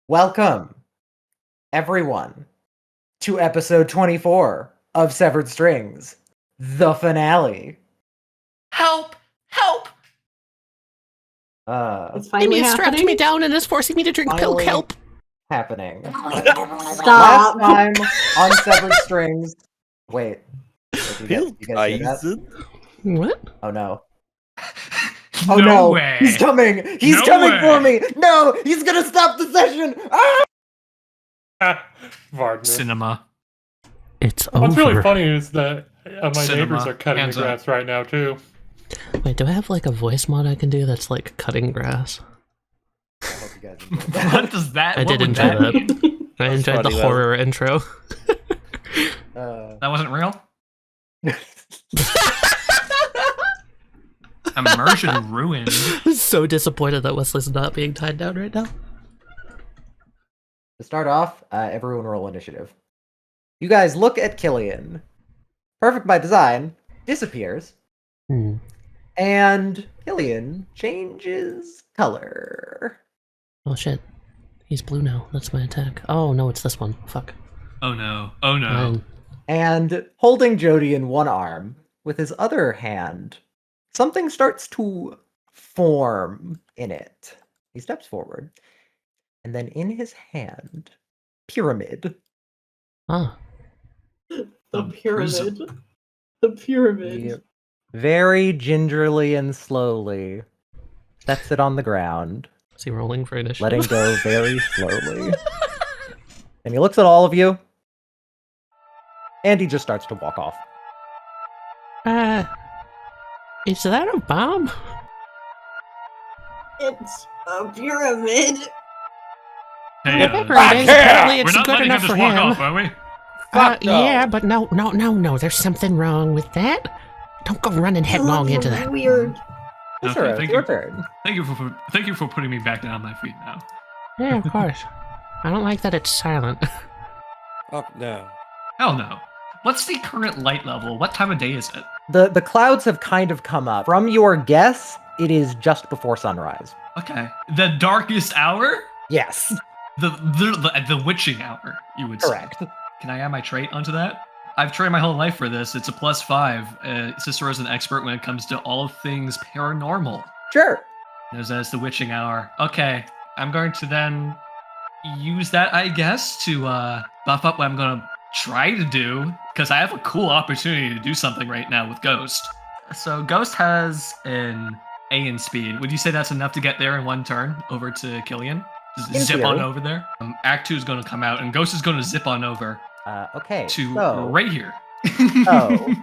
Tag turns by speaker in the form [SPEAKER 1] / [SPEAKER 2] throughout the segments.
[SPEAKER 1] Welcome, everyone, to episode 24 of Severed Strings, the finale.
[SPEAKER 2] Help! Help!
[SPEAKER 3] It's finally
[SPEAKER 4] Amy
[SPEAKER 3] happening.
[SPEAKER 4] strapped me down and is forcing me to drink pilk. Help!
[SPEAKER 1] Happening.
[SPEAKER 3] Stop.
[SPEAKER 1] Last time on Severed Strings. Wait. You guys hear that?
[SPEAKER 4] What?
[SPEAKER 1] Oh no. Oh no!
[SPEAKER 2] Way.
[SPEAKER 1] He's coming! He's
[SPEAKER 2] No
[SPEAKER 1] coming
[SPEAKER 2] way.
[SPEAKER 1] for me! No! He's gonna stop the session! Ah!
[SPEAKER 5] Wagner.
[SPEAKER 2] Cinema.
[SPEAKER 4] It's over.
[SPEAKER 5] What's really funny is that my
[SPEAKER 2] Cinema.
[SPEAKER 5] neighbors are cutting
[SPEAKER 2] Hands
[SPEAKER 5] the
[SPEAKER 2] up.
[SPEAKER 5] grass right now too.
[SPEAKER 4] Wait, do I have like a voice mod I can do that's like cutting grass?
[SPEAKER 1] I hope you guys enjoyed that.
[SPEAKER 2] What does that?
[SPEAKER 4] I
[SPEAKER 2] what
[SPEAKER 4] did
[SPEAKER 2] would
[SPEAKER 4] enjoy that.
[SPEAKER 2] mean?
[SPEAKER 4] I enjoyed the
[SPEAKER 6] funny,
[SPEAKER 4] horror intro.
[SPEAKER 1] Uh,
[SPEAKER 2] That wasn't real. Immersion ruined.
[SPEAKER 4] I'm so disappointed that Wesley's not being tied down right now.
[SPEAKER 1] To start off, everyone roll initiative. You guys look at Killian. Perfect by design. Disappears. And Killian changes color.
[SPEAKER 4] Oh shit. He's blue now. That's my attack. Oh no, it's this one. Fuck.
[SPEAKER 2] Oh no! Oh no!
[SPEAKER 1] And holding Jody in one arm, with his other hand, something starts to form in it. He steps forward. And then in his hand, pyramid.
[SPEAKER 4] Ah.
[SPEAKER 3] The pyramid.
[SPEAKER 2] prism.
[SPEAKER 3] The pyramid.
[SPEAKER 1] He very gingerly and slowly sets it on the ground,
[SPEAKER 4] Is he rolling for initiative?
[SPEAKER 1] letting go very slowly. And he looks at all of you, and he just starts to walk off.
[SPEAKER 4] Is that a bomb?
[SPEAKER 3] It's a pyramid.
[SPEAKER 2] Hey,
[SPEAKER 4] Whatever it is, apparently
[SPEAKER 2] we're
[SPEAKER 4] it's
[SPEAKER 2] not
[SPEAKER 4] good
[SPEAKER 2] letting
[SPEAKER 4] enough
[SPEAKER 2] her
[SPEAKER 4] for
[SPEAKER 2] just walk
[SPEAKER 4] him.
[SPEAKER 2] off, are we?
[SPEAKER 6] Fuck no.
[SPEAKER 4] Yeah, but no, there's something wrong with that. Don't go running headlong into that.
[SPEAKER 3] Weird.
[SPEAKER 2] Okay,
[SPEAKER 1] Cicero,
[SPEAKER 2] thank
[SPEAKER 1] it's your
[SPEAKER 2] you.
[SPEAKER 1] turn.
[SPEAKER 2] Thank you for putting me back down on my feet now.
[SPEAKER 4] Yeah, of course. I don't like that it's silent.
[SPEAKER 6] Fuck no.
[SPEAKER 2] Hell no. What's the current light level? What time of day is it?
[SPEAKER 1] The clouds have kind of come up. From your guess, it is just before sunrise.
[SPEAKER 2] Okay. The darkest hour?
[SPEAKER 1] Yes,
[SPEAKER 2] The witching hour, you would say.
[SPEAKER 1] correct.
[SPEAKER 2] Can I add my trait onto that? I've trained my whole life for this. It's a +5. Cicero's an expert when it comes to all things paranormal.
[SPEAKER 1] Sure.
[SPEAKER 2] Knows that it's the witching hour. Okay, I'm going to then use that, I guess, to buff up what I'm going to try to do, because I have a cool opportunity to do something right now with Ghost. So Ghost has an A in speed. Would you say that's enough to get there in one turn over to Killian? Just
[SPEAKER 1] In
[SPEAKER 2] zip on
[SPEAKER 1] theory.
[SPEAKER 2] over there? Act 2 is going to come out, and Ghost is going to zip on over
[SPEAKER 1] Okay,
[SPEAKER 2] to
[SPEAKER 1] so
[SPEAKER 2] right here.
[SPEAKER 1] Oh.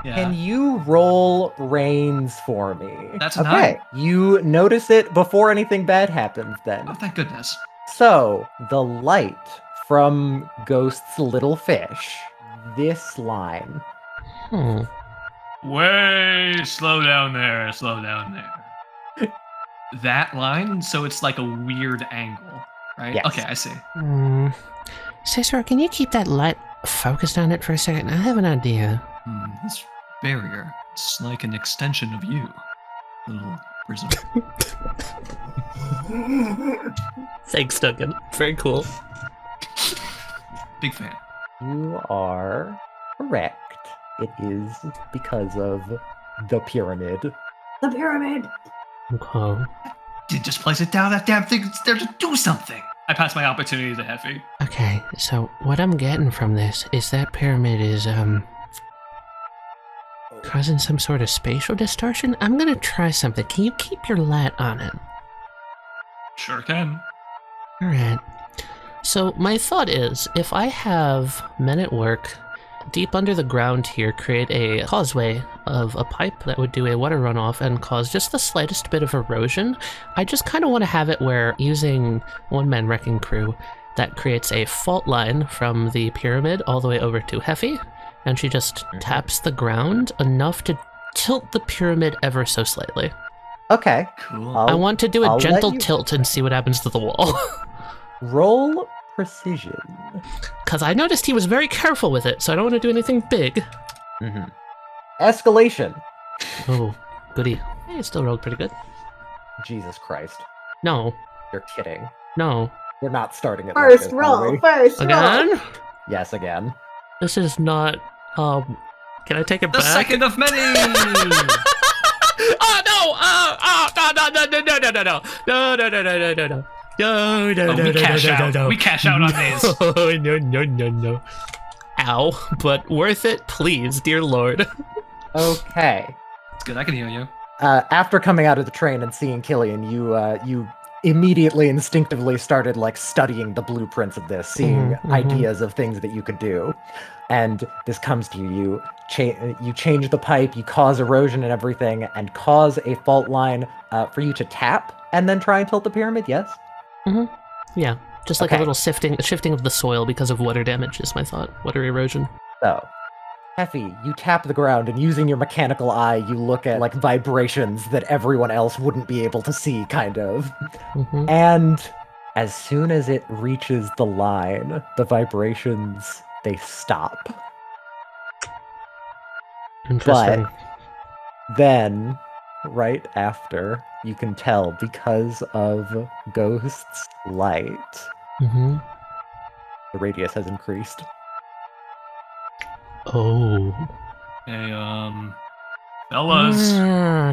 [SPEAKER 2] Yeah.
[SPEAKER 1] can you roll reins for me?
[SPEAKER 2] That's a
[SPEAKER 1] okay. You notice it before anything bad happens then.
[SPEAKER 2] Oh, thank goodness.
[SPEAKER 1] So, the light from Ghost's little fish, this line.
[SPEAKER 4] Hmm.
[SPEAKER 2] Way slow down there, slow down there. That line, so it's like a weird angle, right?
[SPEAKER 1] Yes.
[SPEAKER 2] Okay, I see.
[SPEAKER 4] Cicero, can you keep that light focused on it for a second? I have an idea.
[SPEAKER 2] This barrier, it's like an extension of you. Little prism.
[SPEAKER 4] Thanks, Duncan. Very cool.
[SPEAKER 2] Big fan.
[SPEAKER 1] You are correct. It is because of the pyramid.
[SPEAKER 3] The pyramid.
[SPEAKER 4] Okay.
[SPEAKER 2] Did just place it down. That damn thing's there to do something. I pass my opportunity to Heffie.
[SPEAKER 4] Okay, so what I'm getting from this is that pyramid is, causing some sort of spatial distortion? I'm gonna try something. Can you keep your light on it?
[SPEAKER 2] Sure can.
[SPEAKER 4] Alright. So my thought is, if I have men at work deep under the ground here create a causeway of a pipe that would do a water runoff and cause just the slightest bit of erosion, I just kind of want to have it where, using one-man wrecking crew, that creates a fault line from the pyramid all the way over to Heffie, and she just taps the ground enough to tilt the pyramid ever so slightly.
[SPEAKER 1] Okay.
[SPEAKER 2] Cool.
[SPEAKER 4] I want to do a
[SPEAKER 1] I'll let
[SPEAKER 4] gentle
[SPEAKER 1] you-
[SPEAKER 4] tilt and see what happens to the wall.
[SPEAKER 1] Roll precision.
[SPEAKER 4] Because I noticed he was very careful with it, so I don't want to do anything big.
[SPEAKER 1] Escalation.
[SPEAKER 4] Oh, goody. Hey, it still rolled pretty good.
[SPEAKER 1] Jesus Christ.
[SPEAKER 4] No,
[SPEAKER 1] You're kidding.
[SPEAKER 4] No.
[SPEAKER 1] We're not starting it
[SPEAKER 3] First
[SPEAKER 1] like this, are
[SPEAKER 3] roll.
[SPEAKER 1] we?
[SPEAKER 3] First roll.
[SPEAKER 4] Again?
[SPEAKER 1] Yes, again.
[SPEAKER 4] This is not. Can I take it
[SPEAKER 2] The
[SPEAKER 4] back?
[SPEAKER 2] second of many!
[SPEAKER 4] Oh no! No!
[SPEAKER 2] We cash out. We cash out on these.
[SPEAKER 4] No. Ow! But worth it, please, dear Lord.
[SPEAKER 1] Okay.
[SPEAKER 2] It's good, I can heal you.
[SPEAKER 1] After coming out of the train and seeing Killian, you immediately instinctively started like studying the blueprints of this, seeing
[SPEAKER 4] Mhm.
[SPEAKER 1] ideas of things that you could do. And this comes to you. You change the pipe, you cause erosion and everything, and cause a fault line for you to tap, and then try and tilt the pyramid. Yes.
[SPEAKER 4] Yeah, just like
[SPEAKER 1] Okay.
[SPEAKER 4] a little shifting of the soil because of water damage is my thought. Water erosion.
[SPEAKER 1] So, Heffie, you tap the ground, and using your mechanical eye, you look at like vibrations that everyone else wouldn't be able to see, kind of.
[SPEAKER 4] Mm-hmm.
[SPEAKER 1] And as soon as it reaches the line, the vibrations, they stop.
[SPEAKER 4] Interesting.
[SPEAKER 1] Then, right after, you can tell because of Ghost's light,
[SPEAKER 4] Mm-hmm.
[SPEAKER 1] the radius has increased.
[SPEAKER 4] Oh.
[SPEAKER 2] Hey, fellas,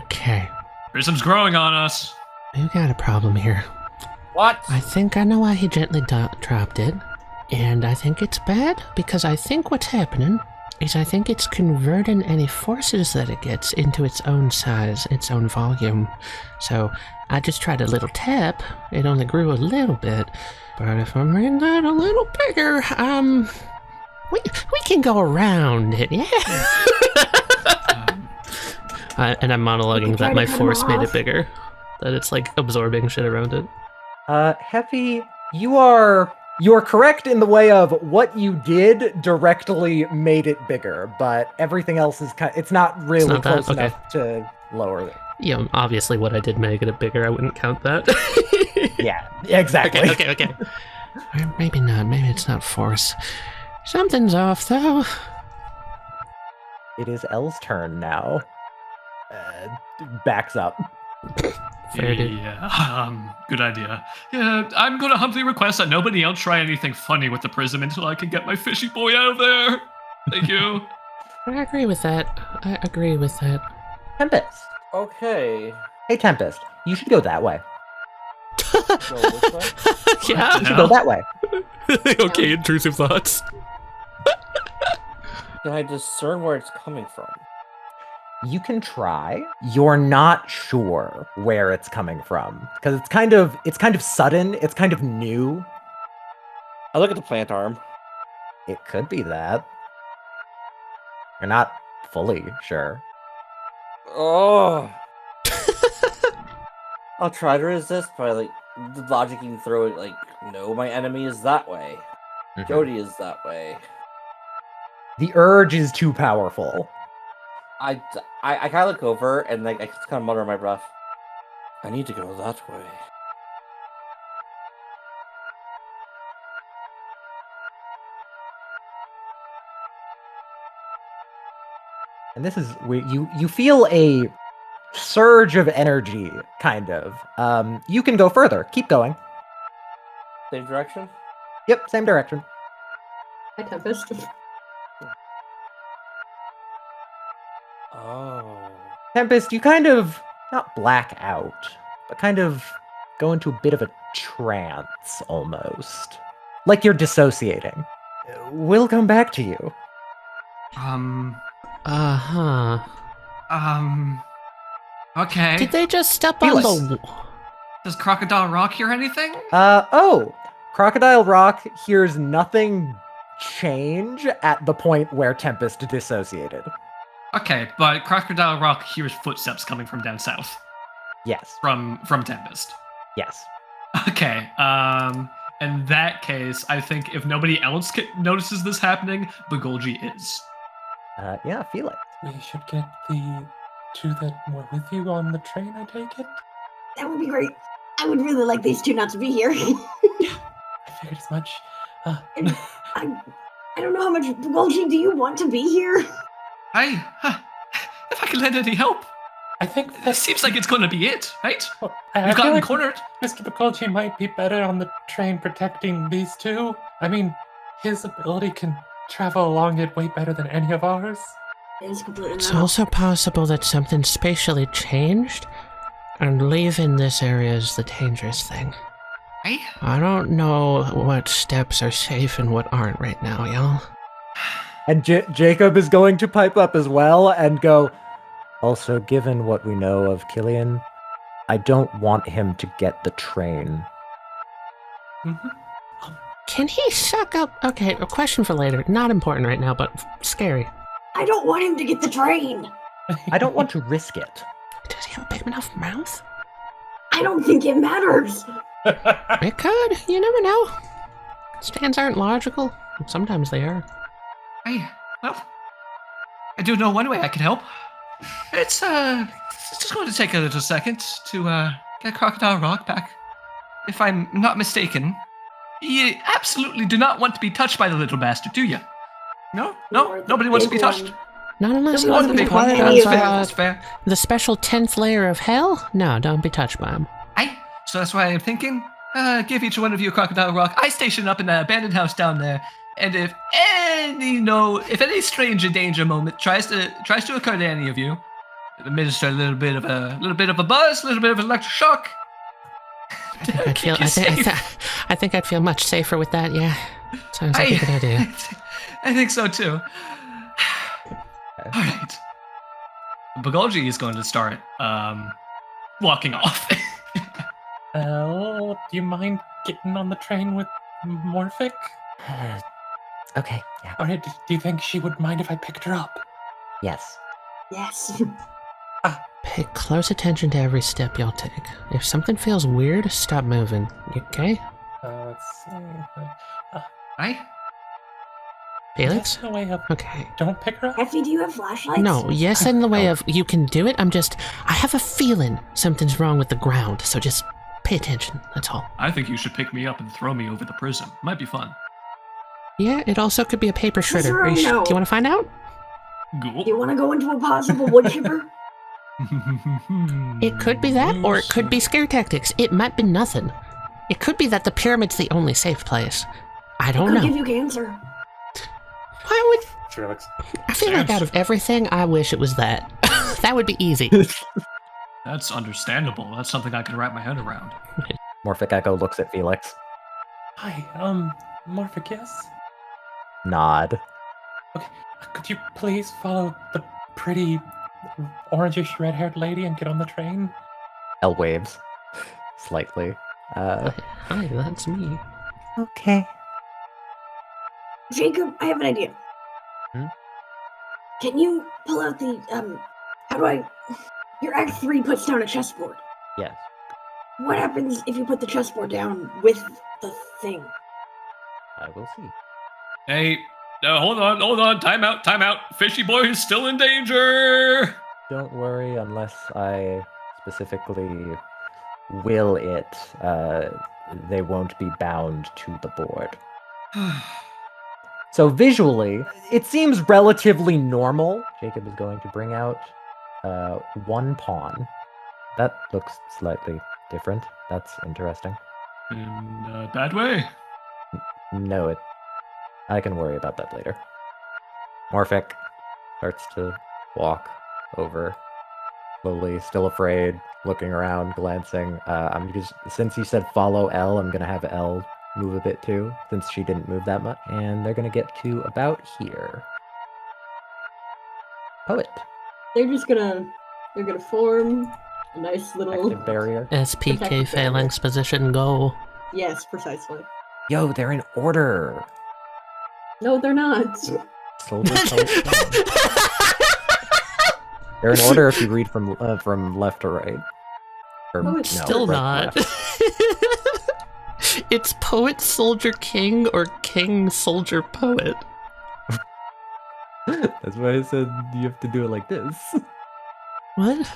[SPEAKER 4] Okay.
[SPEAKER 2] prism's growing on us.
[SPEAKER 4] You got a problem here.
[SPEAKER 6] What?
[SPEAKER 4] I think I know why he gently dropped it. And I think it's bad because I think what's happening is I think it's converting any forces that it gets into its own size, its own volume. So I just tried a little tap. It only grew a little bit. But if I made that a little bigger, we can go around it, yeah. And I'm monologuing that my force made it bigger. That it's like absorbing shit around it.
[SPEAKER 1] Heffie, you're correct in the way of what you did directly made it bigger, but everything else is it's not really
[SPEAKER 4] not that?
[SPEAKER 1] close
[SPEAKER 4] Okay.
[SPEAKER 1] enough to lower it.
[SPEAKER 4] Yeah, obviously what I did made it bigger. I wouldn't count that.
[SPEAKER 1] Yeah, exactly.
[SPEAKER 4] Okay. Or maybe not. Maybe it's not force. Something's off, though.
[SPEAKER 1] It is Elle's turn now. Backs up.
[SPEAKER 4] Fair dude.
[SPEAKER 2] Yeah, good idea. Yeah, I'm gonna humbly request that nobody else try anything funny with the prism until I can get my fishy boy out of there. Thank you.
[SPEAKER 4] I agree with that.
[SPEAKER 1] Tempest.
[SPEAKER 6] Okay.
[SPEAKER 1] Hey, Tempest. You should go that way.
[SPEAKER 6] Go this way?
[SPEAKER 4] Yeah.
[SPEAKER 1] You should go that way.
[SPEAKER 4] Okay, intrusive thoughts.
[SPEAKER 6] Can I discern where it's coming from?
[SPEAKER 1] You can try. You're not sure where it's coming from because it's kind of sudden. It's kind of new.
[SPEAKER 6] I look at the plant arm.
[SPEAKER 1] It could be that. You're not fully sure.
[SPEAKER 6] Oh. I'll try to resist by like logicking through it. Like, no, my enemy is that way.
[SPEAKER 1] Mhm.
[SPEAKER 6] Jody is that way.
[SPEAKER 1] The urge is too powerful.
[SPEAKER 6] I kind of look over and like I just kind of mutter in my breath. I need to go that way.
[SPEAKER 1] And this is where you feel a surge of energy, kind of. You can go further. Keep going.
[SPEAKER 6] Same direction?
[SPEAKER 1] Yep, same direction.
[SPEAKER 3] Hi, Tempest.
[SPEAKER 6] Oh.
[SPEAKER 1] Tempest, you kind of not black out, but kind of go into a bit of a trance almost. Like you're dissociating. We'll come back to you.
[SPEAKER 4] Uh-huh.
[SPEAKER 2] Okay.
[SPEAKER 4] Did they just step
[SPEAKER 1] Felix.
[SPEAKER 4] on the...
[SPEAKER 2] Does Crocodile Rock hear anything?
[SPEAKER 1] Crocodile Rock hears nothing change at the point where Tempest dissociated.
[SPEAKER 2] Okay, but Crocodile Rock hears footsteps coming from down south.
[SPEAKER 1] Yes.
[SPEAKER 2] From Tempest.
[SPEAKER 1] Yes.
[SPEAKER 2] Okay, in that case, I think if nobody else notices this happening, Begolgi is.
[SPEAKER 1] Yeah, Felix.
[SPEAKER 5] We should get the two that were with you on the train, I take it?
[SPEAKER 3] That would be great. I would really like these two not to be here.
[SPEAKER 5] I figured as much.
[SPEAKER 3] I don't know how much Golgi do you want to be here?
[SPEAKER 2] If I can lend any help.
[SPEAKER 5] I think
[SPEAKER 2] That
[SPEAKER 5] that
[SPEAKER 2] seems like it's going to be it, right?
[SPEAKER 5] I
[SPEAKER 2] We've
[SPEAKER 5] feel
[SPEAKER 2] gotten
[SPEAKER 5] like
[SPEAKER 2] cornered.
[SPEAKER 5] Mr. Bakolji might be better on the train protecting these two. I mean, his ability can travel along it way better than any of ours.
[SPEAKER 3] It's completely
[SPEAKER 4] It's
[SPEAKER 3] normal.
[SPEAKER 4] also possible that something spatially changed, and leaving this area is the dangerous thing.
[SPEAKER 2] Right?
[SPEAKER 4] I don't know what steps are safe and what aren't right now, y'all.
[SPEAKER 1] And Jacob is going to pipe up as well and go, also, given what we know of Killian, I don't want him to get the train.
[SPEAKER 4] Can he suck up? Okay, a question for later. Not important right now, but scary.
[SPEAKER 3] I don't want him to get the train.
[SPEAKER 1] I don't want to risk it.
[SPEAKER 4] Does he have a big enough mouth?
[SPEAKER 3] I don't think it matters.
[SPEAKER 4] It could. You never know. Stands aren't logical. Sometimes they are.
[SPEAKER 2] Well, I do know one way I can help. It's just going to take a little second to get Crocodile Rock back. If I'm not mistaken, you absolutely do not want to be touched by the little bastard, do you? No,
[SPEAKER 3] Or the
[SPEAKER 2] nobody wants to be
[SPEAKER 3] big
[SPEAKER 2] touched.
[SPEAKER 3] one.
[SPEAKER 4] Not unless
[SPEAKER 3] Don't
[SPEAKER 4] you
[SPEAKER 3] want
[SPEAKER 4] want
[SPEAKER 3] to
[SPEAKER 4] to
[SPEAKER 3] be
[SPEAKER 4] be
[SPEAKER 3] part
[SPEAKER 4] part
[SPEAKER 3] of
[SPEAKER 4] of
[SPEAKER 3] any of
[SPEAKER 2] That's fair.
[SPEAKER 4] the special 10th layer of hell. No, don't be touched by him.
[SPEAKER 2] So that's why I'm thinking, give each one of you a Crocodile Rock. I station up in that abandoned house down there, and if any strange in danger moment tries to occur to any of you, administer a little bit of a buzz, a little bit of electric shock.
[SPEAKER 4] I think I'd feel much safer with that. Yeah, sounds like a good idea.
[SPEAKER 2] I think so too. All right. Bagolji is going to start walking off.
[SPEAKER 5] Well, do you mind getting on the train with Morphic?
[SPEAKER 1] Okay, yeah.
[SPEAKER 5] Or do you think she would mind if I picked her up?
[SPEAKER 1] Yes.
[SPEAKER 3] Yes.
[SPEAKER 4] Pay close attention to every step y'all take. If something feels weird, stop moving. Okay,
[SPEAKER 5] Let's see.
[SPEAKER 2] Right?
[SPEAKER 4] Felix?
[SPEAKER 5] Yes, in the way of
[SPEAKER 4] Okay.
[SPEAKER 5] don't pick her up.
[SPEAKER 3] Heffie, do you have flashlights?
[SPEAKER 4] No, yes in the way of you can do it. I have a feeling something's wrong with the ground, so just pay attention. That's all.
[SPEAKER 2] I think you should pick me up and throw me over the prism. Might be fun.
[SPEAKER 4] Yeah, it also could be a paper shredder.
[SPEAKER 3] Cicero, no.
[SPEAKER 4] Do you want to find out?
[SPEAKER 2] Cool.
[SPEAKER 3] Do you want to go into a possible wood chipper?
[SPEAKER 4] It could be that, or it could be scare tactics. It might be nothing. It could be that the pyramid's the only safe place. I don't
[SPEAKER 3] Could
[SPEAKER 4] know.
[SPEAKER 3] give you cancer.
[SPEAKER 4] Why would...
[SPEAKER 5] Felix.
[SPEAKER 4] I feel like out of everything, I wish it was that. That would be easy.
[SPEAKER 2] That's understandable. That's something I can wrap my head around.
[SPEAKER 1] Morphic Echo looks at Felix.
[SPEAKER 5] Hi, Morphic, yes?
[SPEAKER 1] Nod.
[SPEAKER 5] Could you please follow the pretty orangish red-haired lady and get on the train?
[SPEAKER 1] L waves. Slightly.
[SPEAKER 4] Hi, that's me.
[SPEAKER 1] Okay.
[SPEAKER 3] Jacob, I have an idea.
[SPEAKER 1] Hmm?
[SPEAKER 3] Can you pull out the, your Act 3 puts down a chessboard.
[SPEAKER 1] Yes.
[SPEAKER 3] What happens if you put the chessboard down with the thing?
[SPEAKER 1] I will see.
[SPEAKER 2] Hey, hold on. Time out. Fishy boy is still in danger.
[SPEAKER 1] Don't worry, unless I specifically will it, they won't be bound to the board. So visually, it seems relatively normal. Jacob is going to bring out one pawn. That looks slightly different. That's interesting.
[SPEAKER 2] In a bad way.
[SPEAKER 1] No, I can worry about that later. Morphic starts to walk over slowly, still afraid, looking around, glancing. Since you said follow L, I'm gonna have L move a bit too, since she didn't move that much. And they're gonna get to about here. Poet.
[SPEAKER 7] They're gonna form a nice little.
[SPEAKER 1] Active barrier.
[SPEAKER 4] SPK
[SPEAKER 7] Protective
[SPEAKER 4] phalanx position, go.
[SPEAKER 7] Yes, precisely.
[SPEAKER 1] Yo, they're in order.
[SPEAKER 7] No, they're not.
[SPEAKER 1] Soldier poet. They're in order if you read from left to right. Or,
[SPEAKER 7] Oh, it's
[SPEAKER 1] no,
[SPEAKER 4] Still
[SPEAKER 1] right to
[SPEAKER 4] not.
[SPEAKER 1] left.
[SPEAKER 4] It's poet soldier king or king soldier poet.
[SPEAKER 1] That's why I said you have to do it like this.
[SPEAKER 4] What?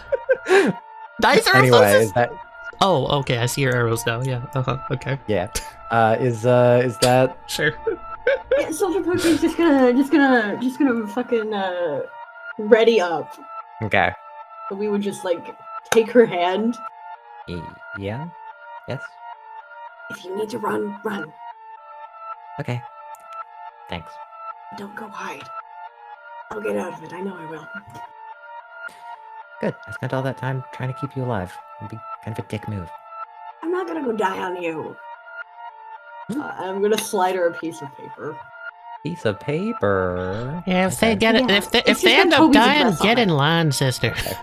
[SPEAKER 4] Neither of
[SPEAKER 1] Anyway,
[SPEAKER 4] those
[SPEAKER 1] is that
[SPEAKER 4] Oh, okay, I see your arrows now. Yeah, okay.
[SPEAKER 1] yeah? Is that
[SPEAKER 4] Sure.
[SPEAKER 7] Yeah, Soldier Pokemon's just gonna fucking ready up.
[SPEAKER 1] okay?
[SPEAKER 7] So we would just take her hand.
[SPEAKER 1] Yeah? Yes?
[SPEAKER 3] If you need to run, run.
[SPEAKER 1] Okay. Thanks.
[SPEAKER 3] Don't go hide. I'll get out of it. I know I will.
[SPEAKER 1] Good. I spent all that time trying to keep you alive. It'd be kind of a dick move.
[SPEAKER 3] I'm not gonna go die on you.
[SPEAKER 7] I'm gonna slide her a piece of paper.
[SPEAKER 1] Piece of paper.
[SPEAKER 4] Yeah, if they
[SPEAKER 1] Okay.
[SPEAKER 4] get it,
[SPEAKER 3] Yeah,
[SPEAKER 4] if they,
[SPEAKER 3] it's
[SPEAKER 4] if they
[SPEAKER 3] just
[SPEAKER 4] end
[SPEAKER 3] got
[SPEAKER 4] up
[SPEAKER 3] Toby's
[SPEAKER 4] dying,
[SPEAKER 3] address on
[SPEAKER 4] get
[SPEAKER 3] it.
[SPEAKER 4] in line, sister. There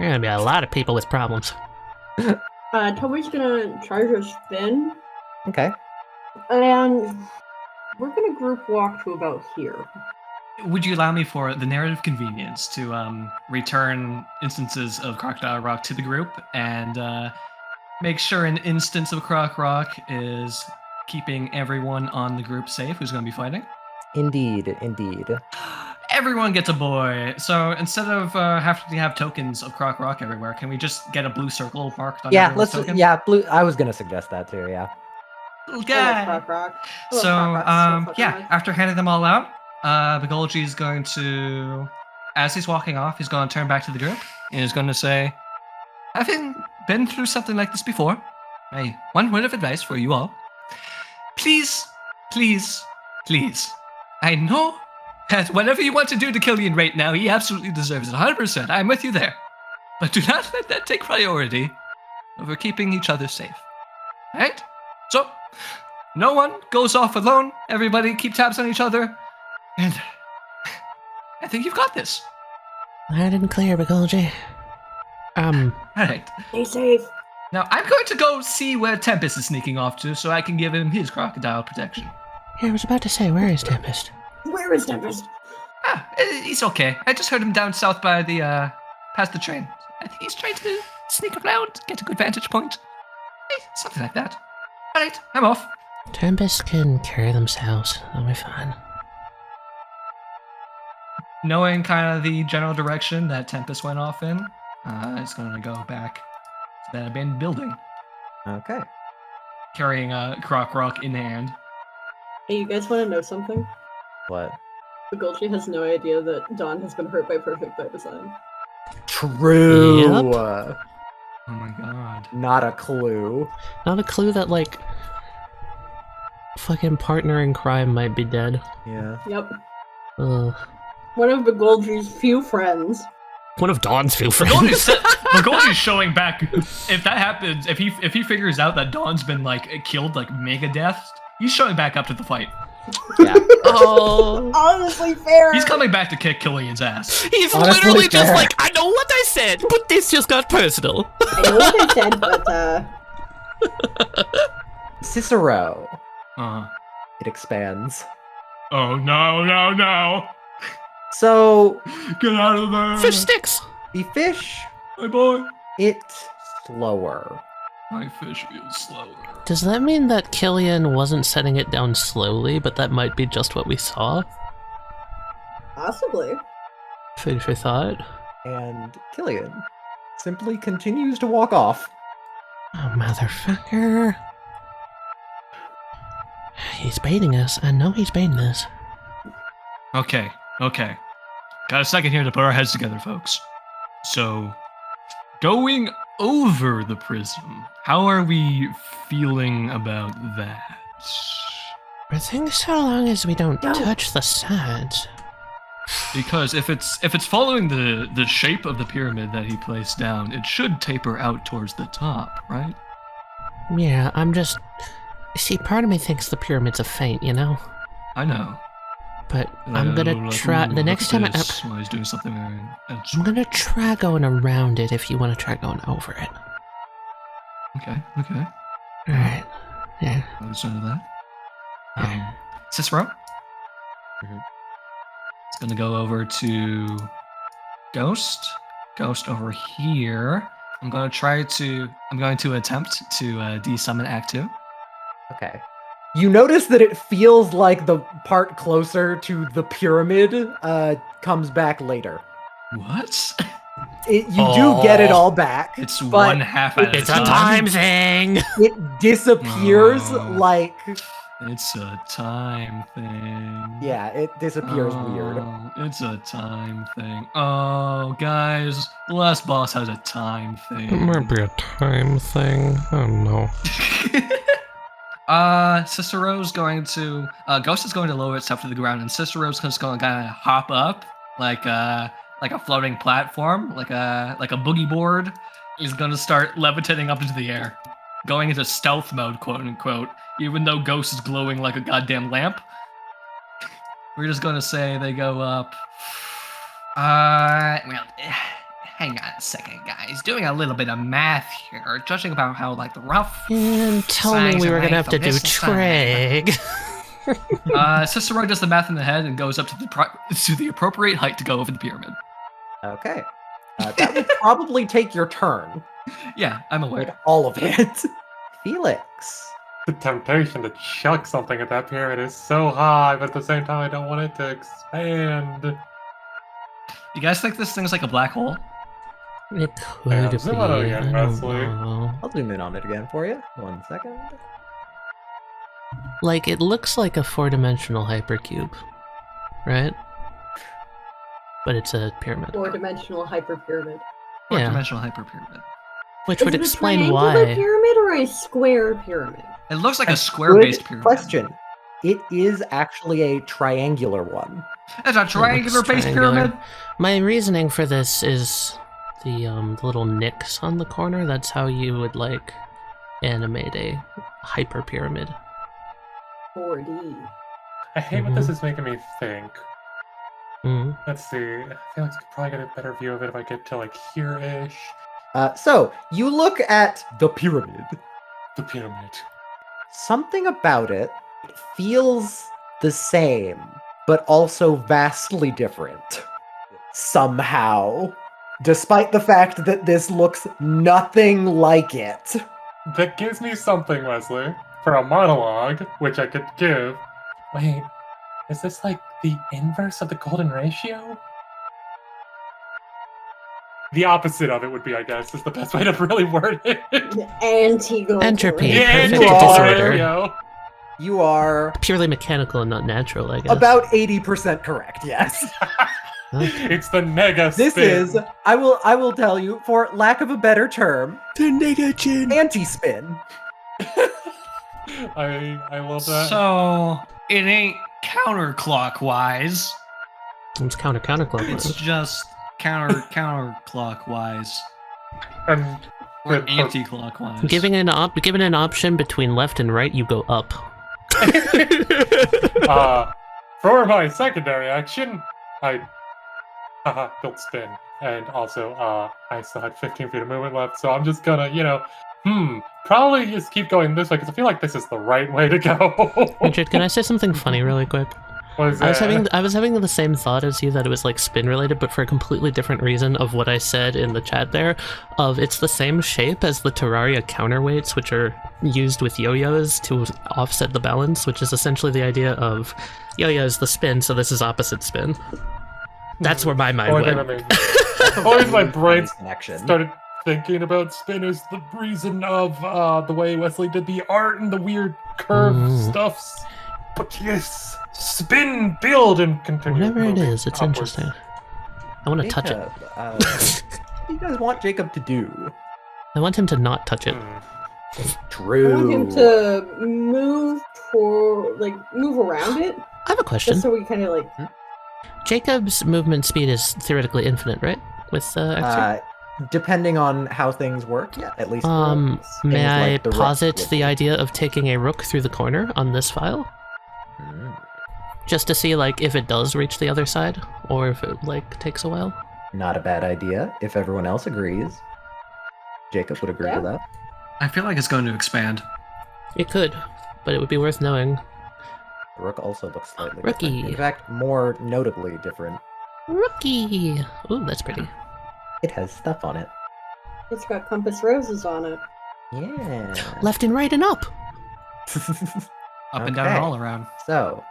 [SPEAKER 4] are gonna be a lot of people with problems.
[SPEAKER 7] Toby's gonna charge her spin,
[SPEAKER 1] Okay.
[SPEAKER 7] and we're gonna group walk to about here.
[SPEAKER 2] Would you allow me, for the narrative convenience, to return instances of Crocodile Rock to the group and make sure an instance of Croc Rock is keeping everyone on the group safe who's going to be fighting?
[SPEAKER 1] Indeed.
[SPEAKER 2] Everyone gets a boy. So instead of having to have tokens of Croc Rock everywhere, can we just get a blue circle marked on
[SPEAKER 1] Yeah,
[SPEAKER 2] everyone's token?
[SPEAKER 1] blue. I was gonna suggest that too, yeah.
[SPEAKER 2] Little
[SPEAKER 7] I love
[SPEAKER 2] guy.
[SPEAKER 7] Croc Rock. I love
[SPEAKER 2] So,
[SPEAKER 7] Croc Rock so fucking
[SPEAKER 2] yeah,
[SPEAKER 7] much.
[SPEAKER 2] after handing them all out, Begolgi is going to, as he's walking off, he's going to turn back to the group and he's going to say, having been through something like this before, one word of advice for you all. Please, please, please. I know that whatever you want to do to Killian right now, he absolutely deserves it. 100%. I'm with you there. But do not let that take priority over keeping each other safe. Alright? So, no one goes off alone. Everybody keep tabs on each other. And I think you've got this.
[SPEAKER 4] Loud and clear, Begolgi.
[SPEAKER 2] Alright.
[SPEAKER 3] Stay safe.
[SPEAKER 2] Now, I'm going to go see where Tempest is sneaking off to so I can give him his crocodile protection.
[SPEAKER 4] Yeah, I was about to say, where is Tempest?
[SPEAKER 3] Where is Tempest?
[SPEAKER 2] He's okay. I just heard him down south by the, past the train. I think he's trying to sneak around, get a good vantage point. Something like that. Alright, I'm off.
[SPEAKER 4] Tempest can carry themselves. They'll be fine.
[SPEAKER 2] Knowing kind of the general direction that Tempest went off in, it's going to go back to that abandoned building,
[SPEAKER 1] Okay.
[SPEAKER 2] carrying a Croc Rock in hand.
[SPEAKER 7] Hey, you guys want to know something?
[SPEAKER 1] What?
[SPEAKER 7] Begolgi has no idea that Dawn has been hurt by Perfect by Design.
[SPEAKER 1] True.
[SPEAKER 4] Yep.
[SPEAKER 2] Oh my god.
[SPEAKER 1] Not a clue.
[SPEAKER 4] Not a clue that, like, fucking partner in crime might be dead.
[SPEAKER 1] Yeah.
[SPEAKER 7] Yep.
[SPEAKER 4] Ugh.
[SPEAKER 7] One of Begolgi's few friends.
[SPEAKER 4] One of Dawn's few
[SPEAKER 2] Begolgi's showing back. If that happens, if he figures out that Dawn's been like killed, like mega death, he's showing back up to the fight.
[SPEAKER 1] Yeah.
[SPEAKER 4] Oh.
[SPEAKER 7] Honestly, fair.
[SPEAKER 2] He's coming back to kick Killian's ass.
[SPEAKER 4] He's
[SPEAKER 1] Honestly,
[SPEAKER 4] literally just
[SPEAKER 1] fair.
[SPEAKER 4] like, I know what I said, but this just got personal.
[SPEAKER 7] I know what I said, but
[SPEAKER 1] Cicero.
[SPEAKER 2] Uh-huh.
[SPEAKER 1] It expands.
[SPEAKER 2] Oh no.
[SPEAKER 1] So
[SPEAKER 2] Get out of there.
[SPEAKER 4] Fish sticks.
[SPEAKER 1] the fish,
[SPEAKER 2] My boy.
[SPEAKER 1] it's slower.
[SPEAKER 2] My fish feels slower.
[SPEAKER 4] Does that mean that Killian wasn't setting it down slowly, but that might be just what we saw?
[SPEAKER 7] possibly.
[SPEAKER 4] Food for thought.
[SPEAKER 1] And Killian simply continues to walk off.
[SPEAKER 4] Oh, motherfucker. He's baiting us. I know he's baiting us.
[SPEAKER 2] Okay. Got a second here to put our heads together, folks. So, going over the prism, how are we feeling about that?
[SPEAKER 4] I think so long as we don't
[SPEAKER 3] No.
[SPEAKER 4] touch the sides.
[SPEAKER 2] Because if it's following the shape of the pyramid that he placed down, it should taper out towards the top, right?
[SPEAKER 4] Yeah, I'm just... See, part of me thinks the pyramid's a feint, you know?
[SPEAKER 2] I know.
[SPEAKER 4] But I'm gonna try... The next time
[SPEAKER 2] While he's doing something else.
[SPEAKER 4] I'm gonna try going around it if you want to try going over it.
[SPEAKER 2] Okay.
[SPEAKER 4] Alright. Yeah.
[SPEAKER 2] Other side of that.
[SPEAKER 4] Yeah.
[SPEAKER 2] Cicero?
[SPEAKER 1] Mhm.
[SPEAKER 2] It's gonna go over to Ghost. Ghost over here. I'm going to attempt to de-summon Act 2.
[SPEAKER 1] Okay. You notice that it feels like the part closer to the pyramid comes back later.
[SPEAKER 2] What?
[SPEAKER 1] You do get it all back.
[SPEAKER 2] It's
[SPEAKER 1] but
[SPEAKER 2] one half at
[SPEAKER 4] It's
[SPEAKER 2] a
[SPEAKER 4] a
[SPEAKER 2] time.
[SPEAKER 4] time thing!
[SPEAKER 1] It disappears
[SPEAKER 2] Oh.
[SPEAKER 1] like
[SPEAKER 2] It's a time thing.
[SPEAKER 1] Yeah, it disappears weird.
[SPEAKER 2] Oh, it's a time thing. Oh, guys, the last boss has a time
[SPEAKER 4] It
[SPEAKER 2] thing.
[SPEAKER 4] might be a time thing. Oh no.
[SPEAKER 2] Cicero's going to Ghost is going to lower itself to the ground, and Cicero's just going to kind of hop up like a floating platform, like a boogie board. He's going to start levitating up into the air, going into stealth mode, quote unquote. Even though Ghost is glowing like a goddamn lamp, we're just going to say they go up. Well, hang on a second, guys. Doing a little bit of math here, judging about how like the rough.
[SPEAKER 4] And tell me
[SPEAKER 2] size
[SPEAKER 4] we were
[SPEAKER 2] and
[SPEAKER 4] gonna have
[SPEAKER 2] length
[SPEAKER 4] to
[SPEAKER 2] of
[SPEAKER 4] do
[SPEAKER 2] this side.
[SPEAKER 4] Treg.
[SPEAKER 2] Cicero does the math in the head and goes up to the appropriate height to go over the pyramid.
[SPEAKER 1] Okay. That would probably take your turn.
[SPEAKER 2] Yeah, I'm aware.
[SPEAKER 1] Like all of it. Felix.
[SPEAKER 5] The temptation to chuck something at that pyramid is so high, but at the same time, I don't want it to expand.
[SPEAKER 2] You guys think this thing's like a black hole?
[SPEAKER 4] It
[SPEAKER 5] Yeah,
[SPEAKER 4] could
[SPEAKER 5] zoom
[SPEAKER 4] be.
[SPEAKER 5] out
[SPEAKER 4] I
[SPEAKER 5] again,
[SPEAKER 4] don't
[SPEAKER 5] Westley.
[SPEAKER 4] know.
[SPEAKER 1] I'll zoom in on it again for you. 1 second.
[SPEAKER 4] Like, it looks like a 4-dimensional hypercube, right? But it's a pyramid.
[SPEAKER 7] 4-dimensional hyperpyramid.
[SPEAKER 4] Yeah.
[SPEAKER 2] Four-dimensional hyperpyramid.
[SPEAKER 4] Which
[SPEAKER 7] Is
[SPEAKER 4] would
[SPEAKER 7] it a
[SPEAKER 4] explain
[SPEAKER 7] triangular
[SPEAKER 4] why.
[SPEAKER 7] pyramid or a square pyramid?
[SPEAKER 2] It looks like a
[SPEAKER 1] Good
[SPEAKER 2] square-based pyramid.
[SPEAKER 1] question. It is actually a triangular one.
[SPEAKER 2] It's a triangular-based
[SPEAKER 4] triangular.
[SPEAKER 2] pyramid.
[SPEAKER 4] My reasoning for this is the little nicks on the corner. That's how you would, like, animate a hyperpyramid.
[SPEAKER 7] 4D.
[SPEAKER 5] I hate what this is making me think.
[SPEAKER 4] Mm.
[SPEAKER 5] Let's see. Felix could probably get a better view of it if I get to like here-ish.
[SPEAKER 1] So, you look at the pyramid.
[SPEAKER 5] The pyramid.
[SPEAKER 1] Something about it feels the same, but also vastly different. Somehow. Despite the fact that this looks nothing like it.
[SPEAKER 5] That gives me something, Wesley, for a monologue, which I could give. Wait, is this like the inverse of the golden ratio? The opposite of it would be, I guess, is the best way to really word it.
[SPEAKER 7] The anti-golden
[SPEAKER 4] Entropy.
[SPEAKER 7] ratio.
[SPEAKER 1] Yeah,
[SPEAKER 4] Perfect
[SPEAKER 1] you are.
[SPEAKER 4] disorder.
[SPEAKER 1] You are
[SPEAKER 4] Purely mechanical and not natural, I guess.
[SPEAKER 1] about 80% correct, yes.
[SPEAKER 4] Okay.
[SPEAKER 5] It's the mega
[SPEAKER 1] This
[SPEAKER 5] spin.
[SPEAKER 1] is, I will tell you, for lack of a better term,
[SPEAKER 4] The negation.
[SPEAKER 1] anti-spin.
[SPEAKER 5] I love that.
[SPEAKER 2] So it ain't counterclockwise.
[SPEAKER 4] It's counterclockwise.
[SPEAKER 2] It's just counterclockwise
[SPEAKER 5] And
[SPEAKER 2] or
[SPEAKER 5] the-
[SPEAKER 2] anti-clockwise.
[SPEAKER 4] Given an option between left and right, you go up.
[SPEAKER 5] for my secondary action, I built spin. And also, I still had 15 feet of movement left, so I'm just gonna, probably just keep going this way, because I feel like this is the right way to go.
[SPEAKER 4] Richard, can I say something funny really quick?
[SPEAKER 5] What is
[SPEAKER 4] I was
[SPEAKER 5] that?
[SPEAKER 4] having the same thought as you, that it was like spin related, but for a completely different reason of what I said in the chat there. Of it's the same shape as the Terraria counterweights, which are used with yo-yos to offset the balance, which is essentially the idea of yo-yo is the spin, so this is opposite spin. That's where my mind
[SPEAKER 5] Only thing that
[SPEAKER 4] went.
[SPEAKER 5] made me- Always my brain
[SPEAKER 1] connection.
[SPEAKER 5] started thinking about spin is the reason of the way Wesley did the art and the weird curve
[SPEAKER 4] Mhm.
[SPEAKER 5] stuffs. But yes, spin, build, and continue.
[SPEAKER 4] Whatever it
[SPEAKER 5] moving
[SPEAKER 4] is, it's
[SPEAKER 5] upwards.
[SPEAKER 4] interesting. I want to touch it.
[SPEAKER 1] Jacob, what do you guys want Jacob to do?
[SPEAKER 4] I want him to not touch it.
[SPEAKER 1] True.
[SPEAKER 7] I want him to move move around it,
[SPEAKER 4] I have a question.
[SPEAKER 7] just so we kind of like.
[SPEAKER 4] Jacob's movement speed is theoretically infinite, right? With X3?
[SPEAKER 1] Depending on how things work, yeah, at least.
[SPEAKER 4] May
[SPEAKER 1] things
[SPEAKER 4] I
[SPEAKER 1] like the Rook
[SPEAKER 4] posit
[SPEAKER 1] would
[SPEAKER 4] the
[SPEAKER 1] be.
[SPEAKER 4] idea of taking a rook through the corner on this file? Just to see, like, if it does reach the other side, or if it, like, takes a while?
[SPEAKER 1] Not a bad idea, if everyone else agrees. Jacob would agree
[SPEAKER 7] Yeah.
[SPEAKER 1] with that.
[SPEAKER 2] I feel like it's going to expand.
[SPEAKER 4] It could, but it would be worth knowing.
[SPEAKER 1] The Rook also looks slightly
[SPEAKER 4] Rookie.
[SPEAKER 1] different. In fact, more notably different.
[SPEAKER 4] Rookie! Ooh, that's pretty.
[SPEAKER 1] It has stuff on it.
[SPEAKER 7] It's got compass roses on it.
[SPEAKER 1] Yeah.
[SPEAKER 4] Left and right and up!
[SPEAKER 2] Up and down
[SPEAKER 1] Okay.
[SPEAKER 2] and all around.
[SPEAKER 1] So,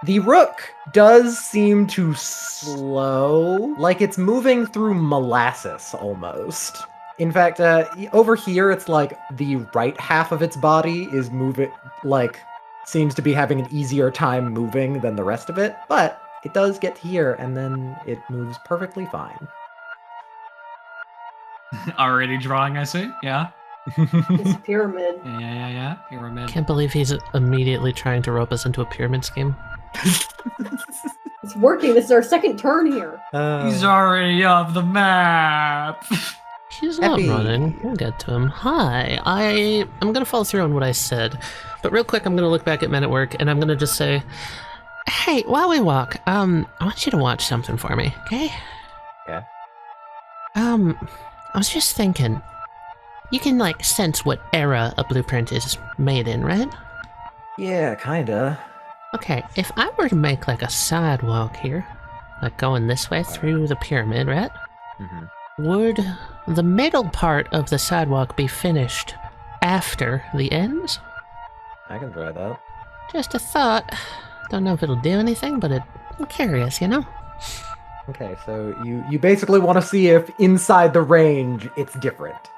[SPEAKER 1] the Rook does seem to slow, like it's moving through molasses almost. In fact, over here, it's like the right half of its body is moving, like, seems to be having an easier time moving than the rest of it, but it does get here, and then it moves perfectly fine.
[SPEAKER 2] Already drawing, I see. Yeah.
[SPEAKER 7] This pyramid.
[SPEAKER 2] Yeah. Pyramid.
[SPEAKER 4] Can't believe he's immediately trying to rope us into a pyramid scheme.
[SPEAKER 7] It's working. This is our second turn here.
[SPEAKER 2] He's already off the map.
[SPEAKER 4] He's not
[SPEAKER 1] Heffie.
[SPEAKER 4] running. We'll get to him. Hi, I'm gonna follow through on what I said, but real quick, I'm gonna look back at Men at Work, and I'm gonna just say, hey, while we walk, I want you to watch something for me, okay?
[SPEAKER 1] Yeah.
[SPEAKER 4] I was just thinking, you can, like, sense what era a blueprint is made in, right?
[SPEAKER 1] Yeah, kinda.
[SPEAKER 4] Okay, if I were to make, like, a sidewalk here, like going this way through the pyramid, right?
[SPEAKER 1] Mm-hmm.
[SPEAKER 4] Would the middle part of the sidewalk be finished after the ends?
[SPEAKER 1] I can try that.
[SPEAKER 4] Just a thought. Don't know if it'll do anything, but I'm curious, you know?
[SPEAKER 1] Okay, so you basically want to see if inside the range it's different.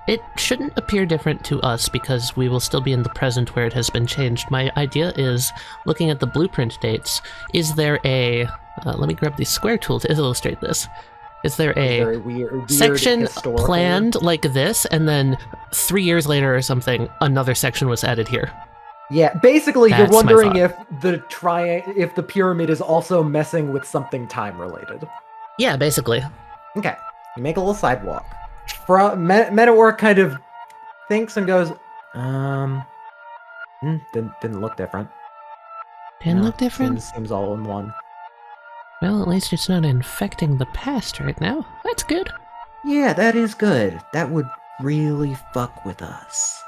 [SPEAKER 4] It shouldn't appear different to us because we will still be in the present where it has been changed. My idea is, looking at the blueprint dates, is there a... let me grab the square tool to illustrate this. Is there a
[SPEAKER 1] weird
[SPEAKER 4] section
[SPEAKER 1] historical...
[SPEAKER 4] planned like this, and then 3 years later or something, another section was added here?
[SPEAKER 1] Yeah, basically
[SPEAKER 4] That's
[SPEAKER 1] you're
[SPEAKER 4] my
[SPEAKER 1] wondering
[SPEAKER 4] thought.
[SPEAKER 1] if the pyramid is also messing with something time related.
[SPEAKER 4] Yeah, basically.
[SPEAKER 1] Okay, you make a little sidewalk. Men at Work kind of thinks and goes, didn't look different.
[SPEAKER 4] Didn't
[SPEAKER 1] No,
[SPEAKER 4] look different?
[SPEAKER 1] Seems all in one.
[SPEAKER 4] Well, at least it's not infecting the past right now. That's good.
[SPEAKER 1] Yeah, that is good. That would really fuck with us.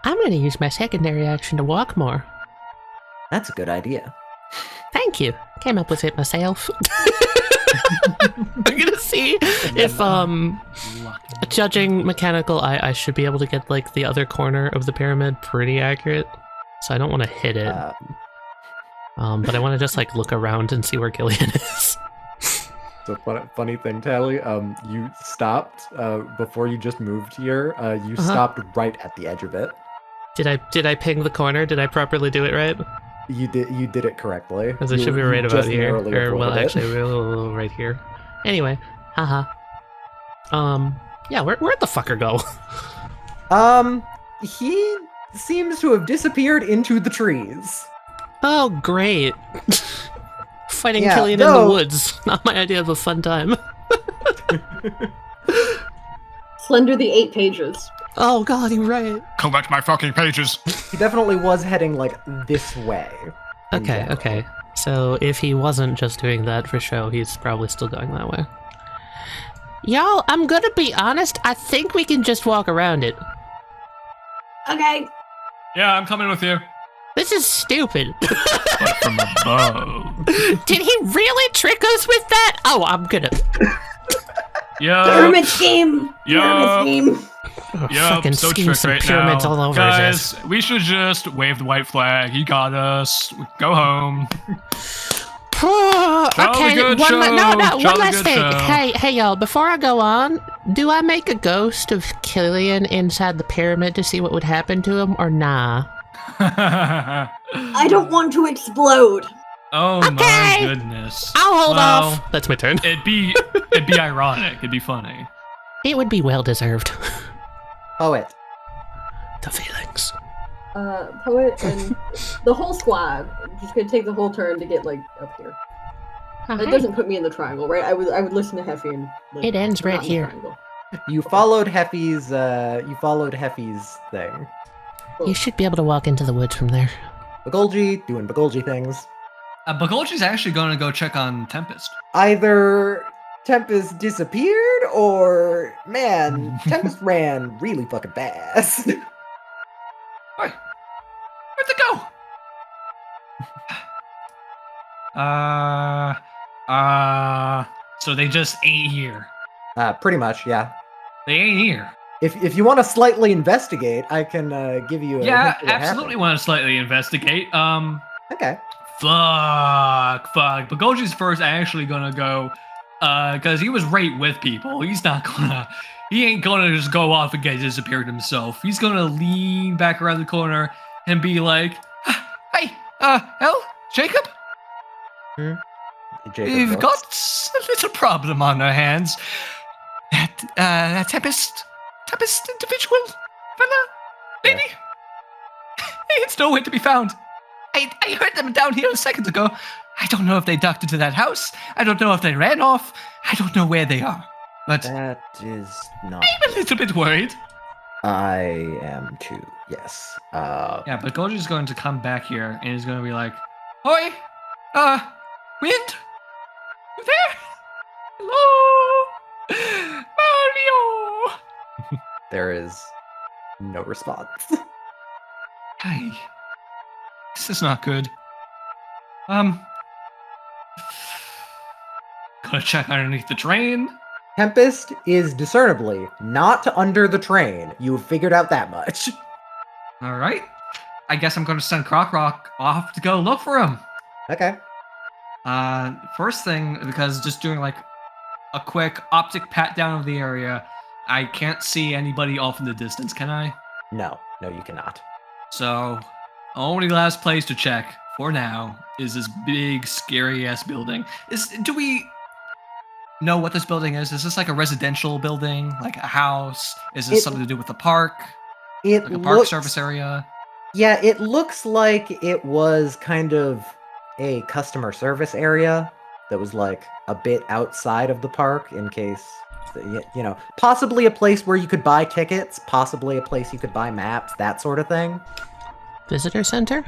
[SPEAKER 4] I'm gonna use my secondary action to walk more.
[SPEAKER 1] That's a good idea.
[SPEAKER 4] Thank you. Came up with it myself. I'm gonna see if, judging mechanical, I should be able to get, like, the other corner of the pyramid pretty accurate. So I don't want to hit it. But I want to just, like, look around and see where Killian is.
[SPEAKER 1] So funny thing, Tali, you stopped before you just moved here. You stopped right at the edge of it.
[SPEAKER 4] Did I ping the corner? Did I properly do it right?
[SPEAKER 1] You did it correctly.
[SPEAKER 4] Because it should be right about
[SPEAKER 1] just
[SPEAKER 4] here.
[SPEAKER 1] narrowly
[SPEAKER 4] Or, well,
[SPEAKER 1] avoided it.
[SPEAKER 4] actually, right here. Anyway, haha. Yeah, where'd the fucker go?
[SPEAKER 1] He seems to have disappeared into the trees.
[SPEAKER 4] Oh, great. Fighting
[SPEAKER 1] Yeah,
[SPEAKER 4] Killian in the woods. Not my idea of a fun time.
[SPEAKER 7] Slender the 8 pages.
[SPEAKER 4] Oh god, you're right.
[SPEAKER 5] Collect my fucking pages.
[SPEAKER 1] He definitely was heading, like, this way. in
[SPEAKER 4] Okay,
[SPEAKER 1] general.
[SPEAKER 4] okay. So if he wasn't just doing that for show, he's probably still going that way. Y'all, I'm gonna be honest, I think we can just walk around it.
[SPEAKER 3] Okay.
[SPEAKER 2] Yeah, I'm coming with you.
[SPEAKER 4] This is stupid.
[SPEAKER 2] But from above.
[SPEAKER 4] Did he really trick us with that? Oh, I'm gonna...
[SPEAKER 3] Pyramid scheme.
[SPEAKER 2] Yup.
[SPEAKER 3] Pyramid scheme.
[SPEAKER 4] Oh,
[SPEAKER 2] Yup,
[SPEAKER 4] fucking
[SPEAKER 2] so
[SPEAKER 4] scheme
[SPEAKER 2] tricked
[SPEAKER 4] some
[SPEAKER 2] right
[SPEAKER 4] pyramids
[SPEAKER 2] now.
[SPEAKER 4] all over
[SPEAKER 2] Guys,
[SPEAKER 4] his ass.
[SPEAKER 2] we should just wave the white flag. He got us. Go home.
[SPEAKER 4] Okay,
[SPEAKER 2] good
[SPEAKER 4] one
[SPEAKER 2] show.
[SPEAKER 4] one
[SPEAKER 2] Jolly
[SPEAKER 4] last
[SPEAKER 2] good
[SPEAKER 4] thing.
[SPEAKER 2] show.
[SPEAKER 4] Hey, y'all, before I go on, do I make a ghost of Killian inside the pyramid to see what would happen to him, or nah?
[SPEAKER 3] I don't want to explode.
[SPEAKER 2] Oh
[SPEAKER 4] Okay.
[SPEAKER 2] my goodness.
[SPEAKER 4] I'll hold
[SPEAKER 2] Well,
[SPEAKER 4] off. That's my turn.
[SPEAKER 2] It'd be ironic. It'd be funny.
[SPEAKER 4] It would be well deserved.
[SPEAKER 1] Poet.
[SPEAKER 4] The Felix.
[SPEAKER 7] Poet and the whole squad. Just gonna take the whole turn to get, like, up here. It doesn't put me in the triangle, right? I would listen to Heffie and, like,
[SPEAKER 4] It ends right
[SPEAKER 7] not in the
[SPEAKER 4] here.
[SPEAKER 7] triangle.
[SPEAKER 1] You followed Heffie's thing.
[SPEAKER 4] You should be able to walk into the woods from there.
[SPEAKER 1] Bagolgi doing Bagolgi things.
[SPEAKER 2] Bagolji's actually going to go check on Tempest.
[SPEAKER 1] Either Tempest disappeared or, man, Tempest ran really fucking fast.
[SPEAKER 2] Where'd they go? So they just ain't here.
[SPEAKER 1] Pretty much, yeah.
[SPEAKER 2] They ain't here.
[SPEAKER 1] If you want to slightly investigate, I can give you a
[SPEAKER 2] Yeah,
[SPEAKER 1] hint of what
[SPEAKER 2] absolutely
[SPEAKER 1] happened.
[SPEAKER 2] want to slightly investigate.
[SPEAKER 1] Okay.
[SPEAKER 2] Fuck. Bagolji's first actually gonna go, because he was right with people. He ain't gonna just go off and get disappeared himself. He's gonna lean back around the corner and be like, Jacob?
[SPEAKER 1] Jacob
[SPEAKER 2] We've
[SPEAKER 1] looks.
[SPEAKER 2] got a little problem on our hands. That Tempest individual, fella, lady, it's nowhere to be found. I heard them down here a second ago. I don't know if they ducked into that house. I don't know if they ran off. I don't know where they are. But
[SPEAKER 1] That is not.
[SPEAKER 2] I'm a little bit worried.
[SPEAKER 1] I am too. Yes.
[SPEAKER 2] Yeah, but Goji's going to come back here and he's going to be like, "Oi, Wind, you there? Hello, Mario."
[SPEAKER 1] There is no response.
[SPEAKER 2] Hey, this is not good. Gotta check underneath the train.
[SPEAKER 1] Tempest is discernibly not under the train. You've figured out that much.
[SPEAKER 2] All right. I guess I'm going to send Croc Rock off to go look for him.
[SPEAKER 1] Okay.
[SPEAKER 2] First thing, because just doing like a quick optic pat down of the area, I can't see anybody off in the distance, can I?
[SPEAKER 1] No, you cannot.
[SPEAKER 2] So, only last place to check for now is this big, scary-ass building. Do we know what this building is? Is this like a residential building, like a house? Is this something to do with the park?
[SPEAKER 1] It
[SPEAKER 2] Like a park service area?
[SPEAKER 1] Yeah, it looks like it was kind of a customer service area that was like a bit outside of the park in case, you know, possibly a place where you could buy tickets, possibly a place you could buy maps, that sort of thing.
[SPEAKER 4] Visitor center?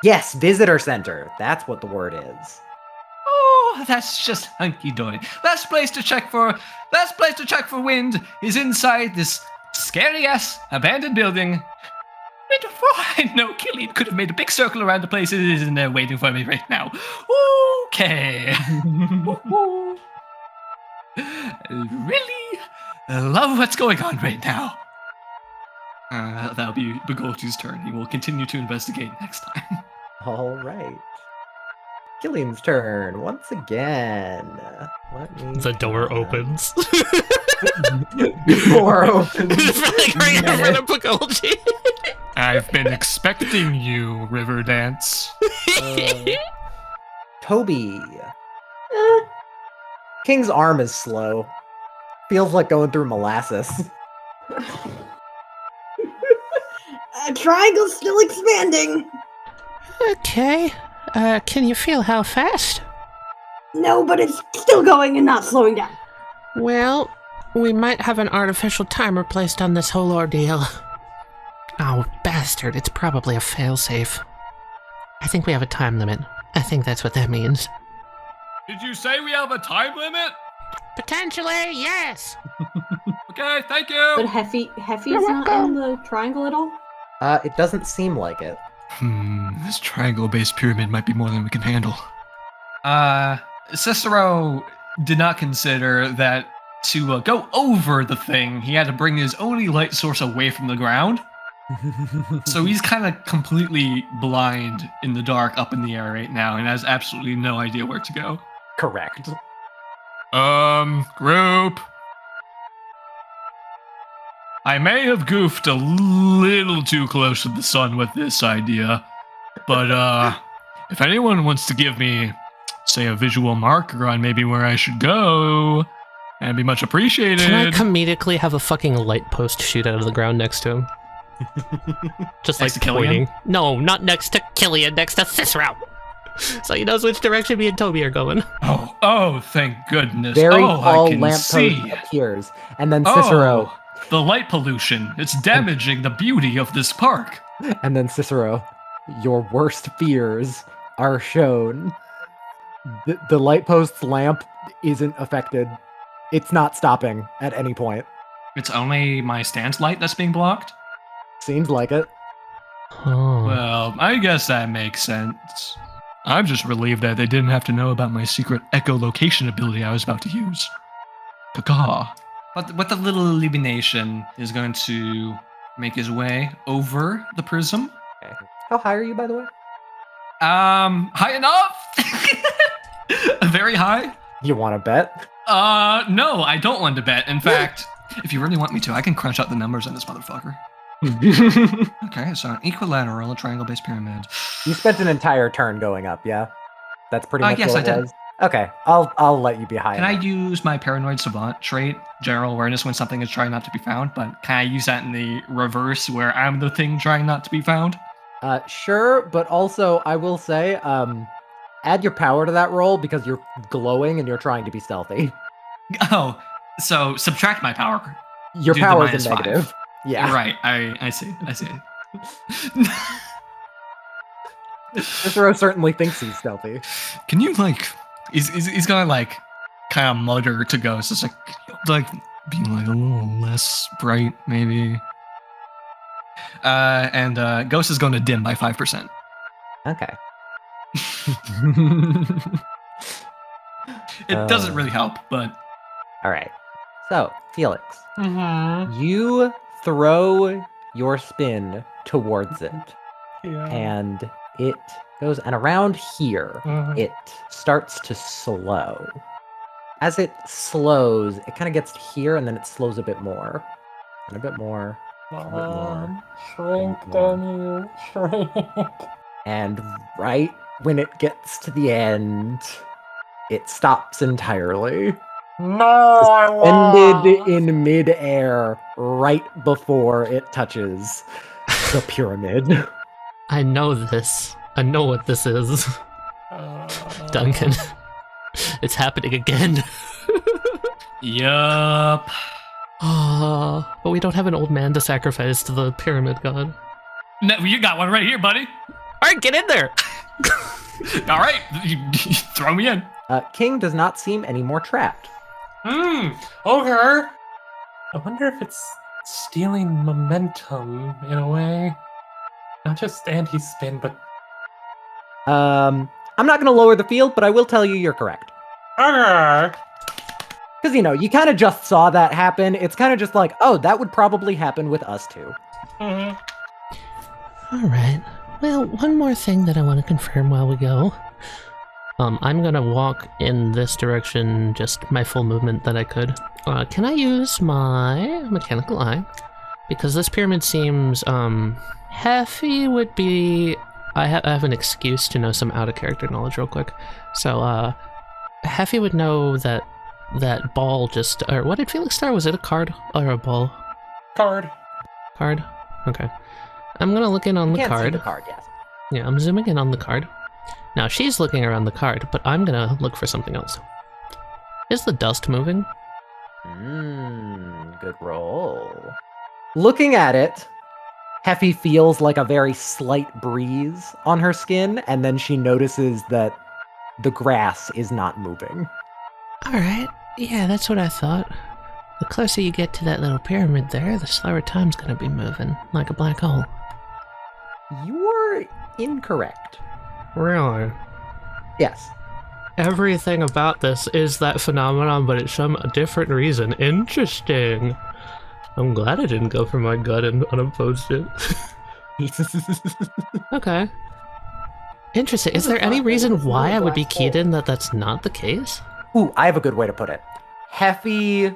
[SPEAKER 1] Yes, visitor center. That's what the word is.
[SPEAKER 2] Oh, that's just hunky-dory. Last place to check for wind is inside this scary-ass abandoned building. And before I know, Killian could have made a big circle around the place. It is in there waiting for me right now. Okay. Really love what's going on right now. That'll be Begolchi's turn. He will continue to investigate next time.
[SPEAKER 1] All right. Killian's turn once again. Let me.
[SPEAKER 4] The door opens.
[SPEAKER 1] The door opens.
[SPEAKER 4] Like right in front of Pagolchi.
[SPEAKER 5] I've been expecting you, Riverdance.
[SPEAKER 1] Toby. King's arm is slow. Feels like going through molasses.
[SPEAKER 3] Triangle's still expanding.
[SPEAKER 4] Okay. Can you feel how fast?
[SPEAKER 3] No, but it's still going and not slowing down.
[SPEAKER 4] Well, we might have an artificial timer placed on this whole ordeal. Oh, bastard, it's probably a failsafe. I think we have a time limit. I think that's what that means.
[SPEAKER 2] Did you say we have a time limit?
[SPEAKER 4] Potentially, yes!
[SPEAKER 2] Okay, thank you.
[SPEAKER 7] But Heffie's not in the triangle at all?
[SPEAKER 1] It doesn't seem like it.
[SPEAKER 2] This triangle-based pyramid might be more than we can handle. Cicero did not consider that to go over the thing, he had to bring his only light source away from the ground. So he's kind of completely blind in the dark up in the air right now and has absolutely no idea where to go.
[SPEAKER 1] Correct.
[SPEAKER 2] Group. I may have goofed a little too close to the sun with this idea, but if anyone wants to give me, say, a visual marker on maybe where I should go, that'd be much appreciated.
[SPEAKER 4] Can I comedically have a fucking light post shoot out of the ground next to him? Just
[SPEAKER 2] Next
[SPEAKER 4] like
[SPEAKER 2] to Killian?
[SPEAKER 4] pointing. No, not next to Killian, next to Cicero! So he knows which direction me and Toby are going.
[SPEAKER 2] Oh, thank goodness.
[SPEAKER 1] Very
[SPEAKER 2] I
[SPEAKER 1] tall
[SPEAKER 2] can
[SPEAKER 1] lamppost
[SPEAKER 2] see.
[SPEAKER 1] appears, and then Cicero,
[SPEAKER 2] The light pollution. It's damaging the beauty of this park.
[SPEAKER 1] and then Cicero, your worst fears are shown. The light post's lamp isn't affected. It's not stopping at any point.
[SPEAKER 2] It's only my stance light that's being blocked?
[SPEAKER 1] Seems like it.
[SPEAKER 4] Oh.
[SPEAKER 2] Well, I guess that makes sense. I'm just relieved that they didn't have to know about my secret echolocation ability I was about to use. Caw. But with the little illumination is going to make his way over the prism.
[SPEAKER 1] Okay. How high are you, by the way?
[SPEAKER 2] High enough? Very high?
[SPEAKER 1] You want to bet?
[SPEAKER 2] No, I don't want to bet. In fact, if you really want me to, I can crunch out the numbers on this motherfucker. Okay, so an equilateral, a triangle-based pyramid.
[SPEAKER 1] You spent an entire turn going up, yeah? That's pretty much
[SPEAKER 2] yes,
[SPEAKER 1] what
[SPEAKER 2] I
[SPEAKER 1] it
[SPEAKER 2] did.
[SPEAKER 1] was? Okay, I'll let you be high.
[SPEAKER 2] Can I use my paranoid savant trait, general awareness, when something is trying not to be found? But can I use that in the reverse, where I'm the thing trying not to be found?
[SPEAKER 1] Sure, but also I will say, add your power to that roll because you're glowing and you're trying to be stealthy.
[SPEAKER 2] Oh, so subtract my power.
[SPEAKER 1] Your
[SPEAKER 2] Do the
[SPEAKER 1] power is a
[SPEAKER 2] -5.
[SPEAKER 1] negative. Yeah.
[SPEAKER 2] Right. I see.
[SPEAKER 1] Cicero certainly thinks he's stealthy.
[SPEAKER 2] Can you he's gonna kind of mutter to Ghost, it's be a little less bright maybe. And Ghost is going to dim by 5%.
[SPEAKER 1] Okay.
[SPEAKER 2] It doesn't really help, but
[SPEAKER 1] all right. So, Felix,
[SPEAKER 5] Mm-hmm.
[SPEAKER 1] you throw your spin towards it,
[SPEAKER 5] Yeah.
[SPEAKER 1] and it goes, and around here,
[SPEAKER 5] Mhm.
[SPEAKER 1] it starts to slow. As it slows, it kind of gets to here, and then it slows a bit more, and a bit more,
[SPEAKER 5] Shrink,
[SPEAKER 1] more.
[SPEAKER 5] damn you, shrink.
[SPEAKER 1] and right when it gets to the end, it stops entirely.
[SPEAKER 5] No, I
[SPEAKER 1] Ended
[SPEAKER 5] lost.
[SPEAKER 1] in midair right before it touches the pyramid.
[SPEAKER 4] I know this. I know what this is. Duncan. It's happening again.
[SPEAKER 2] yup.
[SPEAKER 4] But we don't have an old man to sacrifice to the pyramid god.
[SPEAKER 2] No, you got one right here, buddy.
[SPEAKER 4] Alright, get in there!
[SPEAKER 2] All right, you throw me in.
[SPEAKER 1] King does not seem any more trapped.
[SPEAKER 5] Okay. I wonder if it's stealing momentum in a way. Not just anti-spin, but...
[SPEAKER 1] I'm not going to lower the field, but I will tell you you're correct.
[SPEAKER 5] Okay.
[SPEAKER 1] Because, you kind of just saw that happen. It's kind of just like, oh, that would probably happen with us too.
[SPEAKER 5] Mm-hmm.
[SPEAKER 4] Alright. Well, one more thing that I want to confirm while we go. I'm gonna walk in this direction, just my full movement that I could. Can I use my mechanical eye? Because this pyramid seems, Heffie would be... I have an excuse to know some out-of-character knowledge real quick. So, Heffie would know that ball just... Or what did Felix start? Was it a card or a ball?
[SPEAKER 5] Card.
[SPEAKER 4] Card? Okay. I'm gonna look in on the
[SPEAKER 1] Can't see
[SPEAKER 4] card.
[SPEAKER 1] the card, yes.
[SPEAKER 4] Yeah, I'm zooming in on the card. Now she's looking around the card, but I'm gonna look for something else. Is the dust moving?
[SPEAKER 1] Good roll. Looking at it, Heffie feels like a very slight breeze on her skin, and then she notices that the grass is not moving.
[SPEAKER 4] Alright, yeah, that's what I thought. The closer you get to that little pyramid there, the slower time's gonna be moving, like a black hole.
[SPEAKER 1] You're incorrect.
[SPEAKER 4] Really?
[SPEAKER 1] Yes.
[SPEAKER 4] Everything about this is that phenomenon, but it's some different reason. Interesting. I'm glad I didn't go for my gut and unopposed it. Okay. Interesting. Is there any reason why I would be keyed in that that's not the case?
[SPEAKER 1] Ooh, I have a good way to put it. Heffie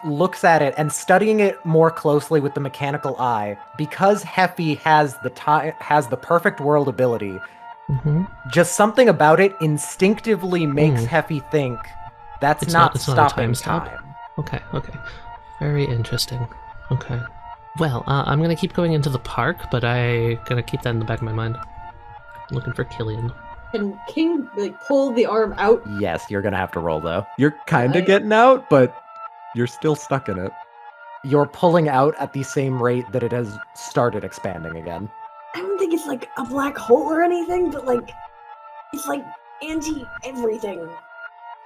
[SPEAKER 1] looks at it and studying it more closely with the mechanical eye, because Heffie has the perfect world ability.
[SPEAKER 4] Mm-hmm.
[SPEAKER 1] Just something about it instinctively makes Heffie think that's
[SPEAKER 4] It's
[SPEAKER 1] not
[SPEAKER 4] not a
[SPEAKER 1] stopping
[SPEAKER 4] time stop?
[SPEAKER 1] time.
[SPEAKER 4] Okay. Very interesting. Okay. Well, I'm gonna keep going into the park, but I gotta keep that in the back of my mind. Looking for Killian.
[SPEAKER 7] Can King pull the arm out?
[SPEAKER 1] Yes, you're gonna have to roll though. You're kind of
[SPEAKER 7] Right.
[SPEAKER 1] getting out, but you're still stuck in it. You're pulling out at the same rate that it has started expanding again.
[SPEAKER 3] I don't think it's like a black hole or anything, but it's like anti-everything.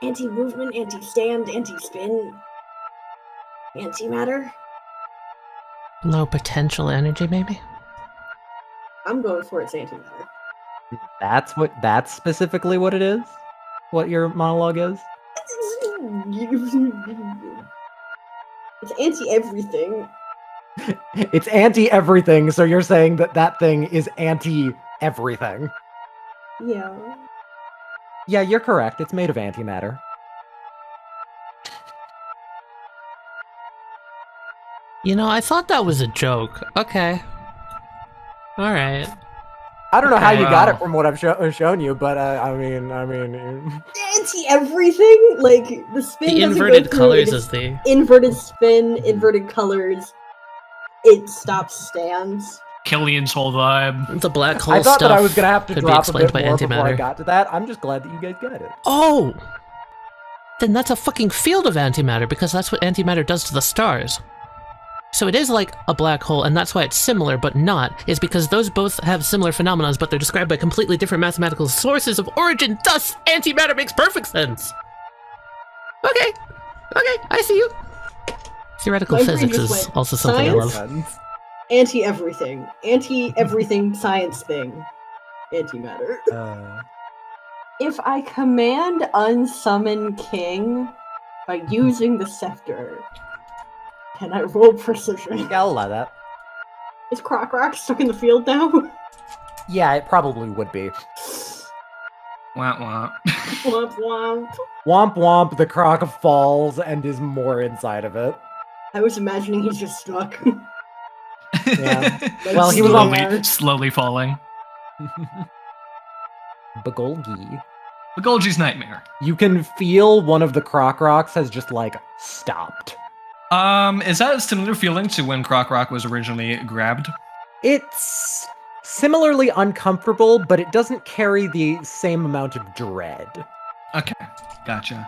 [SPEAKER 3] Anti-movement, anti-stand, anti-spin, anti-matter.
[SPEAKER 4] Low potential energy, maybe?
[SPEAKER 7] I'm going for its antimatter.
[SPEAKER 1] That's specifically what it is? What your monologue is?
[SPEAKER 7] It's anti-everything.
[SPEAKER 1] It's anti-everything, so you're saying that thing is anti-everything.
[SPEAKER 7] Yeah.
[SPEAKER 1] Yeah, you're correct. It's made of antimatter.
[SPEAKER 4] You know, I thought that was a joke. Okay. Alright.
[SPEAKER 1] I don't know how
[SPEAKER 2] Okay,
[SPEAKER 1] you got
[SPEAKER 2] wow.
[SPEAKER 1] it from what I've shown you, but I mean,
[SPEAKER 7] Anti-everything? Like, the spin
[SPEAKER 4] The
[SPEAKER 7] doesn't
[SPEAKER 4] inverted
[SPEAKER 7] go through,
[SPEAKER 4] colors
[SPEAKER 7] it
[SPEAKER 4] is the...
[SPEAKER 7] inverted spin, inverted colors. It stops stands.
[SPEAKER 2] Killian's whole vibe.
[SPEAKER 4] The black hole
[SPEAKER 1] I thought
[SPEAKER 4] stuff
[SPEAKER 1] that I was gonna have to
[SPEAKER 4] could be
[SPEAKER 1] drop a
[SPEAKER 4] explained
[SPEAKER 1] bit
[SPEAKER 4] by
[SPEAKER 1] more before I
[SPEAKER 4] antimatter.
[SPEAKER 1] got to that. I'm just glad that you guys got it.
[SPEAKER 4] Oh! Then that's a fucking field of antimatter, because that's what antimatter does to the stars. So it is like a black hole, and that's why it's similar, but not, is because those both have similar phenomena, but they're described by completely different mathematical sources of origin, thus antimatter makes perfect sense! Okay, I see you. Theoretical
[SPEAKER 7] My brain
[SPEAKER 4] physics
[SPEAKER 7] just
[SPEAKER 4] is
[SPEAKER 7] went,
[SPEAKER 4] also something I
[SPEAKER 7] science?
[SPEAKER 4] love.
[SPEAKER 7] Anti-everything. Anti-everything science thing. Antimatter. If I command unsummon King by using the scepter, can I roll precision?
[SPEAKER 1] Yeah, I'll allow that.
[SPEAKER 7] Is Croc Rock stuck in the field now?
[SPEAKER 1] Yeah, it probably would be.
[SPEAKER 2] Wah wah.
[SPEAKER 7] Womp womp.
[SPEAKER 1] Womp womp, the croc falls and is more inside of it.
[SPEAKER 7] I was imagining he's just stuck.
[SPEAKER 1] Yeah.
[SPEAKER 7] Like,
[SPEAKER 1] Well, he was on
[SPEAKER 2] slowly falling.
[SPEAKER 1] Bagolgi.
[SPEAKER 2] Bagolgi's nightmare.
[SPEAKER 1] You can feel one of the croc rocks has just, like, stopped.
[SPEAKER 2] Is that a similar feeling to when Croc Rock was originally grabbed?
[SPEAKER 1] It's similarly uncomfortable, but it doesn't carry the same amount of dread.
[SPEAKER 2] Okay, gotcha.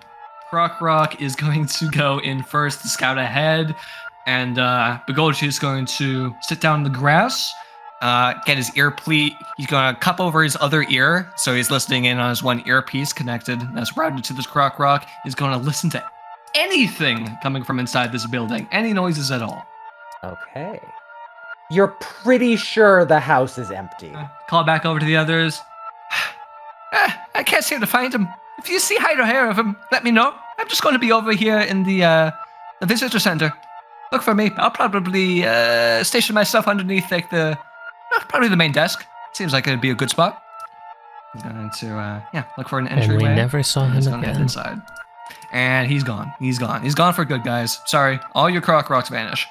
[SPEAKER 2] Croc Rock is going to go in first to scout ahead, and Bagolgi is going to sit down in the grass, get his earpiece. He's going to cup over his other ear, so he's listening in on his one earpiece connected that's routed to this Croc Rock. He's going to listen to anything coming from inside this building, any noises at all.
[SPEAKER 1] Okay. You're pretty sure the house is empty.
[SPEAKER 2] Call back over to the others. I can't seem to find him. If you see hide or hair of him, let me know. I'm just going to be over here in the visitor center. Look for me. I'll probably station myself underneath probably the main desk. Seems like it'd be a good spot. I'm going to look for an entryway.
[SPEAKER 4] And we never saw him
[SPEAKER 2] He's gonna head
[SPEAKER 4] again.
[SPEAKER 2] inside. And he's gone. He's gone. He's gone for good, guys. Sorry. All your Croc Rocks vanish.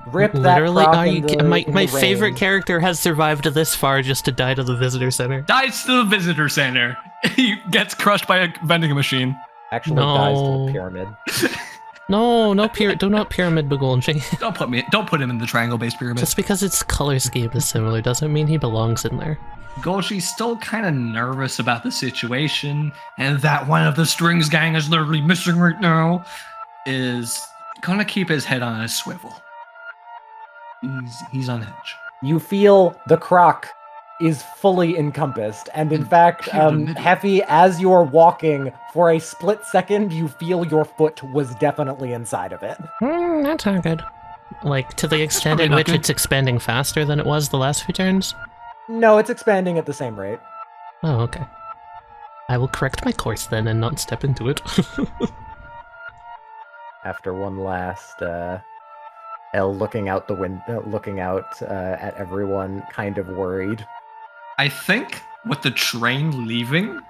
[SPEAKER 1] Rip that
[SPEAKER 4] Literally,
[SPEAKER 1] croc
[SPEAKER 4] are
[SPEAKER 1] in
[SPEAKER 4] you,
[SPEAKER 1] the,
[SPEAKER 4] my
[SPEAKER 1] in
[SPEAKER 4] my
[SPEAKER 1] the
[SPEAKER 4] favorite
[SPEAKER 1] rain.
[SPEAKER 4] character has survived this far just to die to the visitor center.
[SPEAKER 2] Dies to the visitor center. He gets crushed by a vending machine.
[SPEAKER 1] Actually dies to
[SPEAKER 4] No.
[SPEAKER 1] the pyramid.
[SPEAKER 4] No, do not pyramid Bagolgi.
[SPEAKER 2] Don't put him in the triangle-based pyramid.
[SPEAKER 4] Just because its color scheme is similar doesn't mean he belongs in there.
[SPEAKER 2] Golgi's still kind of nervous about the situation, and that one of the strings gang is literally missing right now, is gonna keep his head on a swivel. He's on edge.
[SPEAKER 1] You feel the croc is fully encompassed, and in fact, Heffie, as you're walking, for a split second, you feel your foot was definitely inside of it.
[SPEAKER 4] That's not good. Like, to the extent
[SPEAKER 2] probably
[SPEAKER 4] in
[SPEAKER 2] not
[SPEAKER 4] which
[SPEAKER 2] good.
[SPEAKER 4] it's expanding faster than it was the last few turns?
[SPEAKER 1] No, it's expanding at the same rate.
[SPEAKER 4] Oh, okay. I will correct my course then and not step into it.
[SPEAKER 1] After one last L looking out the window, looking out at everyone, kind of worried.
[SPEAKER 2] I think with the train leaving,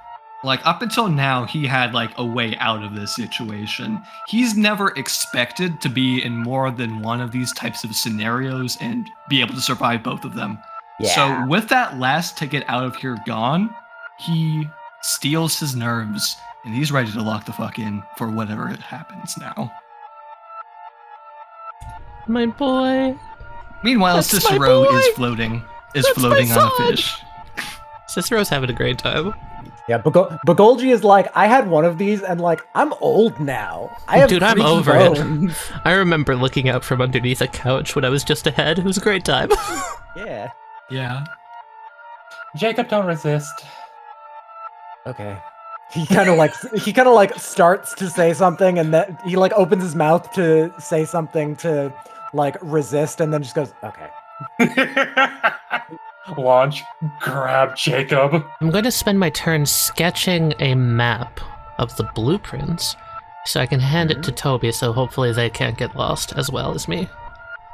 [SPEAKER 2] like up until now, he had like a way out of this situation. He's never expected to be in more than one of these types of scenarios and be able to survive both of them.
[SPEAKER 1] Yeah.
[SPEAKER 2] So with that last ticket out of here gone, he steals his nerves and he's ready to lock the fuck in for whatever happens now.
[SPEAKER 4] My boy.
[SPEAKER 2] Meanwhile,
[SPEAKER 4] That's my
[SPEAKER 2] Cicero
[SPEAKER 4] boy!
[SPEAKER 2] is floating
[SPEAKER 4] That's my
[SPEAKER 2] on a
[SPEAKER 4] son!
[SPEAKER 2] fish.
[SPEAKER 4] Cicero's having a great time.
[SPEAKER 1] Yeah, Bagolgi is like, I had one of these, and like, I'm old now. I have
[SPEAKER 4] Dude, I'm
[SPEAKER 1] creaky
[SPEAKER 4] over
[SPEAKER 1] bones.
[SPEAKER 4] it. I remember looking out from underneath a couch when I was just ahead. It was a great time.
[SPEAKER 1] Yeah.
[SPEAKER 2] Yeah.
[SPEAKER 5] Jacob, don't resist.
[SPEAKER 1] Okay. He kind of like starts to say something, and then he like opens his mouth to say something to like resist, and then just goes, okay.
[SPEAKER 5] Launch. Grab Jacob.
[SPEAKER 4] I'm going to spend my turn sketching a map of the blueprints so I can hand it to Toby, so hopefully they can't get lost as well as me.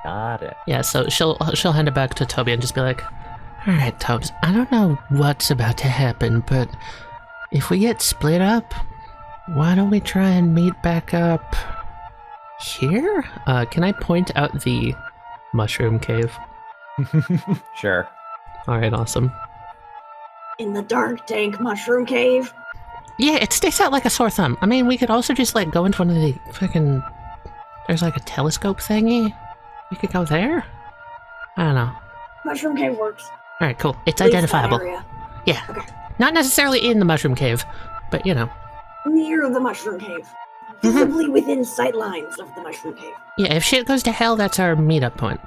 [SPEAKER 1] Got it.
[SPEAKER 4] Yeah, so she'll hand it back to Toby and just be like, "Alright, Tobes, I don't know what's about to happen, but if we get split up, why don't we try and meet back up here?" Can I point out the mushroom cave?
[SPEAKER 1] Sure.
[SPEAKER 4] Alright, awesome.
[SPEAKER 3] in the dark, dank mushroom cave?
[SPEAKER 4] Yeah, it sticks out like a sore thumb. I mean, we could also just, like, go into one of the fucking... There's, like, a telescope thingy. We could go there? I don't know.
[SPEAKER 3] Mushroom cave works.
[SPEAKER 4] Alright, cool. It's
[SPEAKER 3] At least that
[SPEAKER 4] identifiable.
[SPEAKER 3] area.
[SPEAKER 4] Yeah.
[SPEAKER 3] Okay.
[SPEAKER 4] Not necessarily in the mushroom cave, but, you know.
[SPEAKER 3] Near the mushroom cave. Visibly within sight lines of the mushroom cave.
[SPEAKER 4] Yeah, if shit goes to hell, that's our meetup point.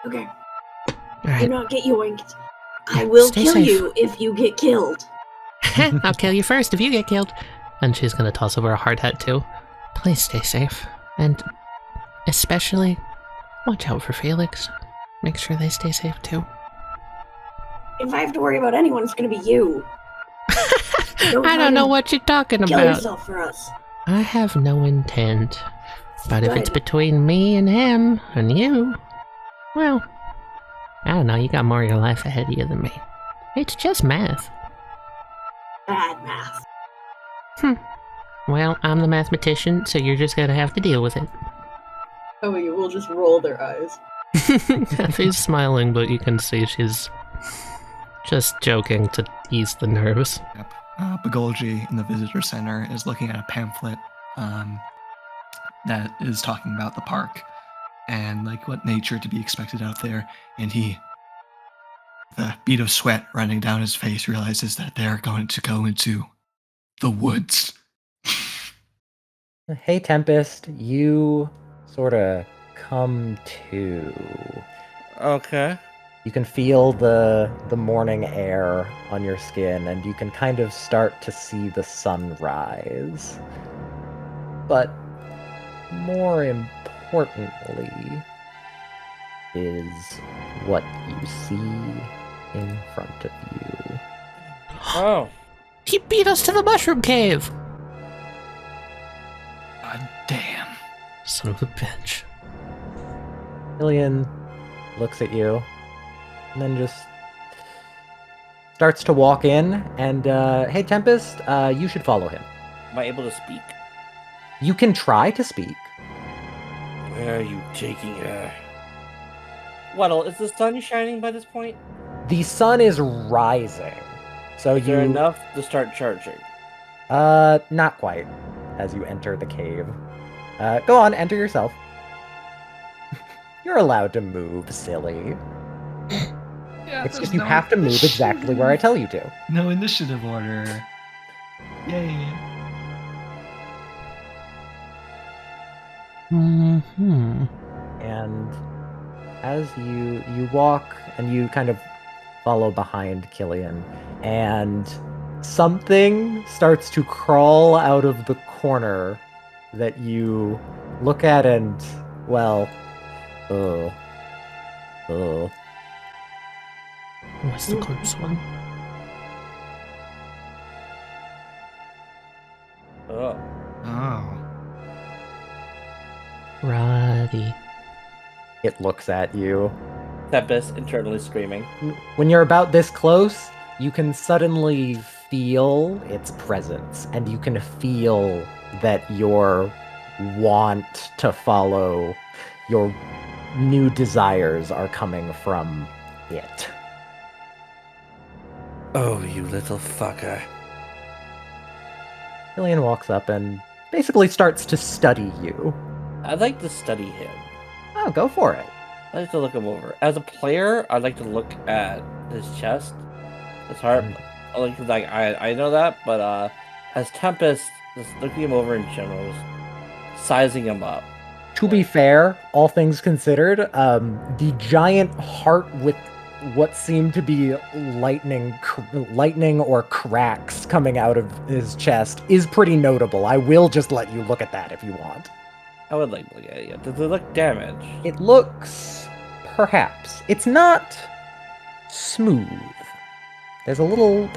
[SPEAKER 3] Okay. Do
[SPEAKER 4] Alright.
[SPEAKER 3] not get yoinked. I will
[SPEAKER 4] Stay
[SPEAKER 3] kill
[SPEAKER 4] safe.
[SPEAKER 3] you if you get killed.
[SPEAKER 4] I'll kill you first if you get killed. And she's gonna toss over a hard hat, too. Please stay safe. And especially, watch out for Felix. Make sure they stay safe, too.
[SPEAKER 3] If I have to worry about anyone, it's gonna be you.
[SPEAKER 4] I don't know what you're talking
[SPEAKER 3] Kill
[SPEAKER 4] about.
[SPEAKER 3] yourself for us.
[SPEAKER 4] I have no intent. But if it's
[SPEAKER 3] Good.
[SPEAKER 4] between me and him, and you, well, I don't know, you got more of your life ahead of you than me. It's just math.
[SPEAKER 3] Bad math.
[SPEAKER 4] Well, I'm the mathematician, so you're just gonna have to deal with it.
[SPEAKER 7] Oh, you will just roll their eyes.
[SPEAKER 4] She's smiling, but you can see she's just joking to ease the nerves.
[SPEAKER 2] Yep. Bagolji in the visitor center is looking at a pamphlet that is talking about the park and like what nature to be expected out there. And he, the bead of sweat running down his face, realizes that they're going to go into the woods.
[SPEAKER 1] Hey, Tempest, you sort of come to.
[SPEAKER 6] Okay.
[SPEAKER 1] You can feel the morning air on your skin, and you can kind of start to see the sun rise. But more importantly is what you see in front of you.
[SPEAKER 6] Oh.
[SPEAKER 4] He beat us to the mushroom cave!
[SPEAKER 2] God damn.
[SPEAKER 4] Son of a bitch.
[SPEAKER 1] Killian looks at you, and then just starts to walk in, and hey, Tempest, you should follow him.
[SPEAKER 6] Am I able to speak?
[SPEAKER 1] You can try to speak.
[SPEAKER 6] Where are you taking her? Waddle, is the sun shining by this point?
[SPEAKER 1] The sun is rising, so
[SPEAKER 6] Is there enough to start charging?
[SPEAKER 1] not quite, as you enter the cave. Go on, enter yourself. You're allowed to move, silly.
[SPEAKER 2] Yeah,
[SPEAKER 1] It's
[SPEAKER 2] there's
[SPEAKER 1] just you
[SPEAKER 2] no
[SPEAKER 1] have to move exactly where I tell you to.
[SPEAKER 2] No initiative order. Yay.
[SPEAKER 4] Mm-hmm.
[SPEAKER 1] And as you walk and you kind of follow behind Killian, and something starts to crawl out of the corner that you look at, and well,
[SPEAKER 4] What's the close one?
[SPEAKER 6] Oh.
[SPEAKER 2] Oh.
[SPEAKER 4] Roddy.
[SPEAKER 1] it looks at you.
[SPEAKER 6] Tempest internally screaming.
[SPEAKER 1] When you're about this close, you can suddenly feel its presence, and you can feel that your want to follow, your new desires are coming from it.
[SPEAKER 6] Oh, you little fucker.
[SPEAKER 1] Killian walks up and basically starts to study you.
[SPEAKER 6] I'd like to study him.
[SPEAKER 1] Oh, go for it.
[SPEAKER 6] I'd like to look him over. As a player, I'd like to look at his chest, his heart. I know that, but as Tempest, just looking him over in general, just sizing him up.
[SPEAKER 1] To be fair, all things considered, the giant heart with what seemed to be lightning or cracks coming out of his chest is pretty notable. I will just let you look at that if you want.
[SPEAKER 6] I would like to look at it. Yeah. Does it look damaged?
[SPEAKER 1] It looks, perhaps, it's not smooth. There's a little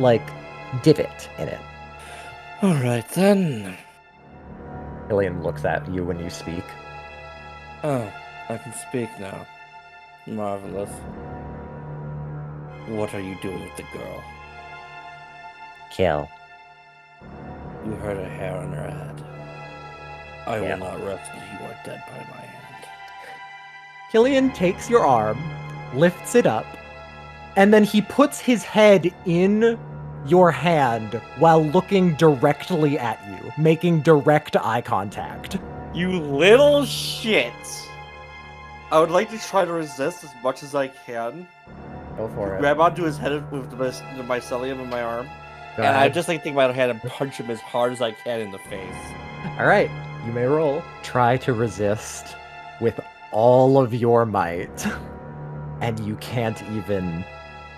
[SPEAKER 1] like divot in it.
[SPEAKER 6] All right then.
[SPEAKER 1] Killian looks at you when you speak.
[SPEAKER 6] Oh, I can speak now. Marvelous. What are you doing with the girl?
[SPEAKER 1] Kill.
[SPEAKER 6] You heard her hair on her head. I
[SPEAKER 1] Yeah.
[SPEAKER 6] will not rest until you are dead by my hand.
[SPEAKER 1] Killian takes your arm, lifts it up, And then he puts his head in your hand while looking directly at you, making direct eye contact.
[SPEAKER 6] You little shit! I would like to try to resist as much as I can.
[SPEAKER 1] Go for it.
[SPEAKER 6] Grab onto his head with the mycelium in my arm.
[SPEAKER 1] Go
[SPEAKER 6] and I
[SPEAKER 1] ahead.
[SPEAKER 6] just like take my hand and punch him as hard as I can in the face.
[SPEAKER 1] All right, you may roll. Try to resist with all of your might, and you can't even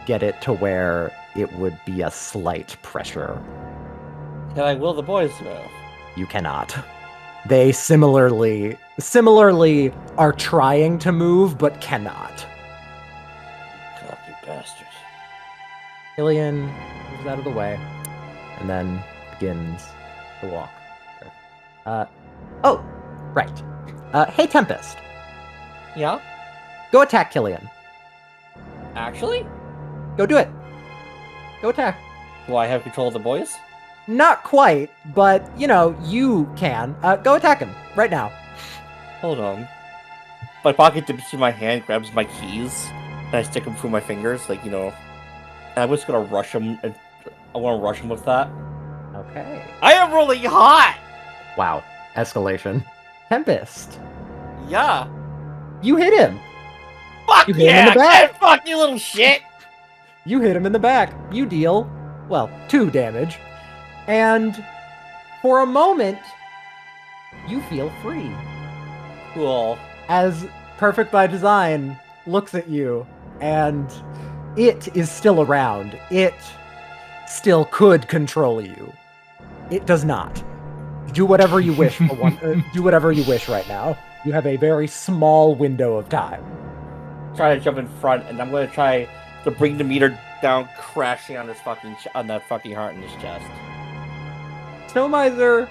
[SPEAKER 1] get it to where it would be a slight pressure.
[SPEAKER 6] Can I will the boys move?
[SPEAKER 1] You cannot. They similarly are trying to move, but cannot.
[SPEAKER 6] Cocky bastard.
[SPEAKER 1] Killian moves out of the way, and then begins to walk. Oh, right. Hey, Tempest.
[SPEAKER 6] Yeah?
[SPEAKER 1] Go attack Killian.
[SPEAKER 6] Actually?
[SPEAKER 1] Go do it. Go attack.
[SPEAKER 6] Do I have control of the boys?
[SPEAKER 1] Not quite, but, you know, you can. Go attack him, right now.
[SPEAKER 6] Hold on. My pocket dips in my hand, grabs my keys, and I stick them through my fingers, like, you know. And I'm just gonna rush him, and I wanna rush him with that.
[SPEAKER 1] Okay.
[SPEAKER 6] I am rolling hot!
[SPEAKER 1] Wow. Escalation. Tempest.
[SPEAKER 6] Yeah.
[SPEAKER 1] You hit him.
[SPEAKER 6] Fuck
[SPEAKER 1] You hit him in
[SPEAKER 6] yeah!
[SPEAKER 1] the back.
[SPEAKER 6] Fuck you, little shit!
[SPEAKER 1] You hit him in the back. You deal, well, 2 damage. And for a moment, you feel free.
[SPEAKER 6] Cool.
[SPEAKER 1] As Perfect by Design looks at you, and it is still around. It still could control you. It does not. Do whatever you wish for do whatever you wish right now. You have a very small window of time.
[SPEAKER 6] Try to jump in front, and I'm gonna try to bring the meter down, crashing on this fucking on that fucking heart in his chest.
[SPEAKER 1] Snow Miser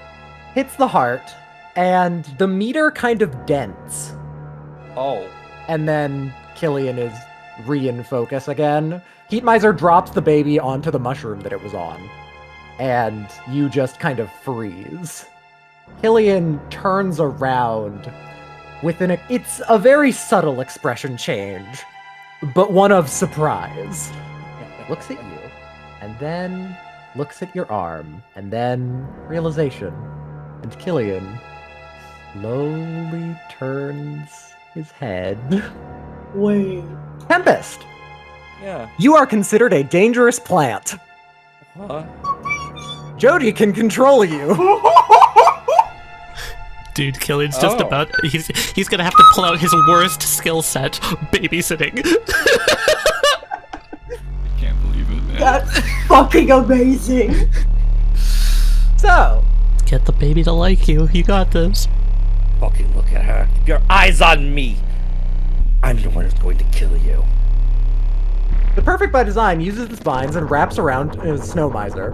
[SPEAKER 1] hits the heart, and the meter kind of dents.
[SPEAKER 6] Oh.
[SPEAKER 1] And then Killian is in focus again. Heat Miser drops the baby onto the mushroom that it was on, and you just kind of freeze. Killian turns around with it's a very subtle expression change, but one of surprise. Looks at you, and then looks at your arm, and then realization. And Killian slowly turns his head.
[SPEAKER 3] Wait.
[SPEAKER 1] Tempest!
[SPEAKER 6] Yeah.
[SPEAKER 1] You are considered a dangerous plant.
[SPEAKER 6] What?
[SPEAKER 1] Jody can control you.
[SPEAKER 4] Dude, Killian's just
[SPEAKER 6] Oh.
[SPEAKER 4] about... He's gonna have to pull out his worst skill set, babysitting.
[SPEAKER 2] Can't believe it, man.
[SPEAKER 3] That's fucking amazing.
[SPEAKER 1] So,
[SPEAKER 4] Get the baby to like you. You got this.
[SPEAKER 6] Fucking look at her. Keep your eyes on me. I'm the one who's going to kill you.
[SPEAKER 1] the Perfect by Design uses the spines and wraps around Snow Miser.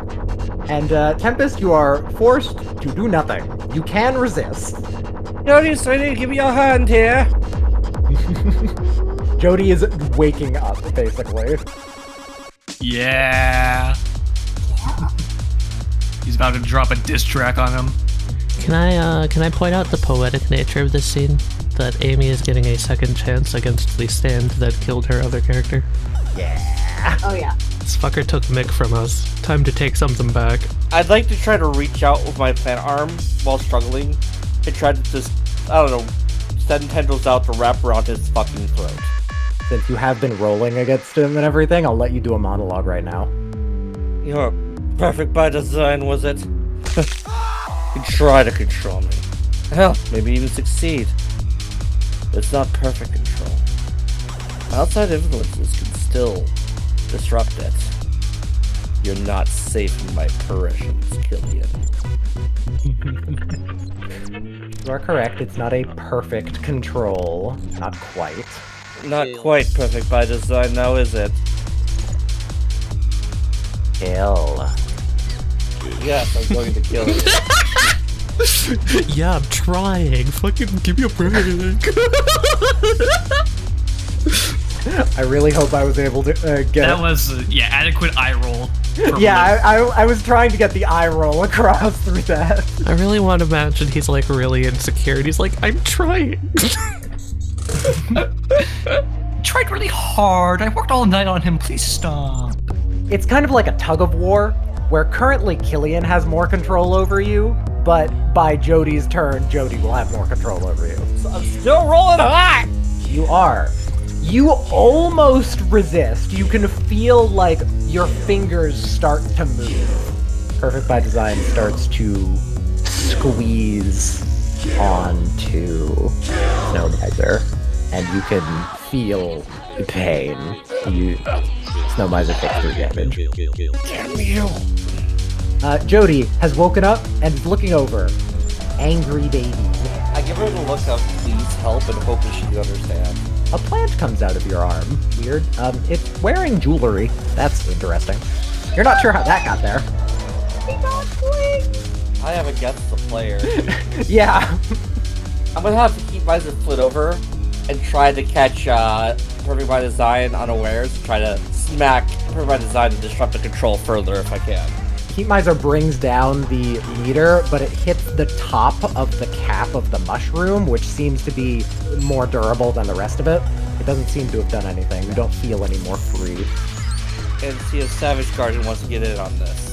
[SPEAKER 1] And Tempest, you are forced to do nothing. You can resist.
[SPEAKER 6] Jody, sweetie, give me your hand here.
[SPEAKER 1] Jody is waking up, basically.
[SPEAKER 2] Yeah. He's about to drop a diss track on him.
[SPEAKER 4] Can I point out the poetic nature of this scene? That Amy is getting a second chance against the stand that killed her other character.
[SPEAKER 1] Yeah.
[SPEAKER 3] Oh yeah.
[SPEAKER 4] This fucker took Mick from us. Time to take something back.
[SPEAKER 6] I'd like to try to reach out with my plant arm while struggling and try to just, I don't know, send tendrils out to wrap around his fucking throat.
[SPEAKER 1] Since you have been rolling against him and everything, I'll let you do a monologue right now.
[SPEAKER 6] You're perfect by design, was it? You try to control me. Hell, maybe even succeed. But it's not perfect control. Outside influences can still disrupt it. You're not safe in my parishioners, Killian.
[SPEAKER 1] You are correct, it's not a perfect control. Not quite.
[SPEAKER 6] Not quite perfect by design now, is it?
[SPEAKER 1] Kill.
[SPEAKER 6] Yes, I'm going to kill you.
[SPEAKER 4] Yeah, I'm trying. Fucking give me a break.
[SPEAKER 1] I really hope I was able to get
[SPEAKER 2] That
[SPEAKER 1] it.
[SPEAKER 2] was, adequate eye roll. from
[SPEAKER 1] Yeah, I was trying to get the eye roll across through that.
[SPEAKER 4] I really want to imagine he's like really insecure and he's like, I'm trying.
[SPEAKER 2] tried really hard. I worked all night on him. Please stop.
[SPEAKER 1] It's kind of like a tug of war, where currently Killian has more control over you, but by Jody's turn, Jody will have more control over you.
[SPEAKER 6] So I'm still rolling hot!
[SPEAKER 1] You are. You almost resist. You can feel like your fingers start to move. Perfect by Design starts to squeeze onto Snow Miser, and you can feel the pain. Snow Miser takes 3 damage.
[SPEAKER 6] Damn you!
[SPEAKER 1] Jody has woken up and is looking over. Angry baby.
[SPEAKER 6] I give her the look of please help and hope that she can understand.
[SPEAKER 1] A plant comes out of your arm. Weird. It's wearing jewelry. That's interesting. You're not sure how that got there.
[SPEAKER 6] I have against the player.
[SPEAKER 1] Yeah.
[SPEAKER 6] I'm gonna have to keep myself flit over and try to catch Perfect by Design unawares and try to smack Perfect by Design and disrupt the control further if I can.
[SPEAKER 1] Heat Miser brings down the meter, but it hits the top of the cap of the mushroom, which seems to be more durable than the rest of it. It doesn't seem to have done anything. You don't feel any more free.
[SPEAKER 6] And see if Savage Guardian wants to get in on this.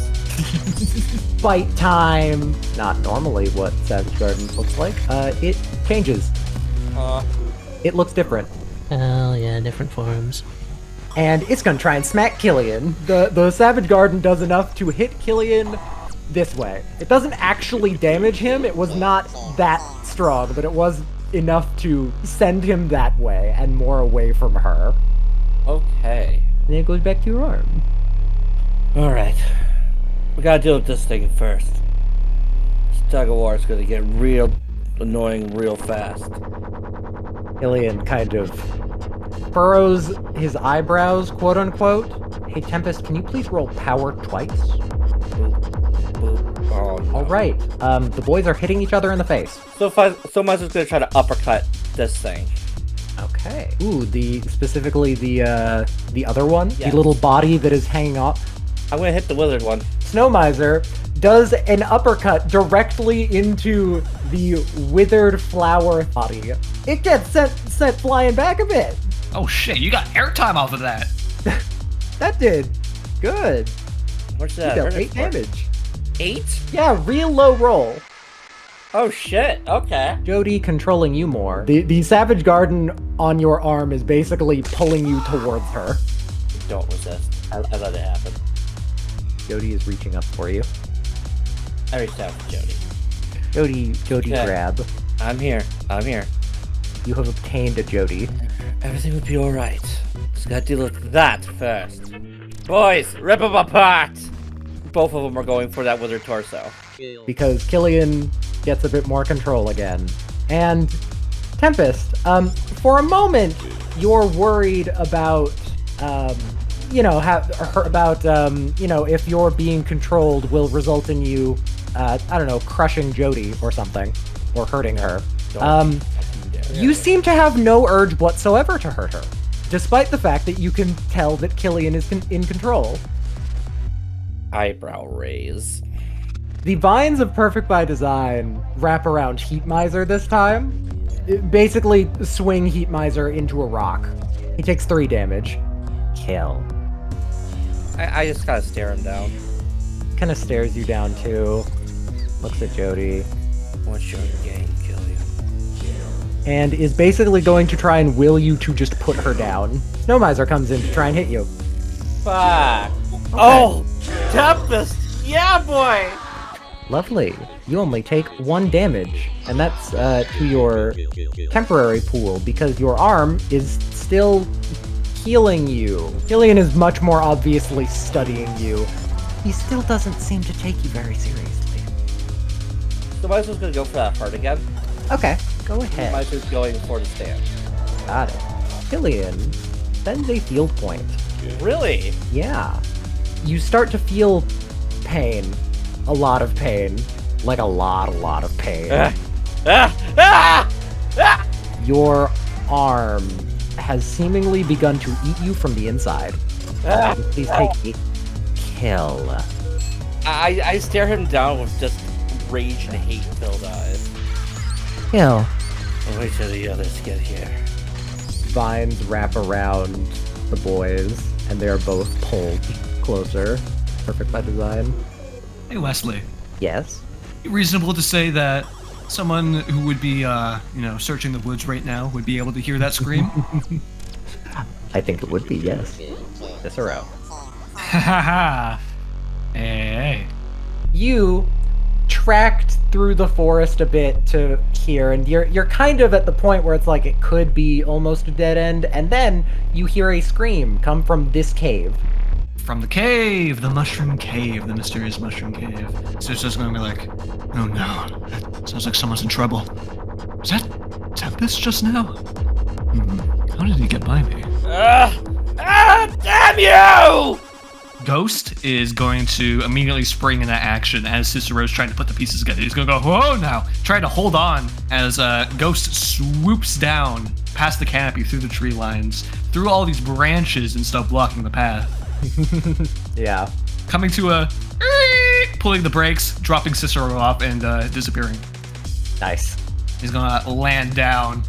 [SPEAKER 1] Fight time! Not normally what Savage Garden looks like. It changes. It looks different.
[SPEAKER 4] Hell yeah, different forms.
[SPEAKER 1] And it's gonna try and smack Killian. The Savage Garden does enough to hit Killian this way. It doesn't actually damage him. It was not that strong, but it was enough to send him that way and more away from her.
[SPEAKER 6] Okay.
[SPEAKER 1] And then it goes back to your arm.
[SPEAKER 6] Alright. We gotta deal with this thing first. This tug of war is gonna get real annoying real fast.
[SPEAKER 1] Killian kind of furrows his eyebrows, quote unquote. Hey Tempest, can you please roll power twice?
[SPEAKER 6] Oh, no.
[SPEAKER 1] Alright, the boys are hitting each other in the face.
[SPEAKER 6] So much is gonna try to uppercut this thing.
[SPEAKER 1] Okay. Ooh, specifically the other one?
[SPEAKER 6] Yes.
[SPEAKER 1] The little body that is hanging off.
[SPEAKER 6] I'm gonna hit the wizard one.
[SPEAKER 1] Snow Miser does an uppercut directly into the withered flower body. It gets sent flying back a bit.
[SPEAKER 2] Oh shit, you got airtime off of that.
[SPEAKER 1] That did good.
[SPEAKER 6] What's
[SPEAKER 1] You
[SPEAKER 6] that?
[SPEAKER 1] dealt
[SPEAKER 6] Where's
[SPEAKER 1] 8
[SPEAKER 6] it?
[SPEAKER 1] damage.
[SPEAKER 6] 8?
[SPEAKER 1] Yeah, real low roll.
[SPEAKER 6] Oh shit, okay.
[SPEAKER 1] Jody controlling you more. The Savage Garden on your arm is basically pulling you towards her.
[SPEAKER 6] Don't resist. I let it happen.
[SPEAKER 1] Jody is reaching up for you.
[SPEAKER 6] I reached out to Jody.
[SPEAKER 1] Jody
[SPEAKER 6] Okay.
[SPEAKER 1] grab.
[SPEAKER 6] I'm here.
[SPEAKER 1] You have obtained a Jody.
[SPEAKER 6] Everything would be alright. Just gotta deal with that first. Boys, rip them apart! Both of them are going for that withered torso.
[SPEAKER 1] Because Killian gets a bit more control again. And Tempest, for a moment, you're worried about, if you're being controlled will result in you, crushing Jody or something, or hurting her. You seem to have no urge whatsoever to hurt her, despite the fact that you can tell that Killian is in control.
[SPEAKER 6] Eyebrow raise.
[SPEAKER 1] The vines of Perfect by Design wrap around Heat Miser this time. Basically, swing Heat Miser into a rock. He takes 3 damage. Kill.
[SPEAKER 6] I just gotta stare him down.
[SPEAKER 1] Kind of stares you down too. Looks at Jody.
[SPEAKER 6] What's your game, Killian?
[SPEAKER 1] And is basically going to try and will you to just put her down. Snow Miser comes in to try and hit you.
[SPEAKER 6] Fuck. Oh! Tempest! Yeah, boy!
[SPEAKER 1] Lovely. You only take 1 damage, and that's to your temporary pool because your arm is still healing you. Killian is much more obviously studying you. He still doesn't seem to take you very seriously.
[SPEAKER 6] So Miser's gonna go for that heart again.
[SPEAKER 1] Okay, go ahead.
[SPEAKER 6] Miser's going for the stand.
[SPEAKER 1] Got it. Killian spends a field point.
[SPEAKER 6] Really?
[SPEAKER 1] Yeah. You start to feel pain. A lot of pain. Like a lot of pain. Your arm has seemingly begun to eat you from the inside. Please take a kill.
[SPEAKER 6] I stare him down with just rage and hate-filled eyes.
[SPEAKER 1] Kill.
[SPEAKER 6] I'll wait till the others get here.
[SPEAKER 1] vines wrap around the boys, and they are both pulled closer. Perfect by design.
[SPEAKER 2] Hey, Westley.
[SPEAKER 1] Yes?
[SPEAKER 2] Reasonable to say that someone who would be, searching the woods right now would be able to hear that scream?
[SPEAKER 1] I think it would be, yes. Cicero.
[SPEAKER 2] Ha ha ha. Hey.
[SPEAKER 1] You tracked through the forest a bit to here, and you're kind of at the point where it's like it could be almost a dead end, and then you hear a scream come from this cave.
[SPEAKER 2] From the cave, the mushroom cave, the mysterious mushroom cave. So it's just gonna be like, oh no, that sounds like someone's in trouble. Was that Tempest just now? How did he get by me?
[SPEAKER 6] Damn you!
[SPEAKER 2] Ghost is going to immediately spring into action as Cicero's trying to put the pieces together. He's gonna go, whoa now! Trying to hold on as Ghost swoops down past the canopy, through the tree lines, through all these branches and stuff blocking the path.
[SPEAKER 1] Yeah.
[SPEAKER 2] Coming to a pulling the brakes, dropping Cicero off, and disappearing.
[SPEAKER 1] Nice.
[SPEAKER 2] He's gonna land down,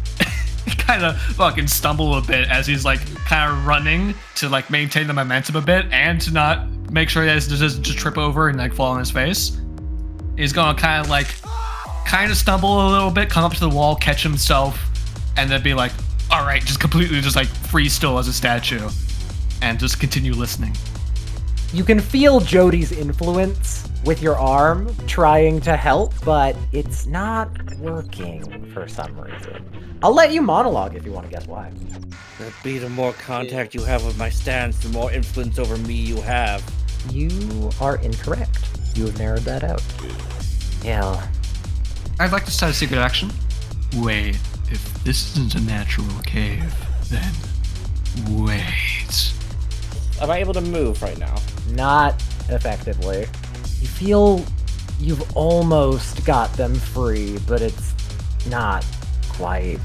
[SPEAKER 2] kind of fucking stumble a bit as he's like kind of running to like maintain the momentum a bit and to not make sure that he doesn't just trip over and like fall on his face. He's gonna kind of stumble a little bit, come up to the wall, catch himself, and then be like, all right, just completely just like freeze still as a statue. And just continue listening.
[SPEAKER 1] You can feel Jody's influence with your arm trying to help, but it's not working for some reason. I'll let you monologue if you want to guess why.
[SPEAKER 6] The more contact you have with my stance, the more influence over me you have.
[SPEAKER 1] You are incorrect. You have narrowed that out. Yeah.
[SPEAKER 2] I'd like to start a secret action. Wait, if this isn't a natural cave, then wait.
[SPEAKER 6] Am I able to move right now?
[SPEAKER 1] Not effectively. You feel you've almost got them free, but it's not quite.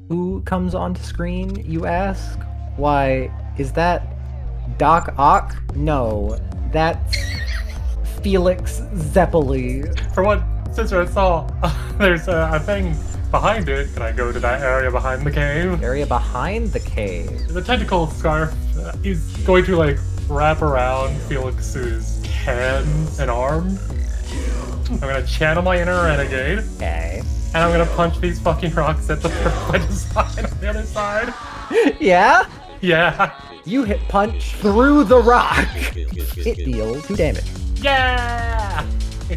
[SPEAKER 1] Who comes onto screen, you ask? Why, is that Doc Ock? No, that's Felix Zeppeli.
[SPEAKER 5] For what Cicero saw, there's a thing behind it. Can I go to that area behind the cave?
[SPEAKER 1] Area behind the cave.
[SPEAKER 5] There's a tentacle scarf. He's going to like wrap around Felix's hands and arm. I'm gonna channel my inner renegade.
[SPEAKER 1] Okay.
[SPEAKER 5] And I'm gonna punch these fucking rocks at the perfect design on the other side.
[SPEAKER 1] Yeah?
[SPEAKER 5] Yeah.
[SPEAKER 1] You hit punch through the rock. It deals 2 damage.
[SPEAKER 5] Yeah!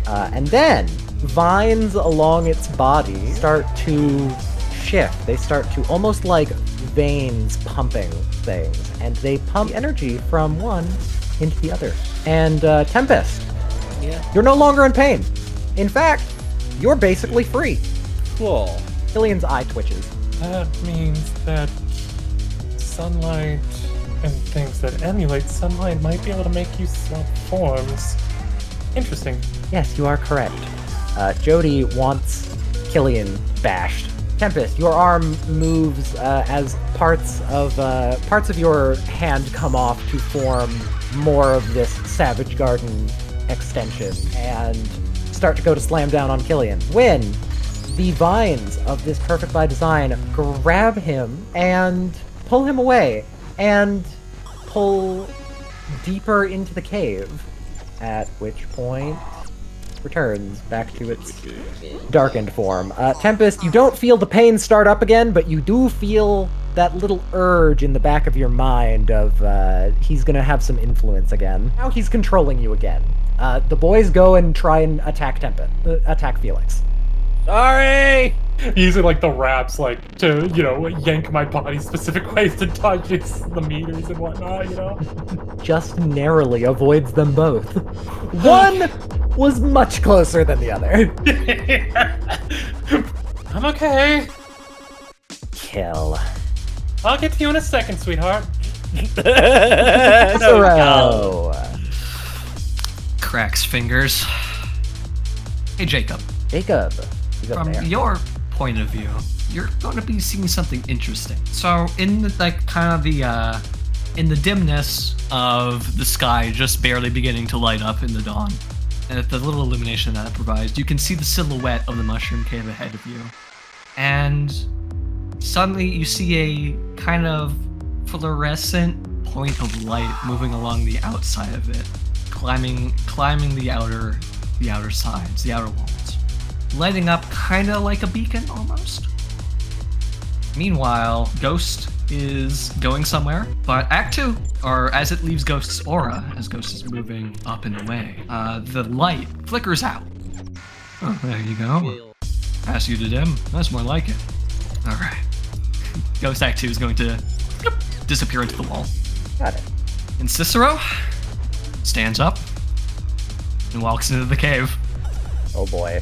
[SPEAKER 1] And then vines along its body start to shift. They start to almost like veins pumping things, and they pump energy from one into the other. And Tempest,
[SPEAKER 6] Yeah.
[SPEAKER 1] you're no longer in pain. In fact, you're basically free.
[SPEAKER 6] Cool.
[SPEAKER 1] Killian's eye twitches.
[SPEAKER 5] That means that sunlight and things that emulate sunlight might be able to make you swap forms. Interesting.
[SPEAKER 1] Yes, you are correct. Jody wants Killian bashed. Tempest, your arm moves as parts of your hand come off to form more of this Savage Garden extension and start to go to slam down on Killian. When the vines of this Perfect by Design grab him and pull him away and pull deeper into the cave, at which point returns back to its darkened form. Tempest, you don't feel the pain start up again, but you do feel that little urge in the back of your mind of he's gonna have some influence again. Now he's controlling you again. The boys go and try and attack attack Felix.
[SPEAKER 5] Sorry! Using like the wraps like to, yank my body specific ways to touch the meters and whatnot,
[SPEAKER 1] Just narrowly avoids them both. One was much closer than the other.
[SPEAKER 5] I'm okay.
[SPEAKER 1] Kill.
[SPEAKER 5] I'll get to you in a second, sweetheart.
[SPEAKER 1] Cicero.
[SPEAKER 2] Cracks fingers. Hey, Jacob.
[SPEAKER 1] Jacob. He's up
[SPEAKER 2] From
[SPEAKER 1] there.
[SPEAKER 2] your point of view, you're going to be seeing something interesting. So, in the in the dimness of the sky, just barely beginning to light up in the dawn, and at the little illumination that it provides, you can see the silhouette of the mushroom cave ahead of you. And suddenly you see a kind of fluorescent point of light moving along the outside of it, climbing the outer sides, the outer walls, lighting up kind of like a beacon almost. Meanwhile, Ghost is going somewhere, but Act 2, or as it leaves Ghost's aura, as Ghost is moving up and away, the light flickers out. Oh, there you go. Ask you to dim. That's more like it. Alright. Ghost Act 2 is going to disappear into the wall.
[SPEAKER 1] Got it.
[SPEAKER 2] And Cicero stands up and walks into the cave.
[SPEAKER 1] Oh boy.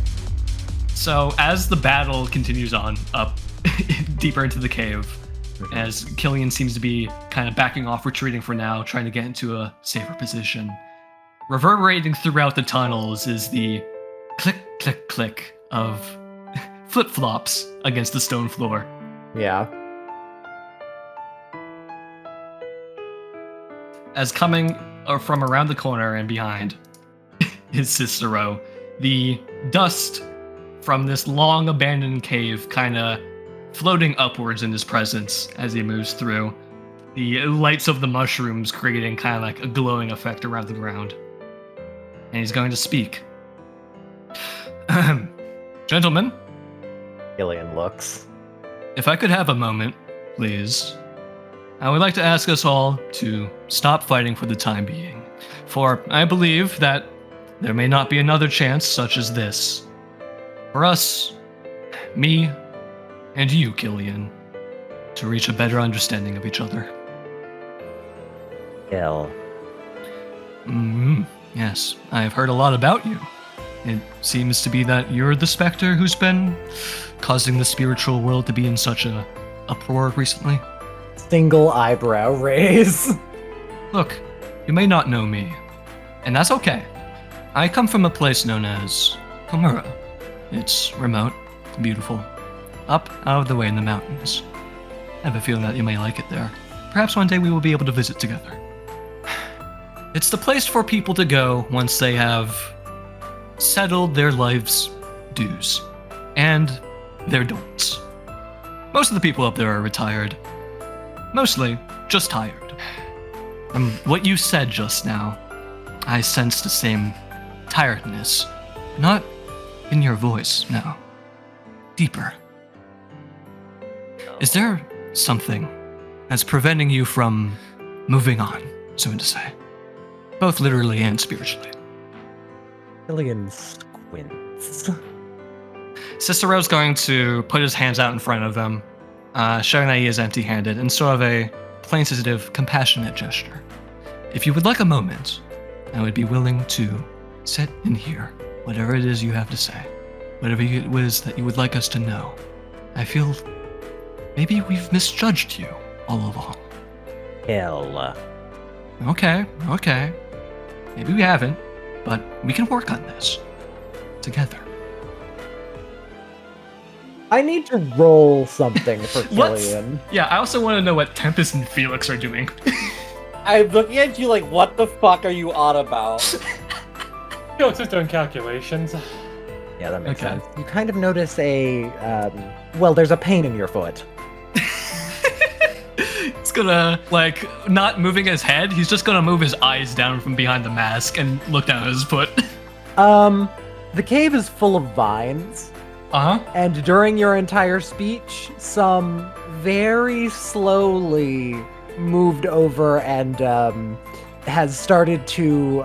[SPEAKER 2] So as the battle continues on up deeper into the cave, as Killian seems to be kind of backing off, retreating for now, trying to get into a safer position, reverberating throughout the tunnels is the click, click, click of flip-flops against the stone floor.
[SPEAKER 1] Yeah.
[SPEAKER 2] As coming from around the corner and behind is Cicero, the dust from this long abandoned cave kind of floating upwards in his presence as he moves through, the lights of the mushrooms creating kind of like a glowing effect around the ground. And he's going to speak. Gentlemen,
[SPEAKER 1] Killian looks.
[SPEAKER 2] if I could have a moment, please, I would like to ask us all to stop fighting for the time being, for I believe that there may not be another chance such as this. For us, me, and you, Killian, to reach a better understanding of each other.
[SPEAKER 1] Kill.
[SPEAKER 2] Yes, I have heard a lot about you. It seems to be that you're the specter who's been causing the spiritual world to be in such a uproar recently.
[SPEAKER 1] Single eyebrow raise.
[SPEAKER 2] Look, you may not know me, and that's okay. I come from a place known as Komura. It's remote, beautiful, up out of the way in the mountains. I have a feeling that you may like it there. Perhaps one day we will be able to visit together. It's the place for people to go once they have settled their life's dues and their don'ts. Most of the people up there are retired. Mostly just tired. What you said just now, I sensed the same tiredness. Not in your voice, no. Deeper. Is there something that's preventing you from moving on, so to say? Both literally and spiritually.
[SPEAKER 1] Killian squints.
[SPEAKER 2] Cicero's going to put his hands out in front of him, showing that he is empty-handed, in sort of a plain-sensitive, compassionate gesture. If you would like a moment, I would be willing to sit and hear whatever it is you have to say, whatever it is that you would like us to know. I feel maybe we've misjudged you all along.
[SPEAKER 1] Kill.
[SPEAKER 2] Okay. Maybe we haven't, but we can work on this together.
[SPEAKER 1] I need to roll something for
[SPEAKER 2] What's-
[SPEAKER 1] Killian.
[SPEAKER 2] Yeah, I also want to know what Tempest and Felix are doing.
[SPEAKER 6] I'm looking at you like, what the fuck are you on about?
[SPEAKER 5] Felix is doing calculations.
[SPEAKER 1] Yeah, that makes
[SPEAKER 2] Okay.
[SPEAKER 1] sense. You kind of notice there's a pain in your foot.
[SPEAKER 2] He's gonna, not moving his head, he's just gonna move his eyes down from behind the mask and look down at his foot.
[SPEAKER 1] The cave is full of vines,
[SPEAKER 2] Uh-huh.
[SPEAKER 1] and during your entire speech, some very slowly moved over and has started to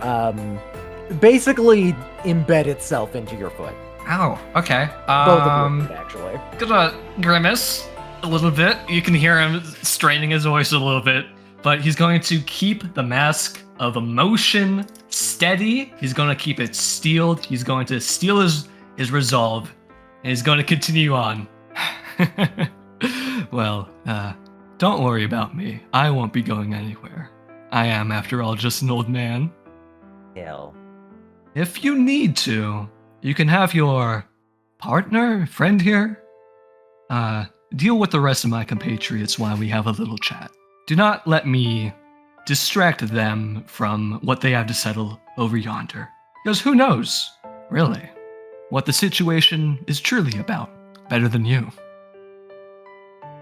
[SPEAKER 1] basically embed itself into your foot.
[SPEAKER 2] Ow, okay.
[SPEAKER 1] Both of your feet, actually.
[SPEAKER 2] Gonna grimace a little bit. You can hear him straining his voice a little bit, but he's going to keep the mask of emotion steady. He's going to keep it steeled. He's going to steel his resolve, and he's going to continue on. Well, don't worry about me. I won't be going anywhere. I am, after all, just an old man.
[SPEAKER 1] Kill.
[SPEAKER 2] If you need to, you can have your partner, friend here, deal with the rest of my compatriots while we have a little chat. Do not let me distract them from what they have to settle over yonder. Because who knows, really, what the situation is truly about, better than you.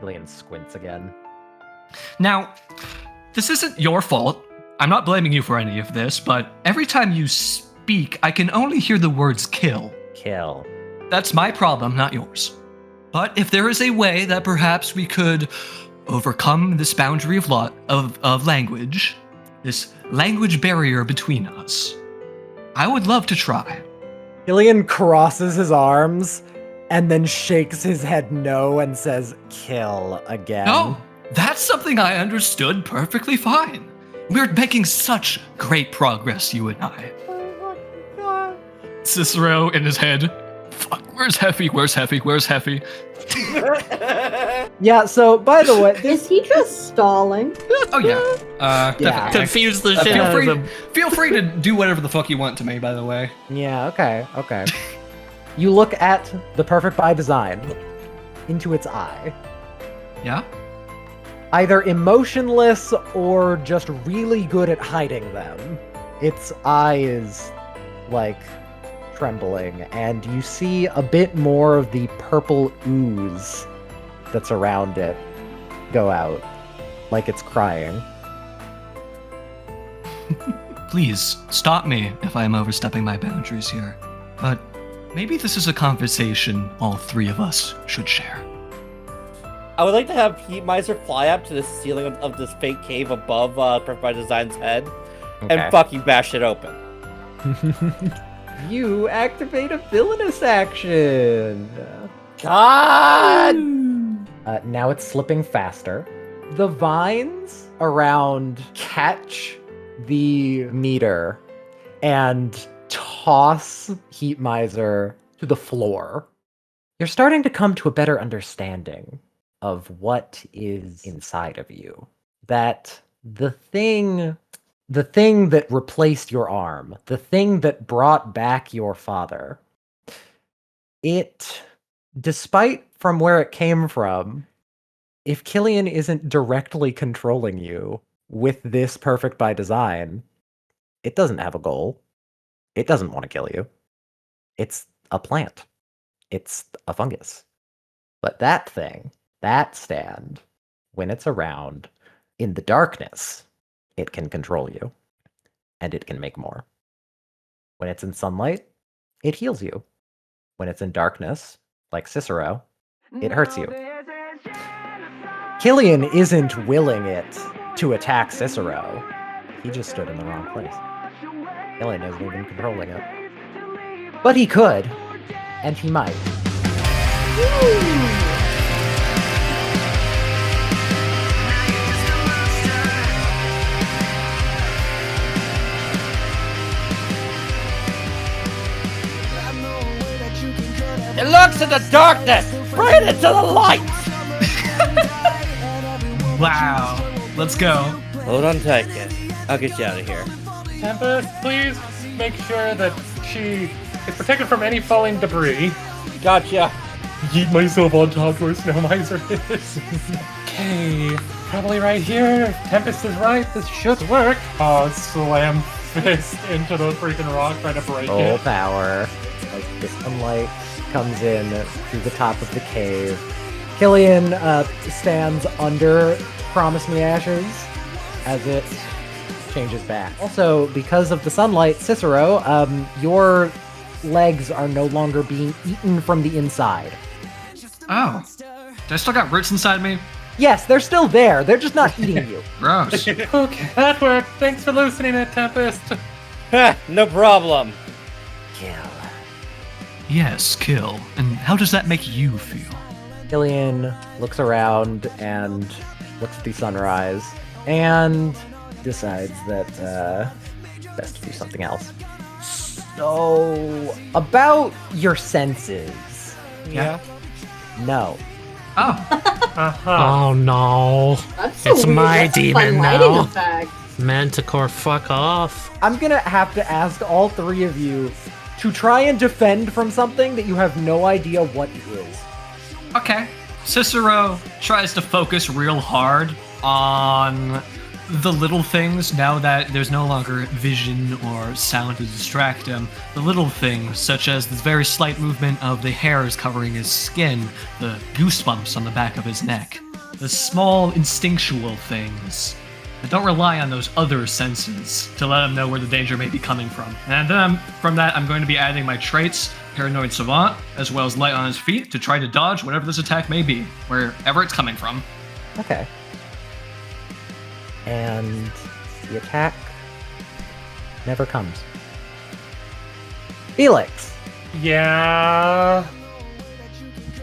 [SPEAKER 1] Killian squints again.
[SPEAKER 2] Now, this isn't your fault. I'm not blaming you for any of this, but every time you speak, I can only hear the words kill.
[SPEAKER 1] Kill.
[SPEAKER 2] That's my problem, not yours. But if there is a way that perhaps we could overcome this boundary of language, this language barrier between us, I would love to try.
[SPEAKER 1] Killian crosses his arms and then shakes his head no and says, kill again.
[SPEAKER 2] No, that's something I understood perfectly fine. We're making such great progress, you and I. Cicero in his head. Fuck, where's Heffie? Where's Heffie? Where's Heffie?
[SPEAKER 1] Yeah, so by the way,
[SPEAKER 7] Is he just stalling?
[SPEAKER 2] Oh yeah.
[SPEAKER 1] Yeah.
[SPEAKER 2] Definitely.
[SPEAKER 4] Confuse the shit out of him.
[SPEAKER 2] Feel free to do whatever the fuck you want to me, by the way.
[SPEAKER 1] yeah, okay. You look at the perfect by design into its eye.
[SPEAKER 2] Yeah?
[SPEAKER 1] Either emotionless or just really good at hiding them. Its eye is, like, trembling, and you see a bit more of the purple ooze that's around it go out, like it's crying.
[SPEAKER 2] Please, stop me if I am overstepping my boundaries here. But maybe this is a conversation all three of us should share.
[SPEAKER 6] I would like to have Heat Miser fly up to the ceiling of this fake cave above Perfect by Design's head and fucking bash it open.
[SPEAKER 1] You activate a villainous action!
[SPEAKER 6] God!
[SPEAKER 1] Now it's slipping faster. The vines around catch the meter and toss Heat Miser to the floor. You're starting to come to a better understanding of what is inside of you. That the thing that replaced your arm, the thing that brought back your father, it, despite from where it came from, if Killian isn't directly controlling you with this perfect by design, it doesn't have a goal. It doesn't want to kill you. It's a plant. It's a fungus. But that thing, that stand, when it's around, in the darkness, it can control you. And it can make more. When it's in sunlight, it heals you. When it's in darkness, like Cicero, it hurts you. Killian isn't willing it to attack Cicero. He just stood in the wrong place. Killian isn't even controlling it. But he could, and he might.
[SPEAKER 6] It looks at the darkness! Right into the light!
[SPEAKER 2] Wow. Let's go.
[SPEAKER 6] Hold on tight, kid. I'll get you out of here.
[SPEAKER 5] Tempest, please make sure that she is protected from any falling debris.
[SPEAKER 6] Gotcha.
[SPEAKER 5] Yeet myself on top where Snow Miser is. Okay, probably right here. If Tempest is right, this should work. Oh, slam fist into the freaking rock, trying to break
[SPEAKER 1] Full
[SPEAKER 5] it.
[SPEAKER 1] power. Like the sunlight comes in through the top of the cave. Killian stands under Promise Me Ashes as it changes back. Also, because of the sunlight, Cicero, your legs are no longer being eaten from the inside.
[SPEAKER 2] Oh. I still got roots inside me?
[SPEAKER 1] Yes, they're still there. They're just not eating you.
[SPEAKER 2] Gross.
[SPEAKER 5] Okay, that worked. Thanks for loosening it, Tempest.
[SPEAKER 6] Ha! No problem.
[SPEAKER 1] Kill.
[SPEAKER 2] Yes, kill. And how does that make you feel?
[SPEAKER 1] Killian looks around and looks at the sunrise and decides that best to do something else. So, about your senses.
[SPEAKER 2] Yeah.
[SPEAKER 1] No.
[SPEAKER 2] Oh.
[SPEAKER 4] Oh no.
[SPEAKER 7] That's
[SPEAKER 4] It's
[SPEAKER 7] weird.
[SPEAKER 4] my
[SPEAKER 7] That's a
[SPEAKER 4] demon
[SPEAKER 7] fun lighting
[SPEAKER 4] now.
[SPEAKER 7] effect.
[SPEAKER 4] Manticore, fuck off.
[SPEAKER 1] I'm gonna have to ask all three of you to try and defend from something that you have no idea what it is.
[SPEAKER 2] Okay. Cicero tries to focus real hard on the little things now that there's no longer vision or sound to distract him. The little things, such as the very slight movement of the hairs covering his skin, the goosebumps on the back of his neck. the small instinctual things. But don't rely on those other senses to let them know where the danger may be coming from. And then from that, I'm going to be adding my traits, Paranoid Savant, as well as Light on his feet, to try to dodge whatever this attack may be, wherever it's coming from.
[SPEAKER 1] Okay. And the attack never comes. Felix,
[SPEAKER 5] Yeah.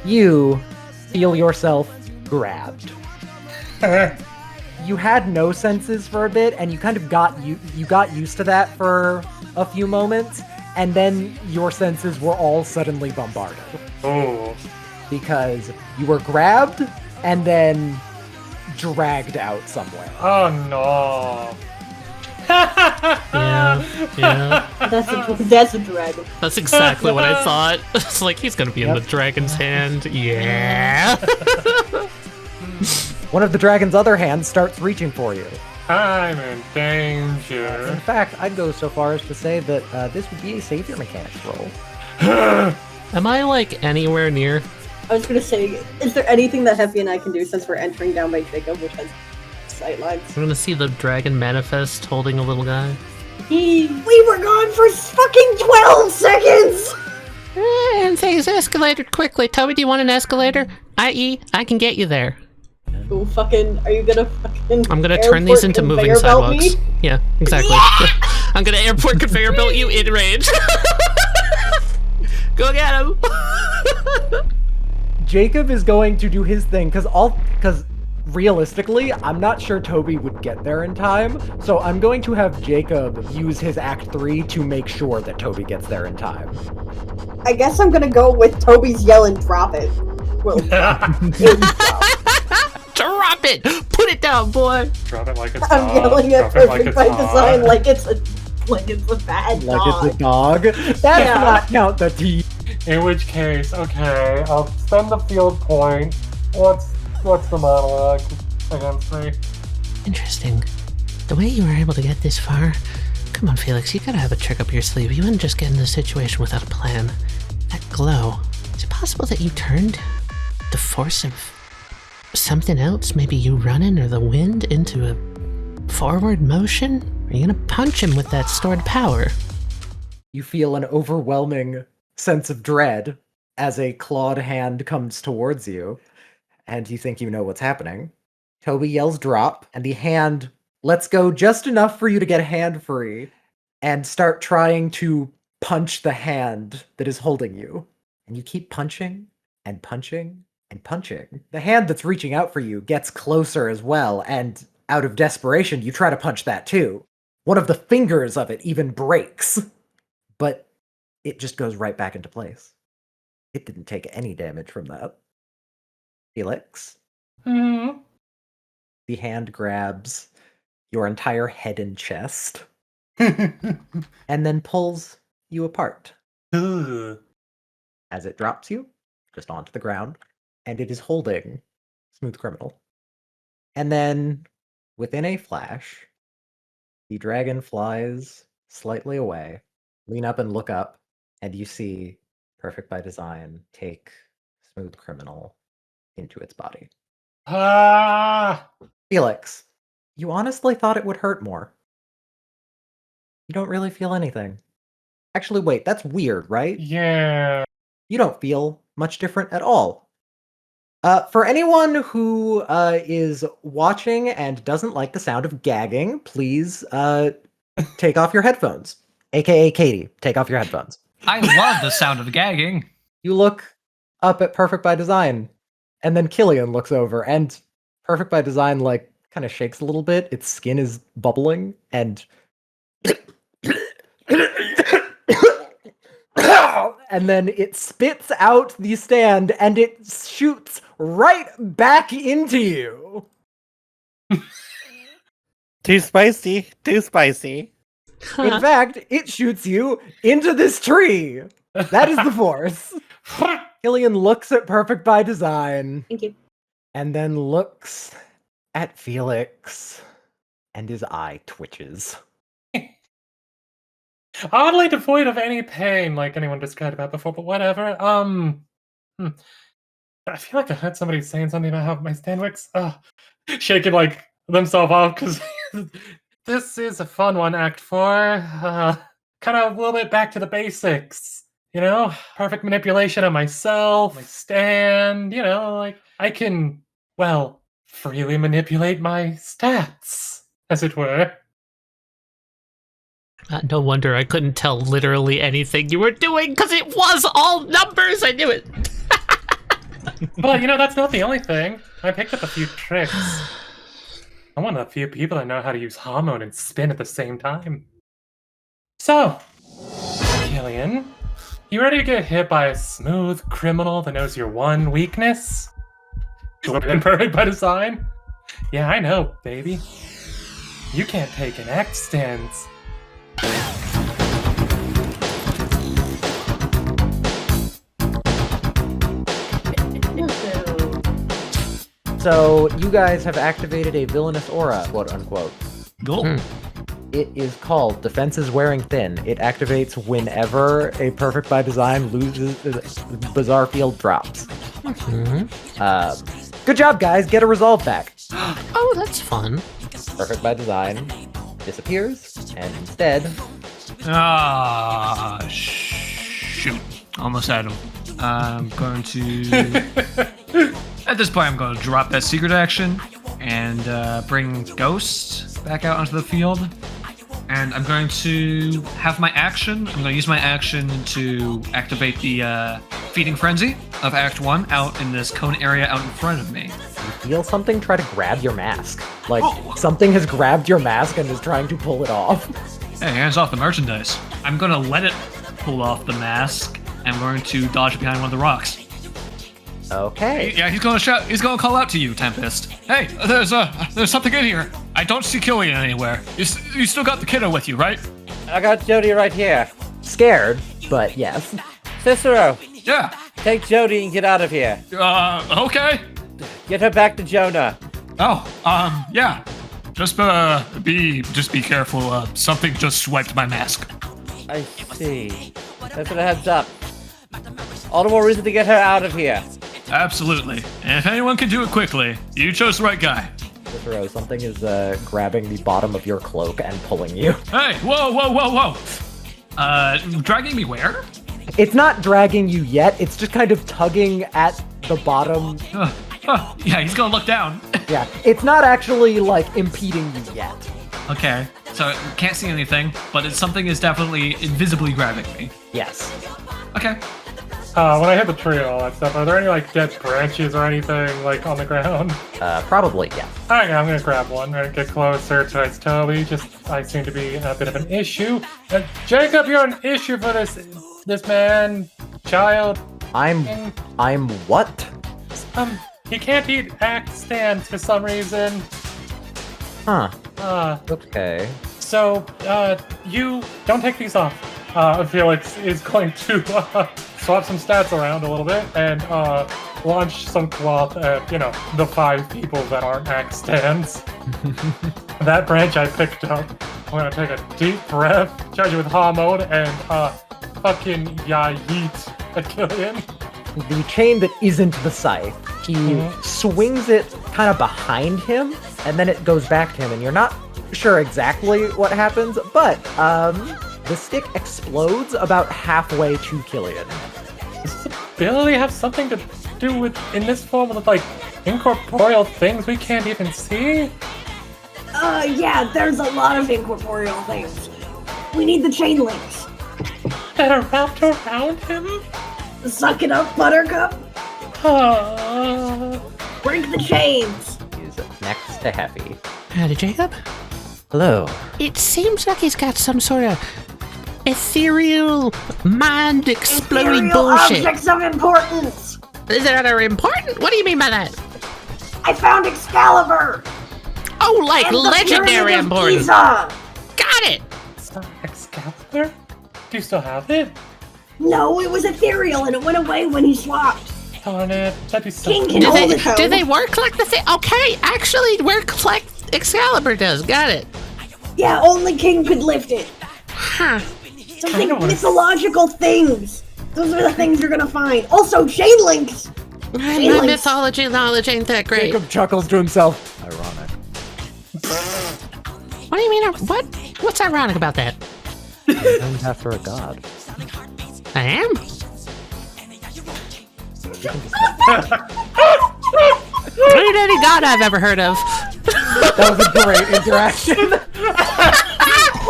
[SPEAKER 1] you feel yourself grabbed. You had no senses for a bit, and you kind of got used to that for a few moments, and then your senses were all suddenly bombarded
[SPEAKER 5] Oh.
[SPEAKER 1] because you were grabbed and then dragged out somewhere.
[SPEAKER 5] Oh no.
[SPEAKER 4] Yeah.
[SPEAKER 7] That's a dragon.
[SPEAKER 4] That's exactly what I thought. It's like, he's gonna be in the dragon's hand. Yeah.
[SPEAKER 1] One of the dragon's other hands starts reaching for you.
[SPEAKER 5] I'm in
[SPEAKER 1] In
[SPEAKER 5] danger.
[SPEAKER 1] fact, I'd go so far as to say that this would be a savior mechanics roll.
[SPEAKER 4] Am I, like, anywhere near?
[SPEAKER 7] I was gonna say, is there anything that Heffie and I can do since we're entering down by Jacob, which has sightlines?
[SPEAKER 4] I'm gonna see the dragon manifest holding a little guy.
[SPEAKER 7] We were gone for fucking 12 seconds!
[SPEAKER 4] And things escalated quickly. Toby, do you want an escalator? I.e., I can get you there.
[SPEAKER 7] Oh, fucking, are you gonna fucking
[SPEAKER 4] I'm gonna turn these into moving
[SPEAKER 7] conveyor belt
[SPEAKER 4] sidewalks.
[SPEAKER 7] me?
[SPEAKER 4] Yeah, exactly. I'm gonna airport conveyor belt you in range. Go get him!
[SPEAKER 1] Jacob is going to do his thing because realistically, I'm not sure Toby would get there in time. So I'm going to have Jacob use his Act 3 to make sure that Toby gets there in time.
[SPEAKER 7] I guess I'm gonna go with Toby's yelling, drop it. Well,
[SPEAKER 4] Drop it! Put it down, boy!
[SPEAKER 5] Drop it like it's
[SPEAKER 7] I'm
[SPEAKER 5] hot.
[SPEAKER 7] yelling at
[SPEAKER 5] Drop it like
[SPEAKER 7] Perfect
[SPEAKER 5] it's
[SPEAKER 7] by
[SPEAKER 5] hot.
[SPEAKER 7] Design like it's a bad
[SPEAKER 1] Like
[SPEAKER 7] dog.
[SPEAKER 1] it's a dog. That's
[SPEAKER 7] Yeah.
[SPEAKER 1] not count the T.
[SPEAKER 5] In which case, okay, I'll spend the field point. What's the monologue against me?
[SPEAKER 4] Interesting. The way you were able to get this far... Come on, Felix, you gotta have a trick up your sleeve. You wouldn't just get in this situation without a plan. That glow... Is it possible that you turned the force of something else? Maybe you running or the wind into a forward motion? Are you gonna punch him with that stored power?
[SPEAKER 1] You feel an overwhelming sense of dread as a clawed hand comes towards you, and you think you know what's happening. Toby yells drop, and the hand lets go just enough for you to get hand free and start trying to punch the hand that is holding you. And you keep punching and punching and punching. The hand that's reaching out for you gets closer as well, and out of desperation, you try to punch that too. One of the fingers of it even breaks, but it just goes right back into place. It didn't take any damage from that. Felix,
[SPEAKER 5] Hmm.
[SPEAKER 1] the hand grabs your entire head and chest and then pulls you apart
[SPEAKER 5] Ugh.
[SPEAKER 1] as it drops you just onto the ground, and it is holding Smooth Criminal. And then, within a flash, the dragon flies slightly away. Lean up and look up, and you see Perfect by Design take Smooth Criminal into its body.
[SPEAKER 5] Ah!
[SPEAKER 1] Felix, you honestly thought it would hurt more. You don't really feel anything. Actually, wait, that's weird, right?
[SPEAKER 5] Yeah.
[SPEAKER 1] You don't feel much different at all. For anyone who is watching and doesn't like the sound of gagging, please take off your headphones. AKA Katie, take off your headphones.
[SPEAKER 2] I love the sound of gagging.
[SPEAKER 1] You look up at Perfect by Design, and then Killian looks over, and Perfect by Design, like, kind of shakes a little bit. Its skin is bubbling, and... and then it spits out the stand, and it shoots right back into you.
[SPEAKER 6] Too spicy. Too spicy.
[SPEAKER 1] In fact, it shoots you into this tree. That is the force. Killian looks at Perfect by Design,
[SPEAKER 7] Thank you.
[SPEAKER 1] and then looks at Felix, and his eye twitches.
[SPEAKER 5] Oddly devoid of any pain, like anyone described about before, but whatever. I feel like I heard somebody saying something about how my Stanwicks shaking like themselves off because this is a fun one, Act 4. Kind of a little bit back to the basics, you know? Perfect manipulation of myself, my stand, you know, like I can, well, freely manipulate my stats, as it were.
[SPEAKER 4] No wonder I couldn't tell literally anything you were doing, because it was all numbers! I knew it!
[SPEAKER 5] Well, you know, that's not the only thing. I picked up a few tricks. I'm one of the few people that know how to use hormone and spin at the same time. So, Killian, you ready to get hit by a smooth criminal that knows your one weakness? Perfect by design? Yeah, I know, baby. You can't take an act stance.
[SPEAKER 1] So you guys have activated a villainous aura, quote unquote.
[SPEAKER 2] Cool.
[SPEAKER 1] It is called Defenses Wearing Thin. It activates whenever a Perfect by Design loses Bizarre Field drops. Good job, guys. Get a resolve back.
[SPEAKER 4] Oh, that's fun.
[SPEAKER 1] Perfect by Design disappears, and instead...
[SPEAKER 2] Shoot. Almost had him. I'm going to... At this point, I'm going to drop that secret action and bring Ghost back out onto the field. And I'm going to have my action. I'm going to use my action to activate the Feeding Frenzy of Act 1 out in this cone area out in front of me.
[SPEAKER 1] You feel something try to grab your mask. Like, something has grabbed your mask and is trying to pull it off.
[SPEAKER 2] Hey, hands off the merchandise. I'm going to let it pull off the mask. I'm going to dodge behind one of the rocks.
[SPEAKER 1] Okay.
[SPEAKER 2] Yeah, he's going to shout. He's going to call out to you, Tempest. Hey, there's something in here. I don't see Killian anywhere. You still got the kiddo with you, right?
[SPEAKER 6] I got Jody right here.
[SPEAKER 1] Scared, but yes.
[SPEAKER 6] Cicero,
[SPEAKER 2] Yeah.
[SPEAKER 6] take Jody and get out of here.
[SPEAKER 2] Okay.
[SPEAKER 6] Get her back to Jonah.
[SPEAKER 2] Oh, yeah. Just be careful. Something just swiped my mask.
[SPEAKER 6] I see. That's what a heads up. All the more reason to get her out of here.
[SPEAKER 2] Absolutely. And if anyone can do it quickly, you chose the right guy.
[SPEAKER 1] Cicero, something is grabbing the bottom of your cloak and pulling you.
[SPEAKER 2] Hey, whoa. Dragging me where?
[SPEAKER 1] It's not dragging you yet, it's just kind of tugging at the bottom.
[SPEAKER 2] Yeah, he's gonna look down.
[SPEAKER 1] Yeah, it's not actually, like, impeding you yet.
[SPEAKER 2] Okay, so can't see anything, but something is definitely invisibly grabbing me.
[SPEAKER 1] Yes.
[SPEAKER 2] Okay.
[SPEAKER 5] When I hit the tree and all that stuff, are there any, like, dead branches or anything, like, on the ground?
[SPEAKER 1] Probably, yeah.
[SPEAKER 5] Alright, I'm gonna grab one and get closer towards Toby. I seem to be a bit of an issue. Jacob, you're an issue for this man, child.
[SPEAKER 1] I'm what?
[SPEAKER 5] He can't eat act stands for some reason.
[SPEAKER 1] Huh. Okay.
[SPEAKER 5] So, you don't take these off. Felix is going to swap some stats around a little bit and launch some cloth at, the 5 people that aren't act stands. That branch I picked up. I'm gonna take a deep breath, charge it with hormone, and fucking yeet at Killian.
[SPEAKER 1] The chain that isn't the scythe, he swings it kind of behind him, and then it goes back to him, and you're not sure exactly what happens, but the stick explodes about halfway to Killian.
[SPEAKER 5] Does this ability have something to do with, in this form, with, like, incorporeal things we can't even see?
[SPEAKER 3] Yeah, there's a lot of incorporeal things. We need the chain links.
[SPEAKER 5] That are wrapped around him?
[SPEAKER 3] Suck it up, Buttercup. Break the chains.
[SPEAKER 1] He's next to Heffie.
[SPEAKER 4] Howdy, Jacob.
[SPEAKER 1] Hello.
[SPEAKER 4] It seems like he's got some sort of ethereal, mind-exploding
[SPEAKER 3] Ethereal
[SPEAKER 4] bullshit.
[SPEAKER 3] objects of importance.
[SPEAKER 4] Is that important? What do you mean by that?
[SPEAKER 3] I found Excalibur.
[SPEAKER 4] Oh, like
[SPEAKER 3] And the
[SPEAKER 4] legendary
[SPEAKER 3] Pyramid of
[SPEAKER 4] important.
[SPEAKER 3] Giza.
[SPEAKER 4] Got it.
[SPEAKER 5] It's not Excalibur? Do you still have it?
[SPEAKER 3] No, it was ethereal and it went away when he swapped.
[SPEAKER 5] Darn it. That'd be so
[SPEAKER 3] King can
[SPEAKER 5] cool.
[SPEAKER 3] hold it, though.
[SPEAKER 4] Do they work like the thing? Okay, actually work like Excalibur does. Got it.
[SPEAKER 3] Yeah, only King could lift it.
[SPEAKER 4] Huh.
[SPEAKER 3] Something
[SPEAKER 5] I don't wanna-
[SPEAKER 3] mythological things. Those are the things you're gonna find. Also, chain links.
[SPEAKER 4] My
[SPEAKER 3] Felix.
[SPEAKER 4] mythology knowledge ain't that great.
[SPEAKER 1] Jacob chuckles to himself. Ironic.
[SPEAKER 4] What do you mean? What? What's ironic about that?
[SPEAKER 1] Named after a god.
[SPEAKER 4] I am? Ain't any god I've ever heard of.
[SPEAKER 1] That was a great interaction.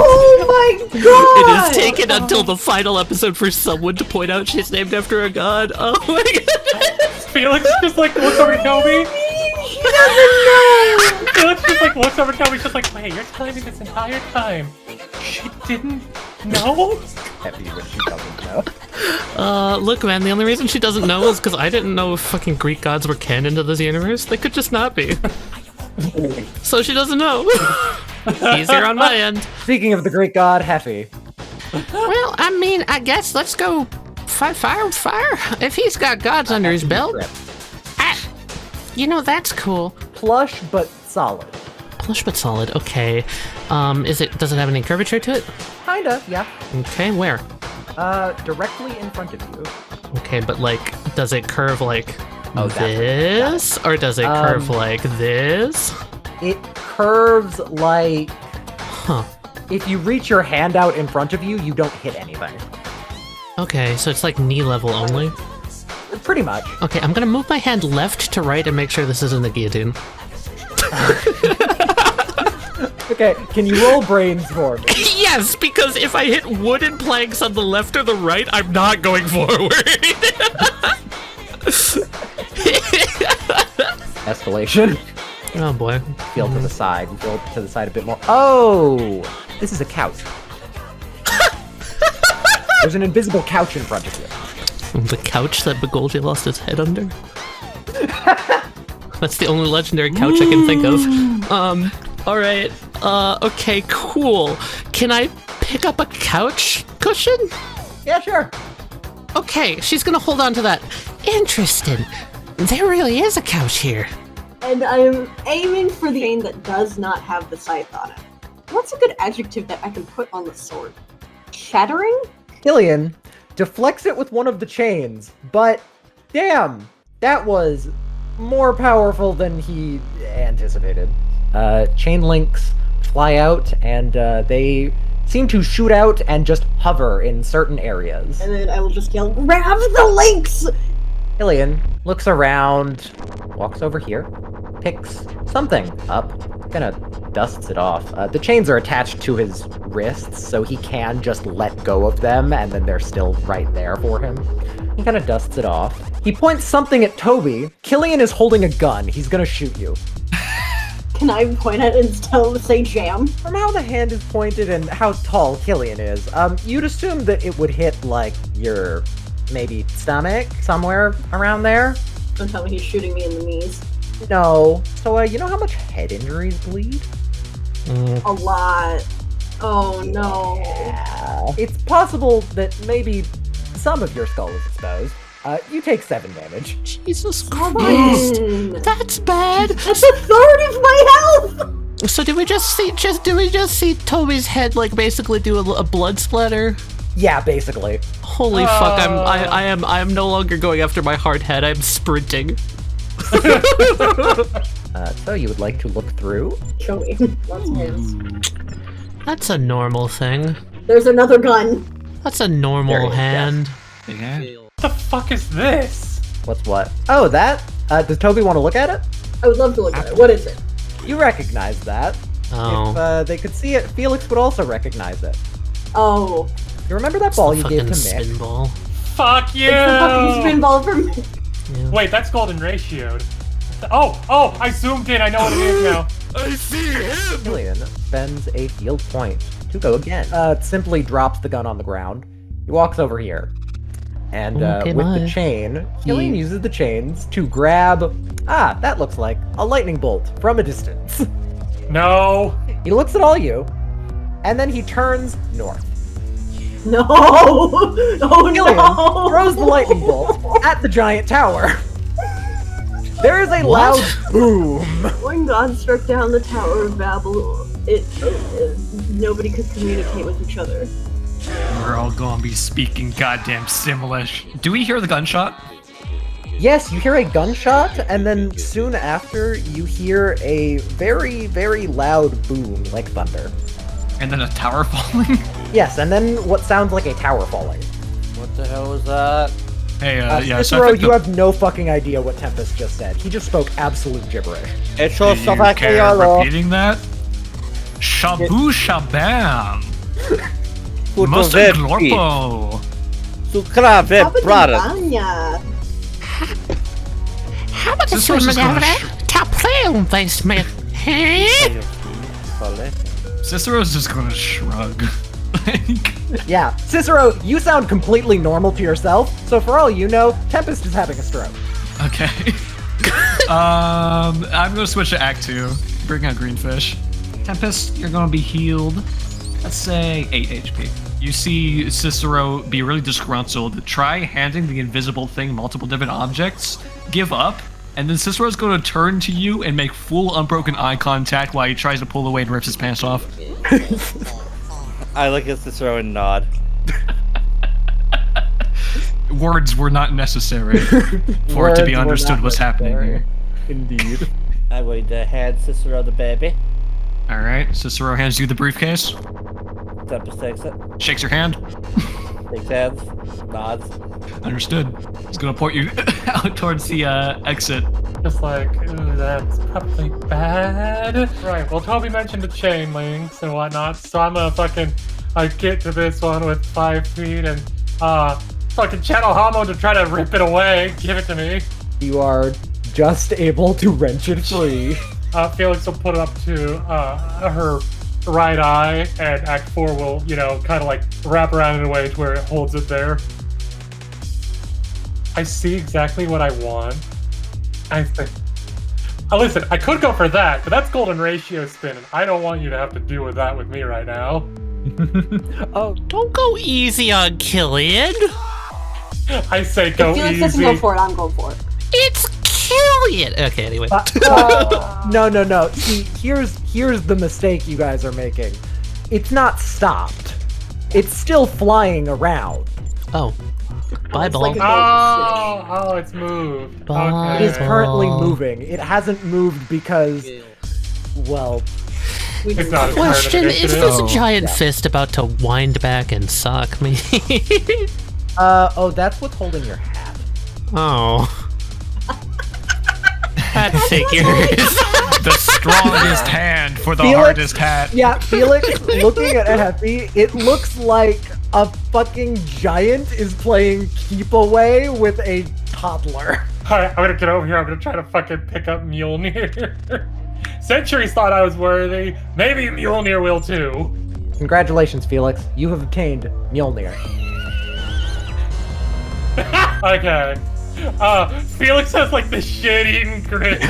[SPEAKER 3] Oh my god!
[SPEAKER 4] It is taken until the final episode for someone to point out she's named after a god. Oh my god.
[SPEAKER 5] Felix just like looks over to Toby.
[SPEAKER 3] She doesn't know!
[SPEAKER 5] Felix just like looks over to Toby, just like, wait, you're telling me this entire time she didn't know?
[SPEAKER 1] Heavy when she doesn't know.
[SPEAKER 4] Look, man, the only reason she doesn't know is because I didn't know if fucking Greek gods were canon to this universe. They could just not be. So she doesn't know. Easier on my end.
[SPEAKER 1] Speaking of the Greek god, Heffie.
[SPEAKER 4] Well, I mean, I guess let's go fire with fire. If he's got gods under his belt. You know, that's cool.
[SPEAKER 1] Plush but solid.
[SPEAKER 4] Plush but solid, okay. Does it have any curvature to it?
[SPEAKER 1] Kinda, yeah.
[SPEAKER 4] Okay, where?
[SPEAKER 1] Directly in front of you.
[SPEAKER 4] Okay, but like, does it curve like
[SPEAKER 1] Oh, that's
[SPEAKER 4] this? Or does it curve like this?
[SPEAKER 1] It curves like...
[SPEAKER 4] Huh.
[SPEAKER 1] If you reach your hand out in front of you, you don't hit anything.
[SPEAKER 4] Okay, so it's like knee level only?
[SPEAKER 1] Pretty much.
[SPEAKER 4] Okay, I'm gonna move my hand left to right and make sure this isn't the guillotine.
[SPEAKER 1] Okay, can you roll brains for me?
[SPEAKER 4] Yes, because if I hit wooden planks on the left or the right, I'm not going forward.
[SPEAKER 1] Escalation.
[SPEAKER 4] Oh boy.
[SPEAKER 1] Feel to the side. Feel to the side a bit more. Oh! This is a couch. There's an invisible couch in front of you.
[SPEAKER 4] The couch that Begolgi lost his head under? That's the only legendary couch I can think of. Alright. Okay, cool. Can I pick up a couch cushion?
[SPEAKER 1] Yeah, sure.
[SPEAKER 4] Okay, she's gonna hold on to that. Interesting. There really is a couch here.
[SPEAKER 7] And I am aiming for the chain that does not have the scythe on it. What's a good adjective that I can put on the sword? Shattering?
[SPEAKER 1] Killian deflects it with one of the chains, but damn, that was more powerful than he anticipated. Chain links fly out, and they seem to shoot out and just hover in certain areas.
[SPEAKER 7] And then I will just yell, grab the links!
[SPEAKER 1] Killian looks around, walks over here, picks something up, kinda dusts it off. The chains are attached to his wrists, so he can just let go of them, and then they're still right there for him. He kinda dusts it off. He points something at Toby. Killian is holding a gun. He's gonna shoot you.
[SPEAKER 7] Can I point at it and say jam?
[SPEAKER 1] From how the hand is pointed and how tall Killian is, you'd assume that it would hit, like, your, maybe, stomach, somewhere around there.
[SPEAKER 7] Don't tell me he's shooting me in the knees.
[SPEAKER 1] No. So, you know how much head injuries bleed?
[SPEAKER 7] A lot. Oh no.
[SPEAKER 1] Yeah. It's possible that maybe some of your skull is exposed. You take 7 damage.
[SPEAKER 4] Jesus
[SPEAKER 7] Come
[SPEAKER 4] Christ.
[SPEAKER 7] on.
[SPEAKER 4] That's bad.
[SPEAKER 7] That's a third of my health!
[SPEAKER 4] So do we just see Toby's head like basically do a blood splatter?
[SPEAKER 1] Yeah, basically.
[SPEAKER 4] Holy fuck! I am no longer going after my hard head. I'm sprinting.
[SPEAKER 1] So you would like to look through?
[SPEAKER 7] Show me. Lots of hands.
[SPEAKER 4] That's a normal thing.
[SPEAKER 7] There's another gun.
[SPEAKER 4] That's a normal
[SPEAKER 1] There it is,
[SPEAKER 4] hand.
[SPEAKER 2] Yeah.
[SPEAKER 5] What the fuck is this?
[SPEAKER 1] What's what? Oh, that? Does Toby want to look at it?
[SPEAKER 7] I would love to look at it. What is it?
[SPEAKER 1] You recognize that.
[SPEAKER 4] Oh.
[SPEAKER 1] If they could see it, Felix would also recognize it.
[SPEAKER 7] Oh.
[SPEAKER 1] You remember that
[SPEAKER 4] It's
[SPEAKER 1] ball
[SPEAKER 4] the
[SPEAKER 1] you gave to
[SPEAKER 4] fucking
[SPEAKER 1] Mick?
[SPEAKER 4] spin ball.
[SPEAKER 5] Fuck you!
[SPEAKER 7] It's the fucking spin ball from me.
[SPEAKER 4] Yeah.
[SPEAKER 5] Wait, that's golden ratioed. Oh, I zoomed in. I know what it is now.
[SPEAKER 2] I see him!
[SPEAKER 1] Killian spends a field point to go again. Simply drops the gun on the ground. He walks over here. And
[SPEAKER 4] Okay,
[SPEAKER 1] with the
[SPEAKER 4] bye.
[SPEAKER 1] chain, Killian uses the chains to grab... that looks like a lightning bolt from a distance.
[SPEAKER 5] No.
[SPEAKER 1] He looks at all you, and then he turns north.
[SPEAKER 7] No! Oh
[SPEAKER 1] Killian
[SPEAKER 7] no!
[SPEAKER 1] throws the lightning bolt at the giant tower. There is a
[SPEAKER 4] What?
[SPEAKER 1] loud boom.
[SPEAKER 7] When God struck down the Tower of Babel, nobody could communicate with each other.
[SPEAKER 2] We're all gonna be speaking goddamn Simlish. Do we hear the gunshot?
[SPEAKER 1] Yes, you hear a gunshot, and then soon after, you hear a very, very loud boom, like thunder.
[SPEAKER 2] And then a tower falling?
[SPEAKER 1] Yes, and then what sounds like a tower falling.
[SPEAKER 6] What the hell was that?
[SPEAKER 2] Hey, yeah, so
[SPEAKER 1] Cicero,
[SPEAKER 2] I think
[SPEAKER 1] you have no fucking idea what Tempest just said. He just spoke absolute gibberish.
[SPEAKER 6] It's
[SPEAKER 2] Do you care repeating that? Shabu shabam! Musta glorpo!
[SPEAKER 6] Sukrave brother.
[SPEAKER 7] Capitanha.
[SPEAKER 4] How about this
[SPEAKER 2] Cicero's
[SPEAKER 4] one,
[SPEAKER 2] just gonna
[SPEAKER 4] Madame? Top play on basement.
[SPEAKER 2] Cicero's just gonna shrug. Like,
[SPEAKER 1] Yeah, Cicero, you sound completely normal to yourself, so for all you know, Tempest is having a stroke.
[SPEAKER 2] okay. I'm gonna switch to Act 2. Bring out Greenfish. Tempest, you're gonna be healed. Let's say 8 HP. You see Cicero be really disgruntled, try handing the invisible thing multiple different objects, give up, and then Cicero's gonna turn to you and make full unbroken eye contact while he tries to pull away and rips his pants off.
[SPEAKER 6] I look at Cicero and nod.
[SPEAKER 2] Words were not necessary for it to be understood what's happening here.
[SPEAKER 1] Indeed.
[SPEAKER 6] I'm going to hand Cicero the baby.
[SPEAKER 2] Alright, Cicero hands you the briefcase,
[SPEAKER 6] Tempest takes it.
[SPEAKER 2] shakes your hand.
[SPEAKER 6] Shakes hands. Nods.
[SPEAKER 2] Understood. He's gonna point you out towards the exit.
[SPEAKER 5] Just like, ooh, that's probably bad. Right, well, Toby mentioned the chain links and whatnot, so I'm gonna fucking get to this one with 5 feet and fucking channel Homo to try to rip it away. Give it to me.
[SPEAKER 1] You are just able to wrench it free.
[SPEAKER 5] Felix will put it up to her right eye, and Act 4 will, kind of like wrap around in a way to where it holds it there. I see exactly what I want. I think. Listen, I could go for that, but that's golden ratio spin, and I don't want you to have to deal with that with me right now.
[SPEAKER 1] Oh,
[SPEAKER 4] Don't go easy on Killian.
[SPEAKER 5] I say go
[SPEAKER 7] Felix
[SPEAKER 5] easy.
[SPEAKER 7] doesn't go for it, I'm going for it.
[SPEAKER 4] It's Killian. Okay, anyway.
[SPEAKER 1] no. See, here's the mistake you guys are making. It's not stopped. It's still flying around.
[SPEAKER 4] Oh. Babel.
[SPEAKER 7] like a-
[SPEAKER 5] Oh, it's moved.
[SPEAKER 4] Bye.
[SPEAKER 1] It is
[SPEAKER 5] Okay.
[SPEAKER 1] currently
[SPEAKER 4] Oh.
[SPEAKER 1] moving. It hasn't moved because, well,
[SPEAKER 5] It's not as hard of
[SPEAKER 4] Question,
[SPEAKER 5] an
[SPEAKER 4] is
[SPEAKER 5] initiative.
[SPEAKER 4] this
[SPEAKER 2] Oh.
[SPEAKER 4] giant fist about to wind back and sock me?
[SPEAKER 1] that's what's holding your hat.
[SPEAKER 4] Oh. That figures.
[SPEAKER 2] The strongest hand for the
[SPEAKER 1] Felix?
[SPEAKER 2] hardest hat.
[SPEAKER 1] Yeah, Felix, looking at Heffie, it looks like a fucking giant is playing keep away with a toddler.
[SPEAKER 5] Alright, I'm gonna get over here. I'm gonna try to fucking pick up Mjolnir. Centuries thought I was worthy. Maybe Mjolnir will too.
[SPEAKER 1] Congratulations, Felix. You have obtained Mjolnir.
[SPEAKER 5] Okay. Felix has like the shit-eating grin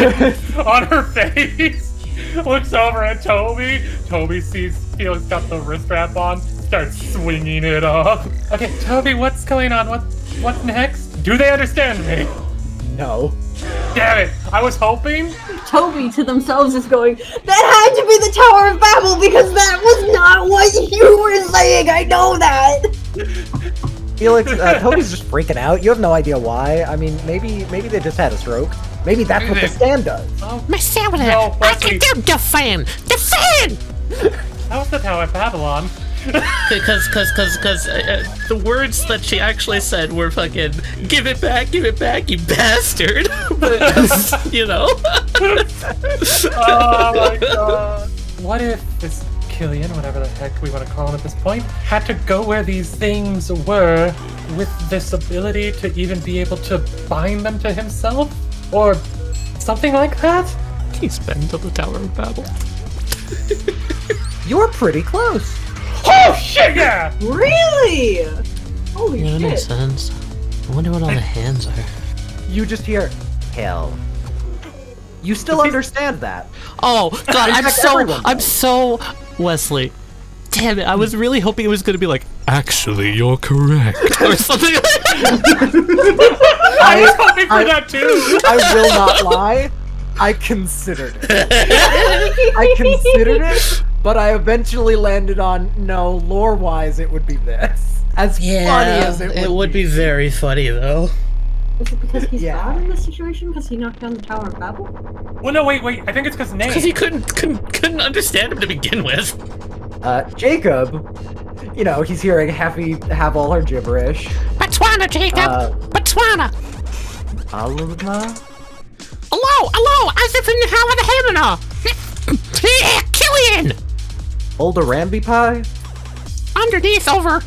[SPEAKER 5] on her face. Looks over at Toby. Toby sees Felix got the wrist wrap on. Starts swinging it up. Okay, Toby, what's going on? What's next? Do they understand me?
[SPEAKER 1] No.
[SPEAKER 5] Damn it! I was hoping.
[SPEAKER 7] Toby to themselves is going, that had to be the Tower of Babel because that was not what you were saying, I know that!
[SPEAKER 1] Felix, Toby's just freaking out. You have no idea why. I mean, maybe they just had a stroke. Maybe that's what the stand does.
[SPEAKER 5] Oh,
[SPEAKER 4] My stamina!
[SPEAKER 5] No,
[SPEAKER 4] I
[SPEAKER 5] Westley.
[SPEAKER 4] can do defend! Defend!
[SPEAKER 5] that was the Tower of Babylon.
[SPEAKER 4] Because the words that she actually said were fucking, give it back, you bastard. But, you know.
[SPEAKER 5] Oh my god. What if this Killian, whatever the heck we want to call him at this point, had to go where these things were with this ability to even be able to bind them to himself? Or something like that?
[SPEAKER 4] He's been to the Tower of Babel.
[SPEAKER 1] You're pretty close.
[SPEAKER 5] Oh shit, yeah!
[SPEAKER 7] Really? Holy
[SPEAKER 4] Yeah, that makes
[SPEAKER 7] shit.
[SPEAKER 4] sense. I wonder what all the hands are.
[SPEAKER 1] You just hear, hell. You still understand that.
[SPEAKER 4] Oh god,
[SPEAKER 1] In fact, everyone
[SPEAKER 4] I'm
[SPEAKER 1] does.
[SPEAKER 4] so Wesley. Damn it, I was really hoping it was gonna be like, actually, you're correct. Or something like that.
[SPEAKER 5] I was hoping for that too!
[SPEAKER 1] I will not lie. I considered it, but I eventually landed on, no, lore-wise, it would be this. As funny as it would
[SPEAKER 4] be very funny though.
[SPEAKER 7] Is it because he's
[SPEAKER 1] Yeah.
[SPEAKER 7] bad in this situation? Because he knocked down the Tower of Babel?
[SPEAKER 5] Well, no, wait. I think it's because name.
[SPEAKER 4] Because he couldn't understand him to begin with.
[SPEAKER 1] Jacob, he's hearing Heffie have all her gibberish.
[SPEAKER 4] Botswana, Jacob! Botswana!
[SPEAKER 1] Alma?
[SPEAKER 4] Hello! As if in the hell of the heaven! Killian!
[SPEAKER 1] Old Arambi Pie?
[SPEAKER 4] Underneath, over!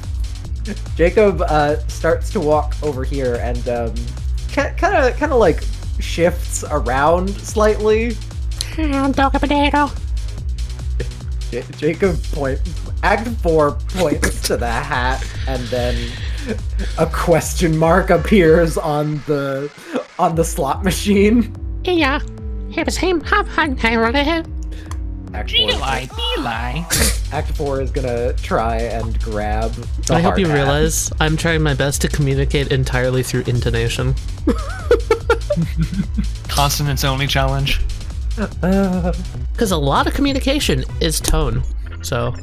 [SPEAKER 1] Jacob starts to walk over here and kind of like shifts around slightly.
[SPEAKER 4] Dog a potato.
[SPEAKER 1] Jacob Act 4 points to the hat, and then a question mark appears on the slot machine.
[SPEAKER 4] Yeah. It was him.
[SPEAKER 1] Act 4. Act 4 is gonna try and grab the
[SPEAKER 4] I hope
[SPEAKER 1] hard
[SPEAKER 4] you
[SPEAKER 1] hat.
[SPEAKER 4] realize I'm trying my best to communicate entirely through intonation.
[SPEAKER 2] Consonants only challenge.
[SPEAKER 4] Because a lot of communication is tone. So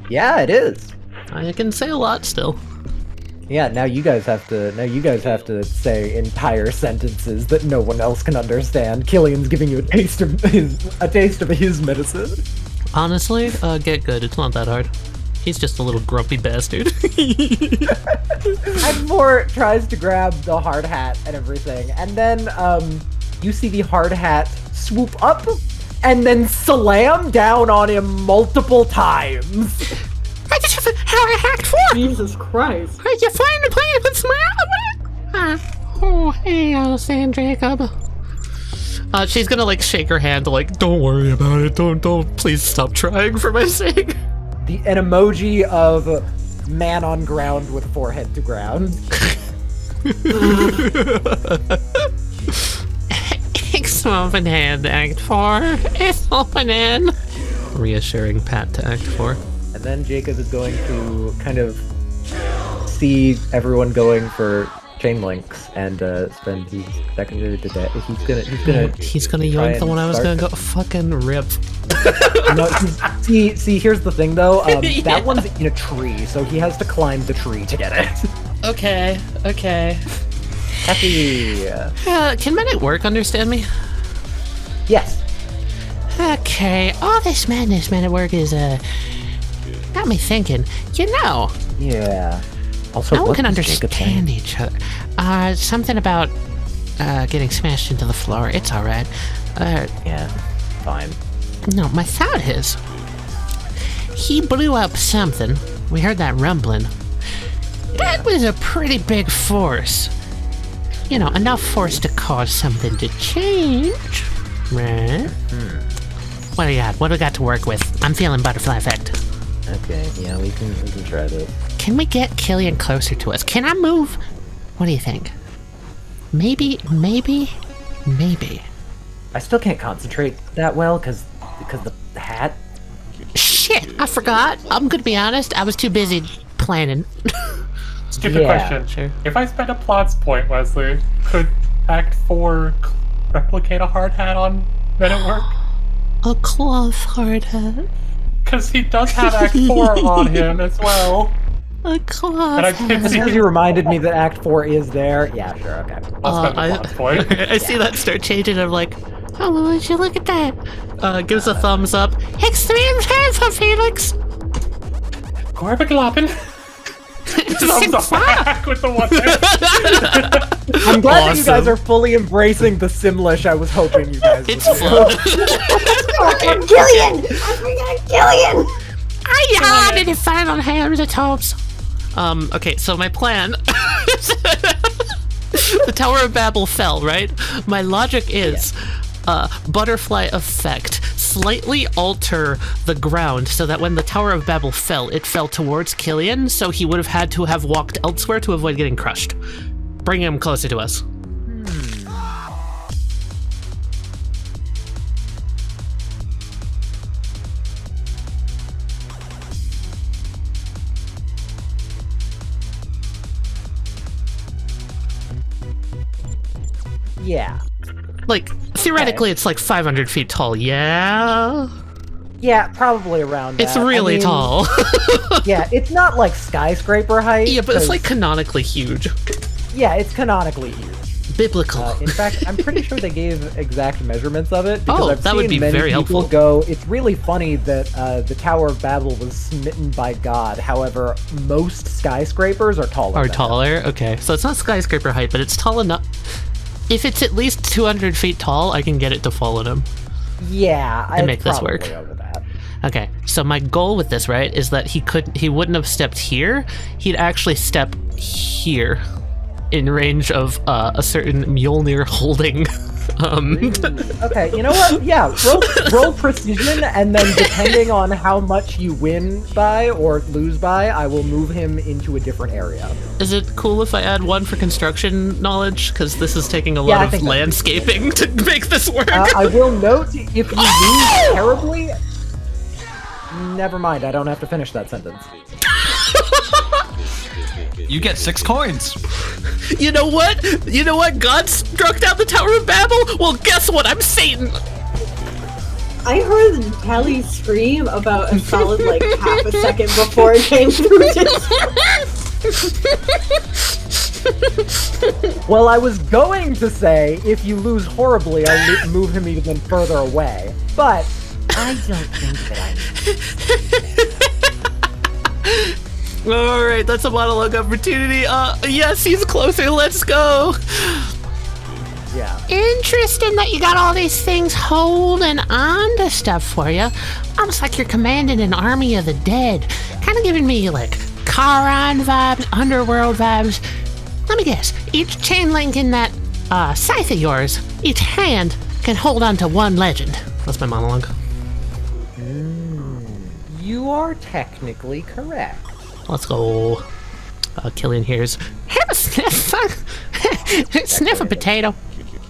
[SPEAKER 1] Yeah, it is.
[SPEAKER 4] I can say a lot still.
[SPEAKER 1] Yeah, now you guys have to say entire sentences that no one else can understand. Killian's giving you a taste of his medicine.
[SPEAKER 4] Honestly, get good. It's not that hard. He's just a little grumpy bastard.
[SPEAKER 1] Act 4 tries to grab the hard hat and everything, and then you see the hard hat swoop up and then slam down on him multiple times.
[SPEAKER 4] I just have a hacked for.
[SPEAKER 7] Jesus Christ.
[SPEAKER 4] Are you flying to play with smile? Oh, hey, San Jacob. She's gonna like shake her hand, like, don't worry about it. Don't, please stop trying for my sake.
[SPEAKER 1] An emoji of man on ground with forehead to ground.
[SPEAKER 4] It's open hand, Act 4. It's open hand. Reassuring pat to Act 4.
[SPEAKER 1] And then Jacob is going to kind of see everyone going for chain links and spend his second to that. He's gonna
[SPEAKER 4] yoink the one I was
[SPEAKER 1] start-
[SPEAKER 4] gonna go fucking rip.
[SPEAKER 1] No, see, here's the thing though. That one's in a tree, so he has to climb the tree to get it.
[SPEAKER 4] Okay.
[SPEAKER 1] Happy.
[SPEAKER 4] Can men at work understand me?
[SPEAKER 1] Yes.
[SPEAKER 4] Okay, all this madness men at work is got me thinking.
[SPEAKER 1] Yeah. Also,
[SPEAKER 4] no one
[SPEAKER 1] what
[SPEAKER 4] can
[SPEAKER 1] is Jacob saying?
[SPEAKER 4] understand each other. Something about getting smashed into the floor. It's alright.
[SPEAKER 1] Yeah. Fine.
[SPEAKER 4] No, my thought is, he blew up something. We heard that rumbling. That was a pretty big force. Enough force to cause something to change. Right? What do you got? What do we got to work with? I'm feeling butterfly effect.
[SPEAKER 1] Okay. Yeah, we can try this.
[SPEAKER 4] Can we get Killian closer to us? Can I move? What do you think? Maybe.
[SPEAKER 1] I still can't concentrate that well because the hat.
[SPEAKER 4] Shit, I forgot. I'm gonna be honest. I was too busy planning.
[SPEAKER 5] Stupid
[SPEAKER 1] Yeah,
[SPEAKER 5] question.
[SPEAKER 4] sure.
[SPEAKER 5] If I spent a plots point, Wesley, could Act 4 replicate a hard hat on Men at Work?
[SPEAKER 4] A cloth hard hat.
[SPEAKER 5] Because he does have Act 4 on him as well.
[SPEAKER 4] A cloth
[SPEAKER 5] And I
[SPEAKER 4] hat.
[SPEAKER 5] can see
[SPEAKER 1] Because you reminded me that Act 4 is there. Yeah, sure, okay.
[SPEAKER 5] I'll spend a plots point.
[SPEAKER 4] I see that start changing. I'm like, oh, would you look at that? Gives a thumbs up. Extreme helpful, Felix.
[SPEAKER 5] Gorbagloppin. Thumbs up back with the one hand.
[SPEAKER 1] I'm glad that you guys
[SPEAKER 4] Awesome.
[SPEAKER 1] are fully embracing the Simlish I was hoping you guys would
[SPEAKER 4] It's
[SPEAKER 1] do.
[SPEAKER 4] fun.
[SPEAKER 3] Killian! I forgot Killian!
[SPEAKER 4] I am in the final hands of hopes. Okay, so my plan. The Tower of Babel fell, right? My logic is butterfly effect. Slightly alter the ground so that when the Tower of Babel fell, it fell towards Killian, so he would have had to have walked elsewhere to avoid getting crushed. Bring him closer to us.
[SPEAKER 1] Yeah.
[SPEAKER 4] Like, theoretically, it's like 500 feet tall, yeah?
[SPEAKER 1] Yeah, probably around that.
[SPEAKER 4] It's really
[SPEAKER 1] I mean,
[SPEAKER 4] tall.
[SPEAKER 1] Yeah, it's not like skyscraper height.
[SPEAKER 4] Yeah, but it's
[SPEAKER 1] 'cause-
[SPEAKER 4] like canonically huge.
[SPEAKER 1] Yeah, it's canonically huge.
[SPEAKER 4] Biblical.
[SPEAKER 1] In fact, I'm pretty sure they gave exact measurements of it. Because
[SPEAKER 4] Oh,
[SPEAKER 1] I've
[SPEAKER 4] that would
[SPEAKER 1] seen
[SPEAKER 4] be
[SPEAKER 1] many
[SPEAKER 4] very
[SPEAKER 1] people
[SPEAKER 4] helpful.
[SPEAKER 1] go, it's really funny that the Tower of Babel was smitten by God. However, most skyscrapers are taller.
[SPEAKER 4] Or
[SPEAKER 1] than it.
[SPEAKER 4] taller? Okay, so it's not skyscraper height, but it's tall enough. If it's at least 200 feet tall, I can get it to fall on him.
[SPEAKER 1] Yeah,
[SPEAKER 4] And make this work.
[SPEAKER 1] probably over that.
[SPEAKER 4] Okay, so my goal with this, right, is that he wouldn't have stepped here. He'd actually step here, in range of a certain Mjolnir holding.
[SPEAKER 1] Okay, you know what? Yeah, roll precision, and then depending on how much you win by or lose by, I will move him into a different area.
[SPEAKER 4] Is it cool if I add 1 for construction knowledge? Because this is taking a
[SPEAKER 1] Yeah, I
[SPEAKER 4] lot of
[SPEAKER 1] think that's
[SPEAKER 4] landscaping to make this work.
[SPEAKER 1] I will note, if you lose terribly... Never mind, I don't have to finish that sentence.
[SPEAKER 2] You get 6 coins.
[SPEAKER 4] You know what? You know what? God struck down the Tower of Babel? Well, guess what? I'm Satan!
[SPEAKER 7] I heard Tali scream about a solid like half a second before it came through.
[SPEAKER 1] Well, I was going to say, if you lose horribly, I'll move him even further away. But I don't think that
[SPEAKER 4] Alright, that's a monologue opportunity. Yes, he's closer. Let's go.
[SPEAKER 1] Yeah.
[SPEAKER 8] Interesting that you got all these things holding on to stuff for you. Almost like you're commanding an army of the dead. Kind of giving me like Charon vibes, underworld vibes. Let me guess. Each chain link in that scythe of yours, each hand can hold on to one legend.
[SPEAKER 4] That's my monologue.
[SPEAKER 1] You are technically correct.
[SPEAKER 4] Let's go. Killian hears.
[SPEAKER 8] Have a sniff. Sniff a potato.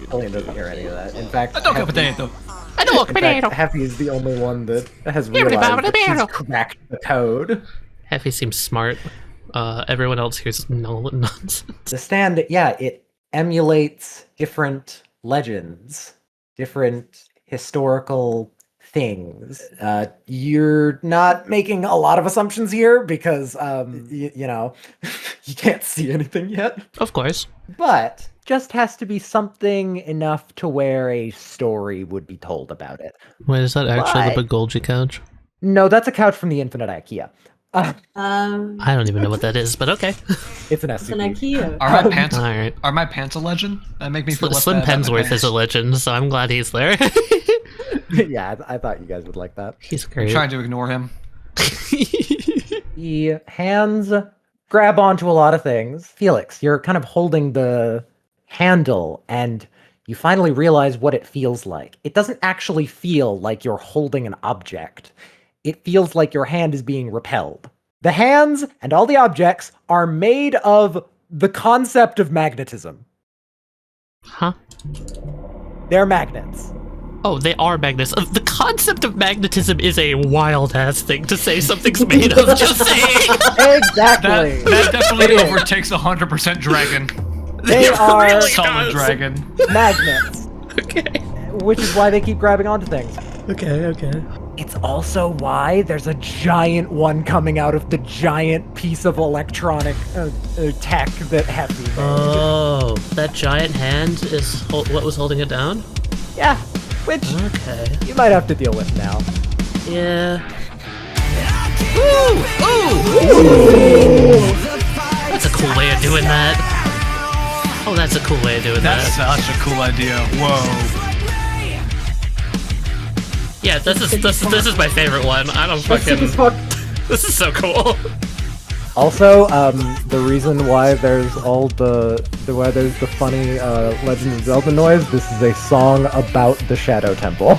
[SPEAKER 1] Killian doesn't hear any of that. In fact,
[SPEAKER 2] I don't get potato.
[SPEAKER 8] I don't
[SPEAKER 1] in
[SPEAKER 8] potato.
[SPEAKER 1] fact, Heffie is the only one that has
[SPEAKER 8] Give it
[SPEAKER 1] realized
[SPEAKER 8] about a
[SPEAKER 1] that she's
[SPEAKER 8] barrel.
[SPEAKER 1] cracked the code.
[SPEAKER 4] Heffie seems smart. Everyone else hears no nonsense.
[SPEAKER 1] The stand, yeah, it emulates different legends, different historical things. You're not making a lot of assumptions here because, you know, you can't see anything yet.
[SPEAKER 4] Of course.
[SPEAKER 1] But just has to be something enough to where a story would be told about it.
[SPEAKER 4] Wait, is that actually
[SPEAKER 1] But-
[SPEAKER 4] the Bugolji couch?
[SPEAKER 1] No, that's a couch from the Infinite IKEA.
[SPEAKER 4] I don't even know what that is, but okay.
[SPEAKER 1] It's an
[SPEAKER 7] It's an
[SPEAKER 1] SCP.
[SPEAKER 7] IKEA.
[SPEAKER 2] Are my pants?
[SPEAKER 4] Alright.
[SPEAKER 2] Are my pants a legend? That make me feel less
[SPEAKER 4] Slim
[SPEAKER 2] bad about my
[SPEAKER 4] Pensworth is a
[SPEAKER 2] pants.
[SPEAKER 4] legend, so I'm glad he's there.
[SPEAKER 1] Yeah, I thought you guys would like that.
[SPEAKER 4] He's
[SPEAKER 2] I'm
[SPEAKER 4] great.
[SPEAKER 2] trying to ignore him.
[SPEAKER 1] The hands grab onto a lot of things. Felix, you're kind of holding the handle and you finally realize what it feels like. It doesn't actually feel like you're holding an object. It feels like your hand is being repelled. The hands and all the objects are made of the concept of magnetism.
[SPEAKER 4] Huh?
[SPEAKER 1] They're magnets.
[SPEAKER 4] Oh, they are magnets. The concept of magnetism is a wild-ass thing to say something's made of, just saying!
[SPEAKER 1] Exactly.
[SPEAKER 2] That definitely
[SPEAKER 1] It is.
[SPEAKER 2] overtakes 100% dragon.
[SPEAKER 1] They are
[SPEAKER 4] really
[SPEAKER 2] Solid
[SPEAKER 4] does.
[SPEAKER 2] dragon.
[SPEAKER 1] magnets,
[SPEAKER 4] Okay.
[SPEAKER 1] which is why they keep grabbing onto things.
[SPEAKER 4] Okay.
[SPEAKER 1] It's also why there's a giant one coming out of the giant piece of electronic tech that Heffie made.
[SPEAKER 4] Oh, that giant hand is what was holding it down?
[SPEAKER 1] Yeah, which
[SPEAKER 4] Okay.
[SPEAKER 1] you might have to deal with now.
[SPEAKER 4] Yeah. Ooh! That's a cool way of doing that. Oh, that's a cool way of doing
[SPEAKER 2] That's
[SPEAKER 4] that.
[SPEAKER 2] such a cool idea. Whoa.
[SPEAKER 4] Yeah, this is my favorite one. I don't
[SPEAKER 7] That's sick as
[SPEAKER 4] fucking.
[SPEAKER 7] fuck.
[SPEAKER 4] This is so cool.
[SPEAKER 1] Also, the reason why there's all the funny Legend of Zelda noise, this is a song about the Shadow Temple.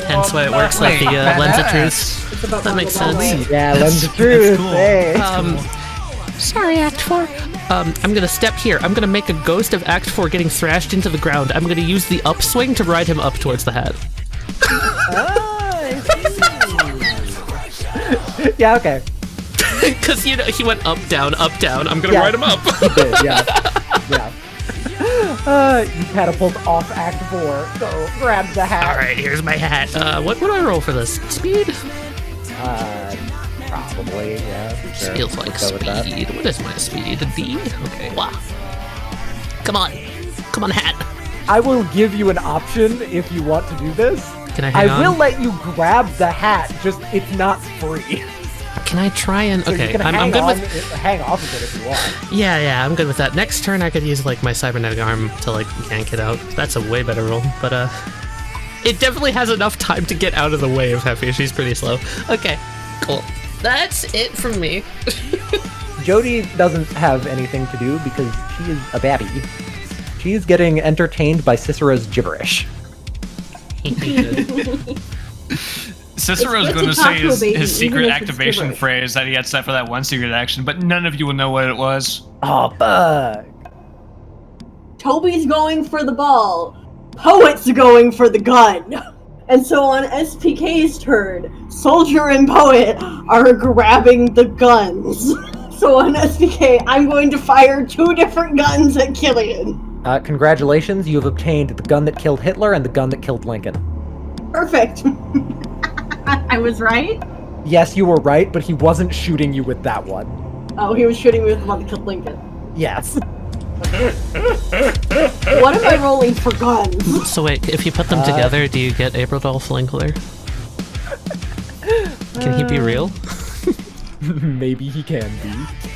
[SPEAKER 4] Hence why it works like the lens of truth.
[SPEAKER 7] It's about
[SPEAKER 4] That makes
[SPEAKER 7] Marvel
[SPEAKER 4] sense.
[SPEAKER 7] Ballet.
[SPEAKER 1] Yeah,
[SPEAKER 2] That's-
[SPEAKER 1] Lens of Truth.
[SPEAKER 2] that's cool.
[SPEAKER 1] Hey.
[SPEAKER 8] Sorry, Act 4.
[SPEAKER 4] I'm gonna step here. I'm gonna make a ghost of Act 4 getting thrashed into the ground. I'm gonna use the upswing to ride him up towards the hat.
[SPEAKER 1] Yeah, okay.
[SPEAKER 4] Because, you know, he went up, down, I'm gonna
[SPEAKER 1] Yeah.
[SPEAKER 4] ride him up.
[SPEAKER 1] You did, yeah. You catapult off Act 4, so grab the hat.
[SPEAKER 4] Alright, here's my hat. What would I roll for this? Speed?
[SPEAKER 1] Probably, yeah. Sure.
[SPEAKER 4] Feels like
[SPEAKER 1] Let's go with that.
[SPEAKER 4] speed. What is my speed? A D? Okay. Wow. Come on, hat.
[SPEAKER 1] I will give you an option if you want to do this.
[SPEAKER 4] Can I hang on?
[SPEAKER 1] will let you grab the hat, just it's not free.
[SPEAKER 4] Can I try and
[SPEAKER 1] So you
[SPEAKER 4] okay?
[SPEAKER 1] can
[SPEAKER 4] I'm good with.
[SPEAKER 1] hang off of it if you want.
[SPEAKER 4] Yeah, I'm good with that. Next turn, I could use like my cybernetic arm to like yank it out. That's a way better roll, but it definitely has enough time to get out of the way of Heffie. She's pretty slow. Okay, cool. That's it from me.
[SPEAKER 1] Jody doesn't have anything to do because she is a babby. She's getting entertained by Cicero's gibberish.
[SPEAKER 2] Cicero's
[SPEAKER 7] It's
[SPEAKER 2] going to
[SPEAKER 7] good to talk
[SPEAKER 2] say
[SPEAKER 7] to a baby,
[SPEAKER 2] his
[SPEAKER 7] even
[SPEAKER 2] secret
[SPEAKER 7] if it's
[SPEAKER 2] activation
[SPEAKER 7] gibberish.
[SPEAKER 2] phrase that he had set for that one secret action, but none of you will know what it was.
[SPEAKER 1] Oh, bug.
[SPEAKER 7] Toby's going for the ball. Poet's going for the gun. And so on SPK's turn, Soldier and Poet are grabbing the guns. So on SPK, I'm going to fire 2 different guns at Killian.
[SPEAKER 1] Congratulations, you have obtained the gun that killed Hitler and the gun that killed Lincoln.
[SPEAKER 7] Perfect. I was right?
[SPEAKER 1] Yes, you were right, but he wasn't shooting you with that one.
[SPEAKER 7] Oh, he was shooting me with the one that killed Lincoln.
[SPEAKER 1] Yes.
[SPEAKER 7] What am I rolling for guns?
[SPEAKER 4] So wait, if you put them together, do you get Abradolf Linkler? Can he be real?
[SPEAKER 1] Maybe he can be.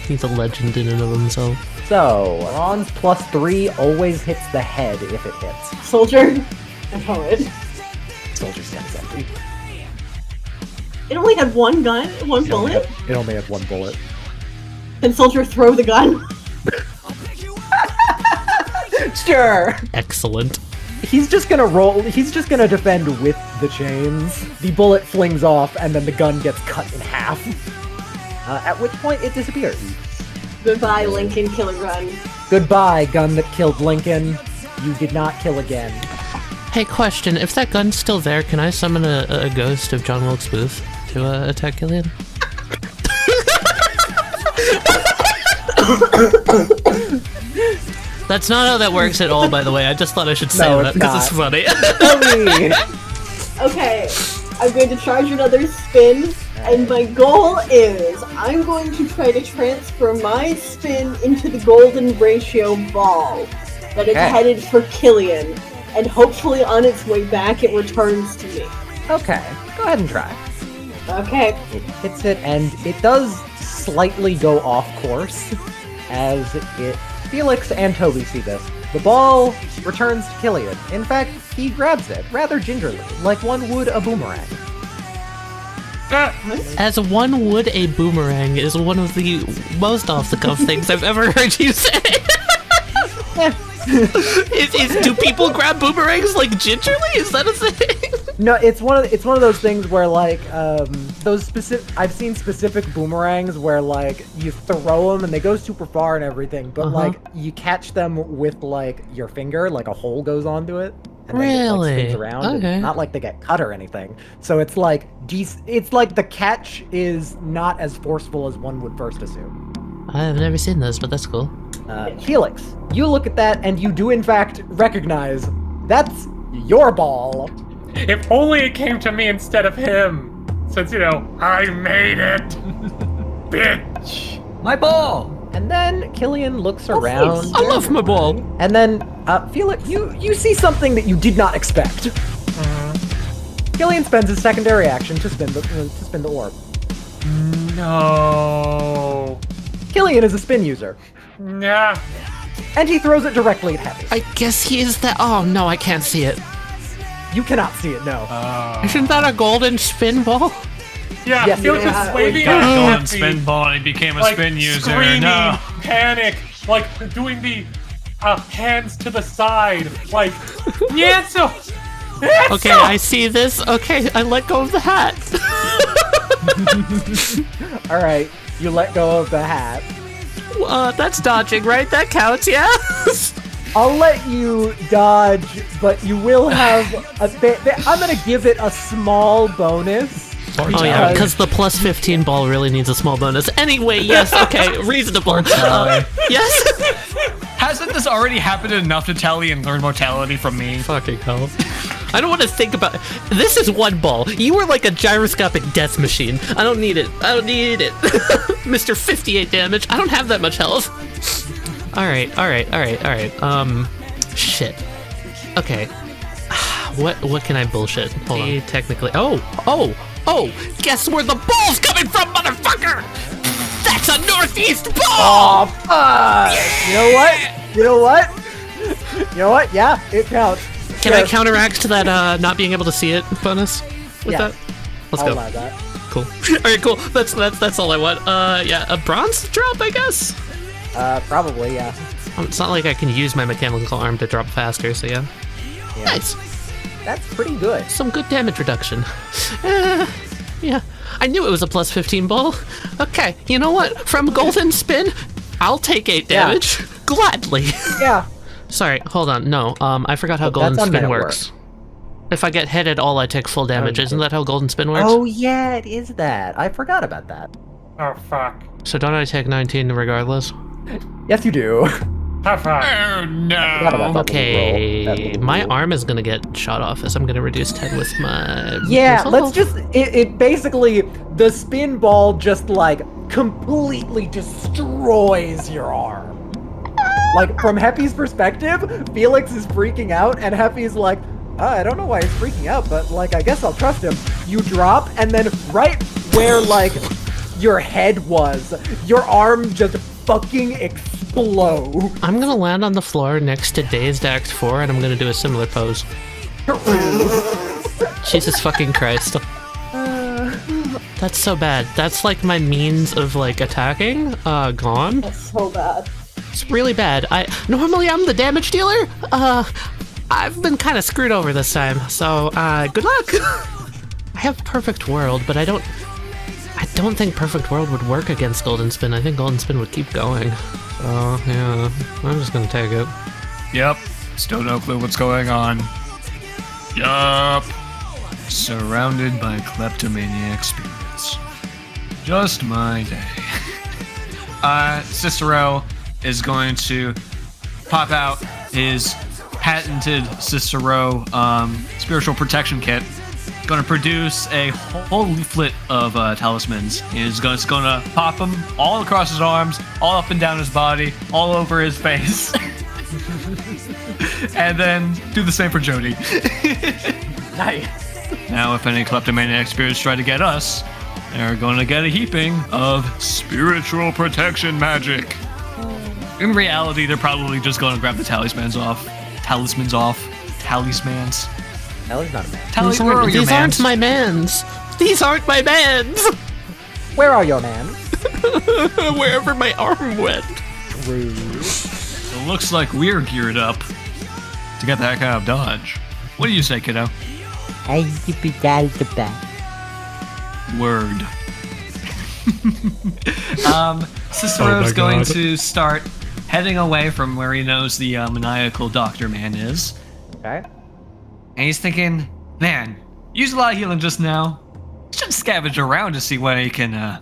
[SPEAKER 4] He's a legend in and of himself.
[SPEAKER 1] So, bronze +3 always hits the head if it hits.
[SPEAKER 7] Soldier and Poet.
[SPEAKER 1] Soldier stands empty.
[SPEAKER 7] It only had one gun, one bullet.
[SPEAKER 1] It only had one bullet.
[SPEAKER 7] Can Soldier throw the gun?
[SPEAKER 1] Sure!
[SPEAKER 4] Excellent.
[SPEAKER 1] He's just gonna roll, he's just gonna defend with the chains. The bullet flings off, and then the gun gets cut in half. At which point it disappears.
[SPEAKER 7] Goodbye, Lincoln Killer Gun.
[SPEAKER 1] Goodbye, gun that killed Lincoln. You did not kill again.
[SPEAKER 4] Hey, question, if that gun's still there, can I summon a ghost of John Wilkes Booth to attack Killian? That's not how that works at all, by the way. I just thought I should say
[SPEAKER 1] No,
[SPEAKER 4] that
[SPEAKER 1] it's
[SPEAKER 4] because it's funny.
[SPEAKER 7] Okay, I'm going to charge another spin, and my goal is I'm going to try to transfer my spin into the golden ratio ball that is
[SPEAKER 1] Okay.
[SPEAKER 7] headed for Killian, and hopefully on its way back it returns to me.
[SPEAKER 1] Okay, go ahead and try.
[SPEAKER 7] Okay,
[SPEAKER 1] It hits it, and it does slightly go off course as it. Felix and Toby see this. The ball returns to Killian. In fact, he grabs it rather gingerly, like one would a boomerang.
[SPEAKER 4] As one would a boomerang is one of the most off-the-cuff things I've ever heard you say. Do people grab boomerangs like gingerly? Is that a thing?
[SPEAKER 1] No, it's one of those things where like those specific. I've seen specific boomerangs where like you throw them and they go super far and everything, but like you catch them with like your finger, like a hole goes onto it. And then it like, spins
[SPEAKER 4] Really?
[SPEAKER 1] around.
[SPEAKER 4] Okay.
[SPEAKER 1] And not like they get cut or anything. So it's like it's like the catch is not as forceful as one would first assume.
[SPEAKER 4] I've never seen those, but that's cool.
[SPEAKER 1] Felix, you look at that and you do in fact recognize that's your ball.
[SPEAKER 5] If only it came to me instead of him. Since, you know, I made it. Bitch.
[SPEAKER 9] My ball!
[SPEAKER 1] And then Killian looks around.
[SPEAKER 4] I love my ball.
[SPEAKER 1] And then, Felix, you see something that you did not expect. Killian spends his secondary action to spin the orb.
[SPEAKER 5] No.
[SPEAKER 1] Killian is a spin user,
[SPEAKER 5] Nah.
[SPEAKER 1] and he throws it directly at Heffie.
[SPEAKER 4] I guess he is that. Oh no, I can't see it.
[SPEAKER 1] You cannot see it, no.
[SPEAKER 4] Isn't that a golden spin ball?
[SPEAKER 5] Yeah,
[SPEAKER 1] Yes,
[SPEAKER 5] Felix
[SPEAKER 1] it
[SPEAKER 5] is
[SPEAKER 7] is.
[SPEAKER 5] waving
[SPEAKER 2] Got a
[SPEAKER 5] at
[SPEAKER 2] golden
[SPEAKER 5] Heffie,
[SPEAKER 2] spin ball and he became a
[SPEAKER 5] like,
[SPEAKER 2] spin user.
[SPEAKER 5] screaming,
[SPEAKER 2] No.
[SPEAKER 5] panic, like doing the hands to the side, like, Nyanso!
[SPEAKER 4] Okay, I see this. Okay, I let go of the hat.
[SPEAKER 1] All right, you let go of the hat.
[SPEAKER 4] That's dodging, right? That counts, yeah?
[SPEAKER 1] I'll let you dodge, but you will have I'm gonna give it a small bonus.
[SPEAKER 4] Oh yeah, because the plus 15 ball really needs a small bonus. Anyway, yes, okay, reasonable. Yes?
[SPEAKER 2] Hasn't this already happened enough to Tali and learn mortality from me?
[SPEAKER 4] Fucking hell. I don't want to think about it. This is one ball. You are like a gyroscopic death machine. I don't need it. I don't need it. Mr. 58 damage. I don't have that much health. Alright. Shit. Okay. What can I bullshit? Hold on. Technically. Oh! Guess where the ball's coming from, motherfucker? That's a northeast ball!
[SPEAKER 1] Oh, fuck! You know what? Yeah, it counts.
[SPEAKER 4] Can I counteract that not being able to see it bonus with that? Let's
[SPEAKER 1] I'll
[SPEAKER 4] go.
[SPEAKER 1] allow that.
[SPEAKER 4] Cool. Alright, cool. That's all I want. Yeah, a bronze drop, I guess?
[SPEAKER 1] Probably, yeah.
[SPEAKER 4] It's not like I can use my mechanical arm to drop faster, so yeah. Nice.
[SPEAKER 1] That's pretty good.
[SPEAKER 4] Some good damage reduction. Yeah. I knew it was a plus 15 ball. Okay, you know what? From Golden Spin, I'll take 8 damage. Gladly.
[SPEAKER 1] Yeah.
[SPEAKER 4] Sorry, hold on. No, I forgot how Golden Spin works. If I get hit at all, I take full damage. Isn't that how Golden Spin works?
[SPEAKER 1] Oh, yeah, it is that. I forgot about that.
[SPEAKER 5] Oh, fuck.
[SPEAKER 4] So don't I take 19 regardless?
[SPEAKER 1] Yes, you do.
[SPEAKER 5] Have fun.
[SPEAKER 2] Oh no.
[SPEAKER 4] Okay, my arm is gonna get shot off as I'm gonna reduce 10 with my...
[SPEAKER 1] Yeah,
[SPEAKER 4] resolve.
[SPEAKER 1] let's just... It basically... The spin ball just, like, completely destroys your arm. Like, from Heffie's perspective, Felix is freaking out, and Heffie's like, I don't know why he's freaking out, but, like, I guess I'll trust him. You drop, and then right where, like, your head was, your arm just fucking explode.
[SPEAKER 4] I'm gonna land on the floor next to Dazed Act 4, and I'm gonna do a similar pose. Jesus fucking Christ. That's so bad. That's like my means of like attacking, gone.
[SPEAKER 7] That's so bad.
[SPEAKER 4] It's really bad. Normally I'm the damage dealer. I've been kind of screwed over this time, so good luck. I have Perfect World, but I don't think Perfect World would work against Golden Spin. I think Golden Spin would keep going. So yeah, I'm just gonna take it.
[SPEAKER 2] Yep. Still no clue what's going on. Yup. Surrounded by kleptomaniac spirits. Just my day. Cicero is going to pop out his patented Cicero spiritual protection kit. Going to produce a whole leaflet of talismans. He's going to pop them all across his arms, all up and down his body, all over his face. And then do the same for Jody.
[SPEAKER 1] Nice.
[SPEAKER 2] Now, if any kleptomaniac spirits try to get us, they're going to get a heaping of spiritual protection magic. In reality, they're probably just going to grab the talismans off. Talismans.
[SPEAKER 1] Tally's not a man.
[SPEAKER 2] Tali, where are your
[SPEAKER 4] These
[SPEAKER 2] mans?
[SPEAKER 4] aren't my mans. These aren't my mans.
[SPEAKER 1] Where are your man?
[SPEAKER 4] Wherever my arm went.
[SPEAKER 1] True.
[SPEAKER 2] It looks like we're geared up to get that kind of dodge. What do you say, kiddo? Word. Cicero's going to start heading away from where he knows the maniacal doctor man is.
[SPEAKER 1] Okay.
[SPEAKER 2] And he's thinking, man, used a lot of healing just now. Should scavenge around to see what he can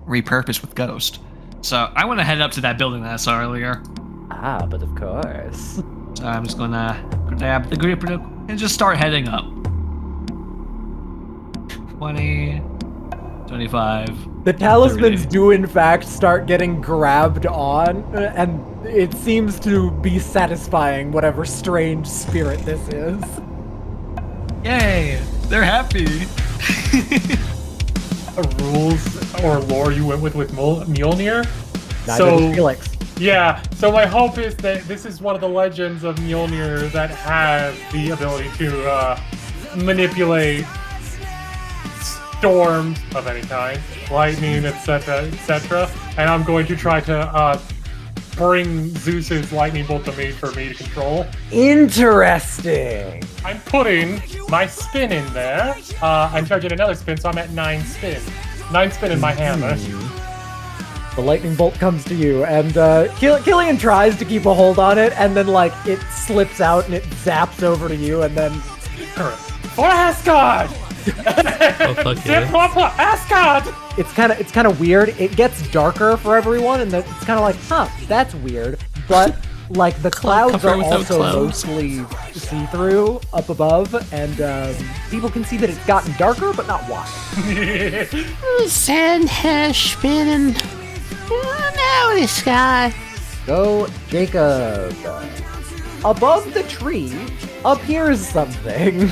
[SPEAKER 2] repurpose with Ghost. So I want to head up to that building that I saw earlier.
[SPEAKER 1] Ah, but of course.
[SPEAKER 2] So I'm just gonna grab the grip and just start heading up. 20, 25.
[SPEAKER 1] The talismans
[SPEAKER 2] 30.
[SPEAKER 1] do in fact start getting grabbed on, and it seems to be satisfying whatever strange spirit this is.
[SPEAKER 2] Yay! They're happy.
[SPEAKER 5] Rules or lore you went with Mjolnir?
[SPEAKER 1] Neither does Felix.
[SPEAKER 5] Yeah, so my hope is that this is one of the legends of Mjolnir that have the ability to manipulate storms of any kind, lightning, etc., etc. And I'm going to try to bring Zeus's lightning bolt to me for me to control.
[SPEAKER 1] Interesting.
[SPEAKER 5] I'm putting my spin in there. I'm charging another spin, so I'm at 9 spin. 9 spin in my hammer.
[SPEAKER 1] The lightning bolt comes to you, and Killian tries to keep a hold on it, and then like it slips out and it zaps over to you, and then
[SPEAKER 5] For Asgard!
[SPEAKER 4] Oh, fuck yeah.
[SPEAKER 5] For Asgard!
[SPEAKER 1] it's kind of weird. It gets darker for everyone, and it's kind of like, huh, that's weird. But like the clouds
[SPEAKER 4] Cover
[SPEAKER 1] are
[SPEAKER 4] without
[SPEAKER 1] also
[SPEAKER 4] clouds.
[SPEAKER 1] mostly see-through up above, and people can see that it's gotten darker, but not wide.
[SPEAKER 8] Sand hair spinning. Now the sky.
[SPEAKER 1] Go, Jacob. Above the tree appears something,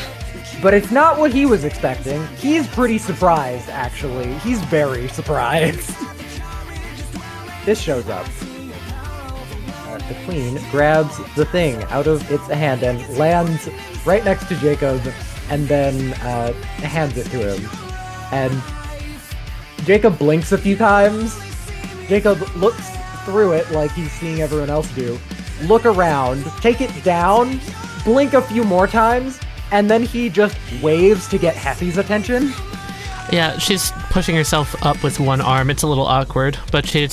[SPEAKER 1] but it's not what he was expecting. He's pretty surprised, actually. He's very surprised. This shows up. The queen grabs the thing out of its hand and lands right next to Jacob, and then hands it to him. And Jacob blinks a few times. Jacob looks through it like he's seeing everyone else do. Look around, take it down, blink a few more times, and then he just waves to get Heffie's attention.
[SPEAKER 4] Yeah, she's pushing herself up with one arm. It's a little awkward, but she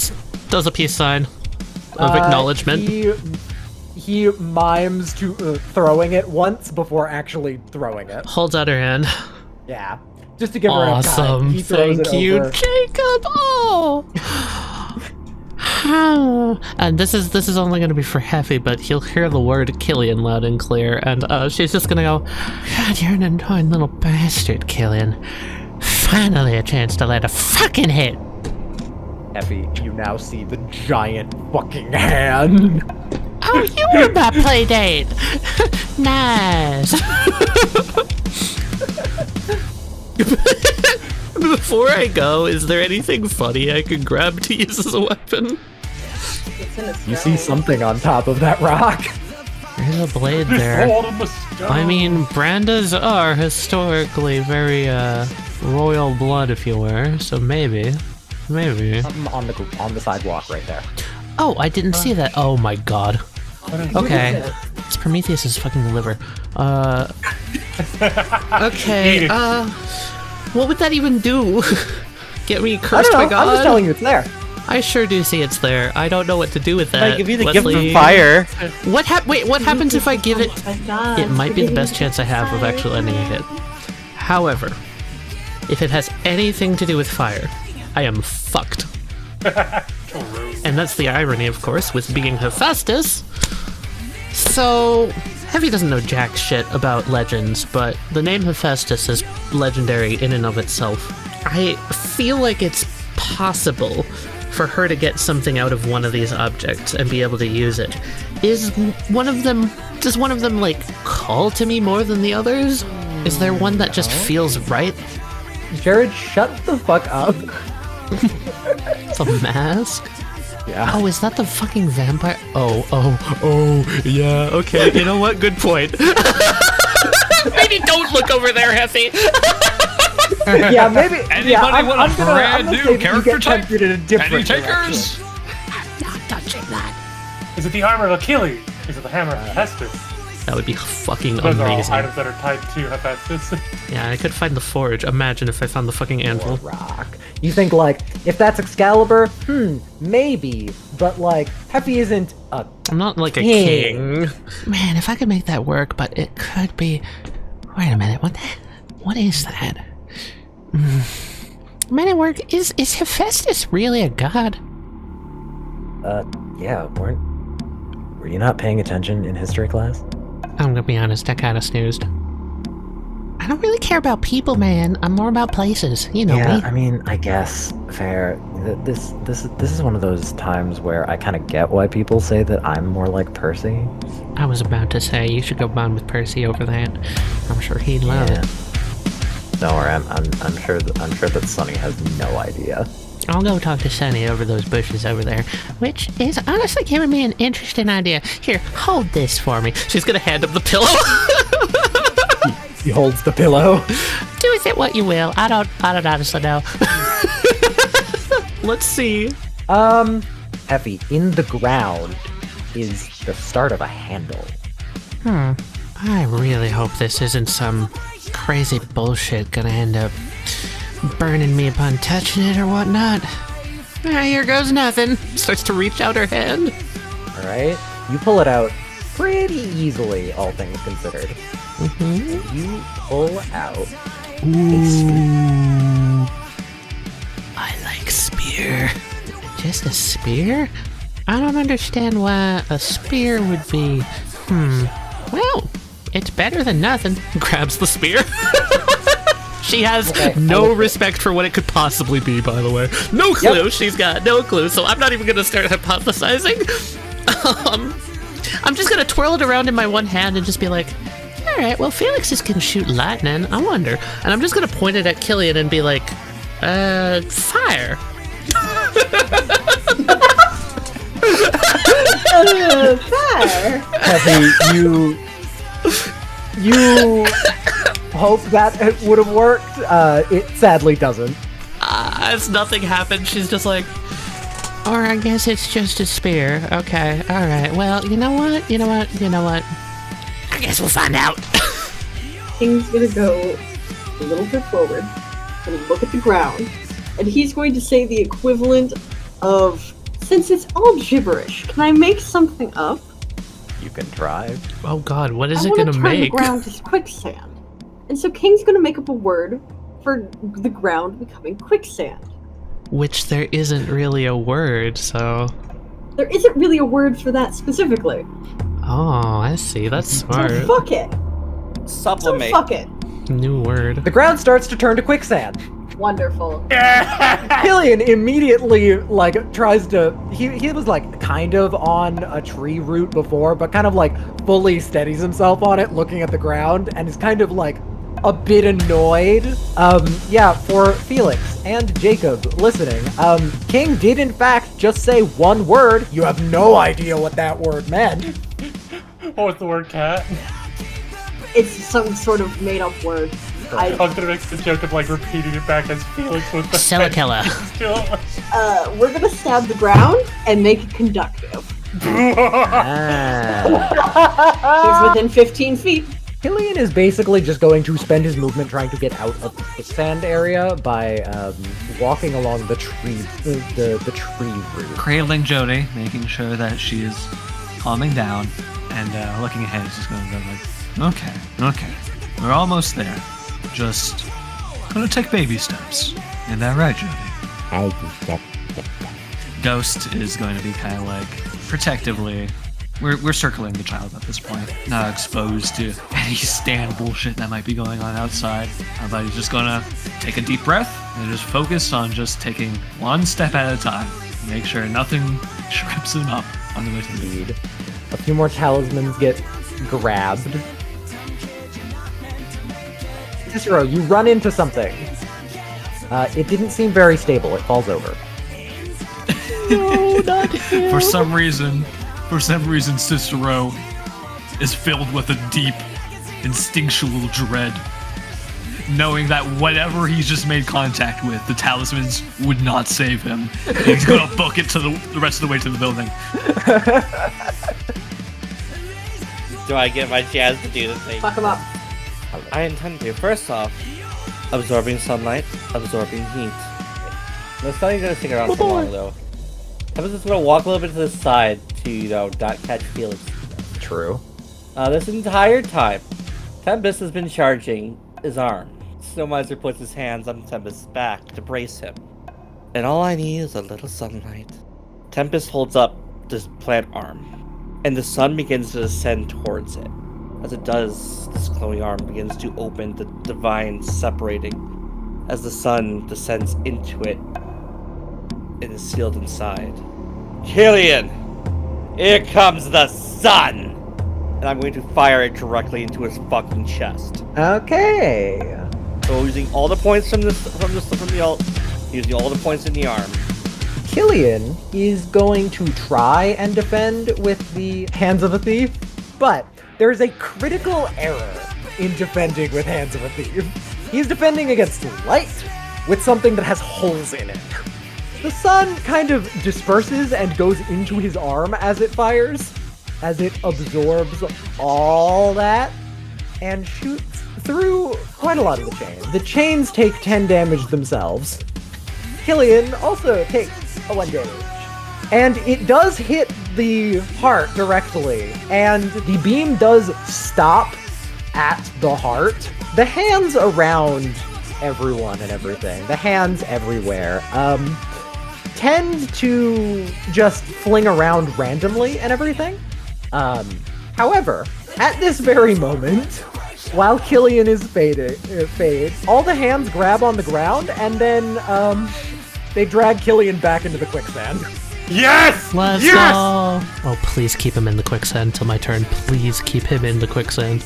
[SPEAKER 4] does a peace sign of acknowledgement.
[SPEAKER 1] He mimes to throwing it once before actually throwing it.
[SPEAKER 4] Holds out her hand.
[SPEAKER 1] Yeah, just to give her enough time.
[SPEAKER 4] Awesome,
[SPEAKER 1] He throws
[SPEAKER 4] thank
[SPEAKER 1] it
[SPEAKER 4] you,
[SPEAKER 1] over.
[SPEAKER 4] Jacob. Oh. And this is only going to be for Heffie, but he'll hear the word Killian loud and clear, and she's just going to go, God, you're an annoying little bastard, Killian. Finally a chance to let a fucking hit.
[SPEAKER 1] Heffie, you now see the giant fucking hand.
[SPEAKER 8] Oh, you were my play date. Nice.
[SPEAKER 4] Before I go, is there anything funny I could grab to use as a weapon?
[SPEAKER 1] You see something on top of that rock.
[SPEAKER 4] There's a blade there.
[SPEAKER 5] Sword in the stone.
[SPEAKER 4] I mean, Brandas are historically very, royal blood, if you were, so maybe.
[SPEAKER 1] Something on the sidewalk right there.
[SPEAKER 4] Oh, I didn't see that. Oh my god. Okay. It's Prometheus's fucking liver. Okay, what would that even do? Get me
[SPEAKER 1] I
[SPEAKER 4] cursed
[SPEAKER 1] don't
[SPEAKER 4] by
[SPEAKER 1] know.
[SPEAKER 4] God?
[SPEAKER 1] I'm just telling you it's there.
[SPEAKER 4] I sure do see it's there. I don't know what to do with that.
[SPEAKER 6] I give you the gift
[SPEAKER 4] Westley.
[SPEAKER 6] of fire.
[SPEAKER 4] What happens if I give it?
[SPEAKER 7] My God,
[SPEAKER 4] It might be the best
[SPEAKER 7] forgetting
[SPEAKER 4] chance I have of
[SPEAKER 7] fire.
[SPEAKER 4] actually ending a hit. However, if it has anything to do with fire, I am fucked. And that's the irony, of course, with being Hephaestus. So, Heffie doesn't know jack shit about legends, but the name Hephaestus is legendary in and of itself. I feel like it's possible for her to get something out of one of these objects and be able to use it. Does one of them like call to me more than the others? Is there one that just feels right?
[SPEAKER 1] Jared, shut the fuck up.
[SPEAKER 4] It's a mask?
[SPEAKER 1] Yeah.
[SPEAKER 4] Oh, is that the fucking vampire? Oh, yeah, okay, you know what? Good point. Maybe don't look over there, Heffie.
[SPEAKER 1] Yeah, maybe.
[SPEAKER 2] Anybody
[SPEAKER 1] yeah, I'm
[SPEAKER 2] want a
[SPEAKER 1] gonna
[SPEAKER 2] brand
[SPEAKER 1] say
[SPEAKER 2] new
[SPEAKER 1] that you
[SPEAKER 2] character
[SPEAKER 1] get
[SPEAKER 2] type?
[SPEAKER 1] tempted in a different
[SPEAKER 2] Any takers?
[SPEAKER 1] direction.
[SPEAKER 8] Not touching that.
[SPEAKER 5] Is it the armor of Achilles? Is it the hammer of Hestus?
[SPEAKER 4] That would be fucking
[SPEAKER 5] Those are all
[SPEAKER 4] amazing.
[SPEAKER 5] items that are tied to Hephaestus.
[SPEAKER 4] Yeah, I could find the forge. Imagine if I found the fucking anvil.
[SPEAKER 1] Rock. You think like, if that's Excalibur, maybe. But like, Heffie isn't a
[SPEAKER 4] I'm not like a
[SPEAKER 1] King.
[SPEAKER 4] king.
[SPEAKER 8] Man, if I could make that work, but it could be. Wait a minute. What is that? Man at work. Is Hephaestus really a god?
[SPEAKER 1] yeah, were you not paying attention in history class?
[SPEAKER 8] I'm gonna be honest. I kind of snoozed. I don't really care about people, man. I'm more about places. You know
[SPEAKER 1] Yeah,
[SPEAKER 8] me.
[SPEAKER 1] I mean, I guess fair. This is one of those times where I kind of get why people say that I'm more like Percy.
[SPEAKER 8] I was about to say you should go bond with Percy over that. I'm sure he'd love it.
[SPEAKER 1] Don't worry, I'm sure that Sonny has no idea.
[SPEAKER 8] I'll go talk to Sunny over those bushes over there, which is honestly giving me an interesting idea. Here, hold this for me.
[SPEAKER 4] She's gonna hand him the pillow.
[SPEAKER 1] He holds the pillow.
[SPEAKER 8] Do with it what you will. I don't honestly know.
[SPEAKER 4] Let's see.
[SPEAKER 1] Heffie, in the ground is the start of a handle.
[SPEAKER 8] I really hope this isn't some crazy bullshit gonna end up burning me upon touching it or whatnot. Here goes nothing.
[SPEAKER 4] Starts to reach out her hand.
[SPEAKER 1] All right, you pull it out pretty easily, all things considered. You pull out a spear.
[SPEAKER 8] I like spear. Just a spear? I don't understand why a spear would be. Well, it's better than nothing.
[SPEAKER 4] Grabs the spear. She has
[SPEAKER 1] Okay,
[SPEAKER 4] no respect for what it could possibly be, by the way. No clue. She's got no clue, so I'm not even going to start hypothesizing. I'm just going to twirl it around in my one hand and just be like, all right, well, Felix's can shoot lightning. I wonder. And I'm just going to point it at Killian and be like, fire.
[SPEAKER 7] Fire.
[SPEAKER 1] Heffie, you hope that it would have worked. It sadly doesn't.
[SPEAKER 4] As nothing happened, she's just like,
[SPEAKER 8] Or I guess it's just a spear. Okay, alright. Well, you know what? I guess we'll find out.
[SPEAKER 7] King's gonna go a little bit forward and look at the ground, and he's going to say the equivalent of, since it's all gibberish, can I make something up?
[SPEAKER 1] You can try.
[SPEAKER 4] oh god, what is
[SPEAKER 7] I
[SPEAKER 4] it
[SPEAKER 7] want
[SPEAKER 4] gonna
[SPEAKER 7] to turn
[SPEAKER 4] make?
[SPEAKER 7] the ground to quicksand. And so King's gonna make up a word for the ground becoming quicksand.
[SPEAKER 4] Which there isn't really a word, so...
[SPEAKER 7] There isn't really a word for that specifically.
[SPEAKER 4] Oh, I see. That's smart.
[SPEAKER 7] So fuck it. So
[SPEAKER 6] Sublimate.
[SPEAKER 7] fuck it.
[SPEAKER 4] New word.
[SPEAKER 1] The ground starts to turn to quicksand.
[SPEAKER 7] Wonderful.
[SPEAKER 1] Killian immediately tries to. He was kind of on a tree root before, but kind of fully steadies himself on it, looking at the ground, and is kind of a bit annoyed. For Felix and Jacob listening, King did in fact just say one word. You have no idea what that word meant.
[SPEAKER 5] What was the word, cat?
[SPEAKER 7] It's some sort of made-up word.
[SPEAKER 5] I was gonna make the joke of repeating it back as Felix with the
[SPEAKER 8] Silicilla.
[SPEAKER 7] We're gonna stab the ground and make it conductive. He's within 15 feet.
[SPEAKER 1] Killian is basically just going to spend his movement trying to get out of the quicksand area by walking along the tree, the tree root.
[SPEAKER 2] Cradling Jody, making sure that she is calming down, and looking ahead, is just going to go okay, we're almost there. Just gonna take baby steps. Isn't that right, Jody? Ghost is going to be kind of protectively. We're circling the child at this point, not exposed to any stand bullshit that might be going on outside. But he's just gonna take a deep breath and just focus on just taking one step at a time. Make sure nothing trips him up on the way to the
[SPEAKER 1] Indeed. A few more talismans get grabbed. Cicero, you run into something. It didn't seem very stable. It falls over.
[SPEAKER 4] No, not him.
[SPEAKER 2] For some reason, Cicero is filled with a deep, instinctual dread, knowing that whatever he's just made contact with, the talismans would not save him. And he's gonna book it to the rest of the way to the building.
[SPEAKER 6] Do I get my chance to do this thing?
[SPEAKER 7] Fuck him up.
[SPEAKER 6] I intend to. First off, absorbing sunlight, absorbing heat. This not even gonna stick around for long though. I'm just gonna walk a little bit to the side to, not catch Felix.
[SPEAKER 1] True.
[SPEAKER 6] This entire time, Tempest has been charging his arm. Snowmiser puts his hands on Tempest's back to brace him. And all I need is a little sunlight. Tempest holds up this plant arm, and the sun begins to descend towards it. As it does, this glowing arm begins to open, the divine separating. As the sun descends into it, it is sealed inside. Killian! Here comes the sun! And I'm going to fire it directly into his fucking chest.
[SPEAKER 1] Okay.
[SPEAKER 6] So using all the points from the alt, using all the points in the arm.
[SPEAKER 1] Killian is going to try and defend with the Hands of a Thief, but there is a critical error in defending with Hands of a Thief. He's defending against light with something that has holes in it. The sun kind of disperses and goes into his arm as it fires, as it absorbs all that, and shoots through quite a lot of the chains. The chains take 10 damage themselves. Killian also takes a 1 damage. And it does hit the heart directly, and the beam does stop at the heart. The hands around everyone and everything, the hands everywhere, tend to just fling around randomly and everything. However, at this very moment, while Killian is fades, all the hands grab on the ground, and then they drag Killian back into the quicksand.
[SPEAKER 5] Yes!
[SPEAKER 4] Let's
[SPEAKER 5] yes!
[SPEAKER 4] go! Oh, please keep him in the quicksand till my turn. Please keep him in the quicksand.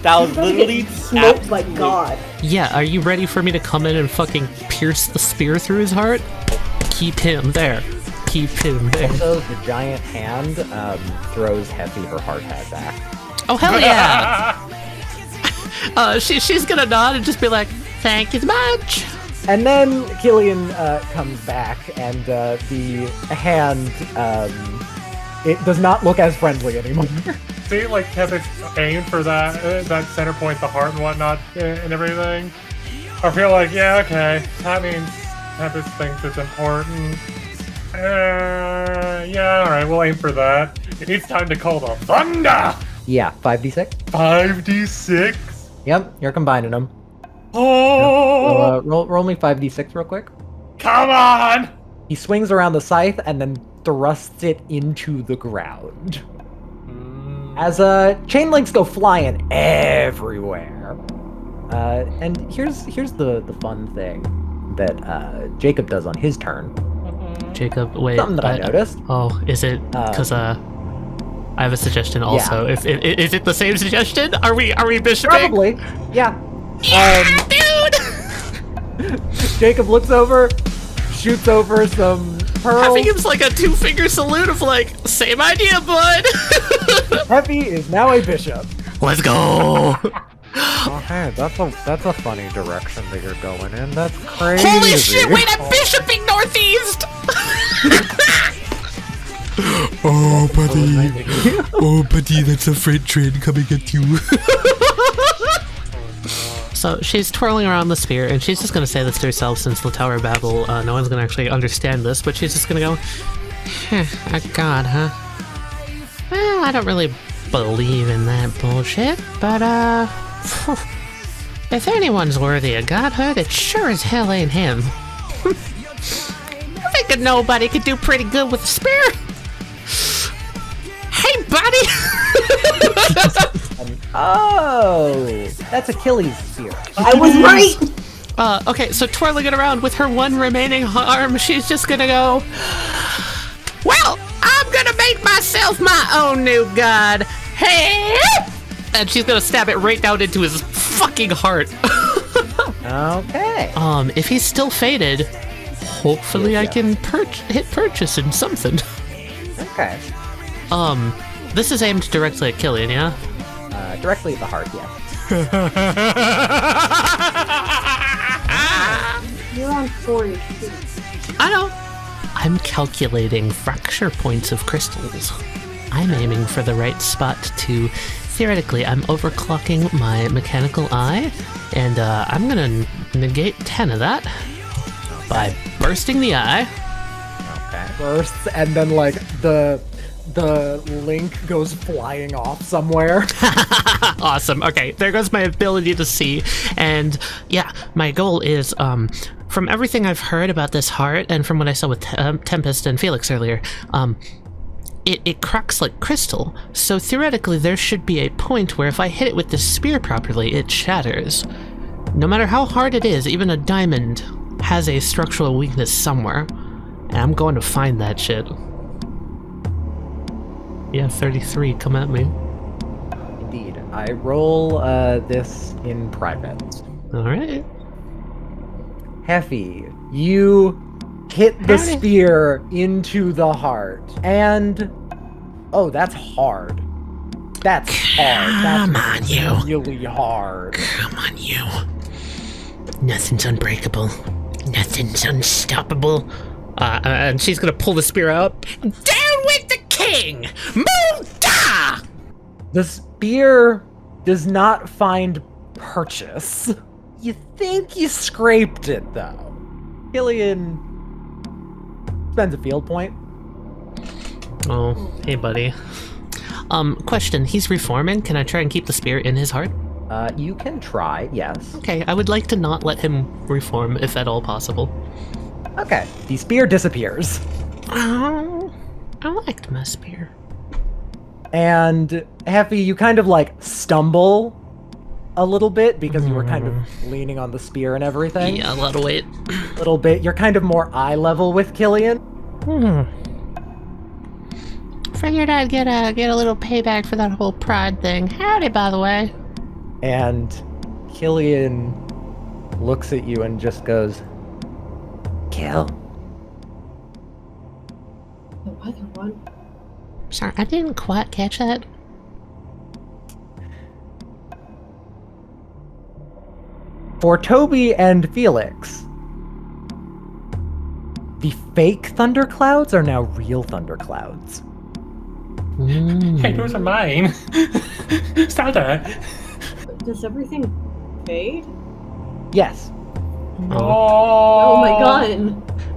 [SPEAKER 6] That was literally
[SPEAKER 7] smoked by God.
[SPEAKER 4] Yeah, are you ready for me to come in and fucking pierce the spear through his heart? Keep him there. Keep him there.
[SPEAKER 1] Also, the giant hand throws Heffie her hard hat back.
[SPEAKER 4] Oh, hell yeah! She's gonna nod and just be like, thank you so much!
[SPEAKER 1] And then Killian comes back, and the hand, it does not look as friendly anymore.
[SPEAKER 5] See, like, Tempest aimed for that center point, the heart and whatnot, and everything. I feel like, yeah, okay, that means Tempest thinks it's important. Yeah, alright, we'll aim for that. It's time to call the thunder!
[SPEAKER 1] Yeah, 5d6?
[SPEAKER 5] 5d6?
[SPEAKER 1] Yep, you're combining them.
[SPEAKER 5] Oh!
[SPEAKER 1] So, roll me 5d6 real quick.
[SPEAKER 5] Come on!
[SPEAKER 1] He swings around the scythe and then thrusts it into the ground. As chain links go flying everywhere. And here's the fun thing that Jacob does on his turn.
[SPEAKER 4] Jacob, wait.
[SPEAKER 1] Something that I noticed.
[SPEAKER 4] Oh, is it? Because I have a suggestion also.
[SPEAKER 1] Yeah.
[SPEAKER 4] Is it the same suggestion? Are we bishoping?
[SPEAKER 1] Probably. Yeah.
[SPEAKER 4] Yeah,
[SPEAKER 1] dude! Jacob looks over, shoots over some pearls.
[SPEAKER 4] Heffie gives like a 2-finger salute of like, same idea, bud!
[SPEAKER 1] Heffie is now a bishop.
[SPEAKER 4] Let's go!
[SPEAKER 1] Oh, hey, that's a funny direction that you're going in. That's crazy.
[SPEAKER 8] Holy shit, wait, I'm bishoping northeast!
[SPEAKER 9] Oh, buddy. Oh, buddy, that's a freight train coming at you.
[SPEAKER 4] So she's twirling around the spear, and she's just going to say this to herself since the Tower of Babel, no one's going to actually understand this, but she's just going to go, a god, huh? Well, I don't really believe in that bullshit, but, if anyone's worthy of godhood, it sure as hell ain't him. I think nobody could do pretty good with a spear. Hey, buddy!
[SPEAKER 1] Oh, that's Achilles' spear.
[SPEAKER 7] I was right!
[SPEAKER 4] Okay, so twirling it around with her one remaining arm, she's just gonna go, well, I'm gonna make myself my own new god. Hey! And she's gonna stab it right down into his fucking heart.
[SPEAKER 1] Okay.
[SPEAKER 4] If he's still faded, hopefully
[SPEAKER 1] Yeah.
[SPEAKER 4] I can hit purchase in something.
[SPEAKER 1] Okay.
[SPEAKER 4] This is aimed directly at Killian, yeah?
[SPEAKER 1] Directly at the heart, yeah.
[SPEAKER 7] You're on 4 HP.
[SPEAKER 4] I know. I'm calculating fracture points of crystals. I'm aiming for the right spot to... Theoretically, I'm overclocking my mechanical eye, and I'm gonna negate 10 of that by bursting the eye.
[SPEAKER 1] Okay. Bursts, and then, like, the link goes flying off somewhere.
[SPEAKER 4] Awesome. Okay, there goes my ability to see. And yeah, my goal is, from everything I've heard about this heart, and from what I saw with Tempest and Felix earlier, it cracks like crystal. So theoretically, there should be a point where if I hit it with the spear properly, it shatters. No matter how hard it is, even a diamond has a structural weakness somewhere. And I'm going to find that shit. Yeah, 33, come at me.
[SPEAKER 1] Indeed. I roll this in private.
[SPEAKER 4] Alright.
[SPEAKER 1] Heffie, you hit the spear into the heart. And... oh, that's hard. That's hard.
[SPEAKER 8] Come
[SPEAKER 1] That's
[SPEAKER 8] on, you.
[SPEAKER 1] really hard.
[SPEAKER 8] Come on, you. Nothing's unbreakable. Nothing's unstoppable.
[SPEAKER 4] And she's gonna pull the spear out.
[SPEAKER 8] Down with the king! Muda!
[SPEAKER 1] The spear does not find purchase. You think you scraped it, though. Killian spends a field point.
[SPEAKER 4] Oh, hey buddy. Question, he's reforming. Can I try and keep the spear in his heart?
[SPEAKER 1] You can try, yes.
[SPEAKER 4] Okay, I would like to not let him reform, if at all possible.
[SPEAKER 1] Okay, the spear disappears.
[SPEAKER 4] Oh, I liked my spear.
[SPEAKER 1] And Heffie, you kind of like stumble a little bit because you were kind of leaning on the spear and everything.
[SPEAKER 4] Yeah, a lot of weight.
[SPEAKER 1] A little bit. You're kind of more eye level with Killian.
[SPEAKER 8] Figured I'd get a little payback for that whole pride thing. Howdy, by the way.
[SPEAKER 1] And Killian looks at you and just goes, "Kill."
[SPEAKER 7] The other one.
[SPEAKER 8] Sorry, I didn't quite catch that.
[SPEAKER 1] For Toby and Felix, the fake thunderclouds are now real thunderclouds.
[SPEAKER 5] Hey, those are mine. Stop that.
[SPEAKER 7] Does everything fade?
[SPEAKER 1] Yes.
[SPEAKER 7] Oh my god.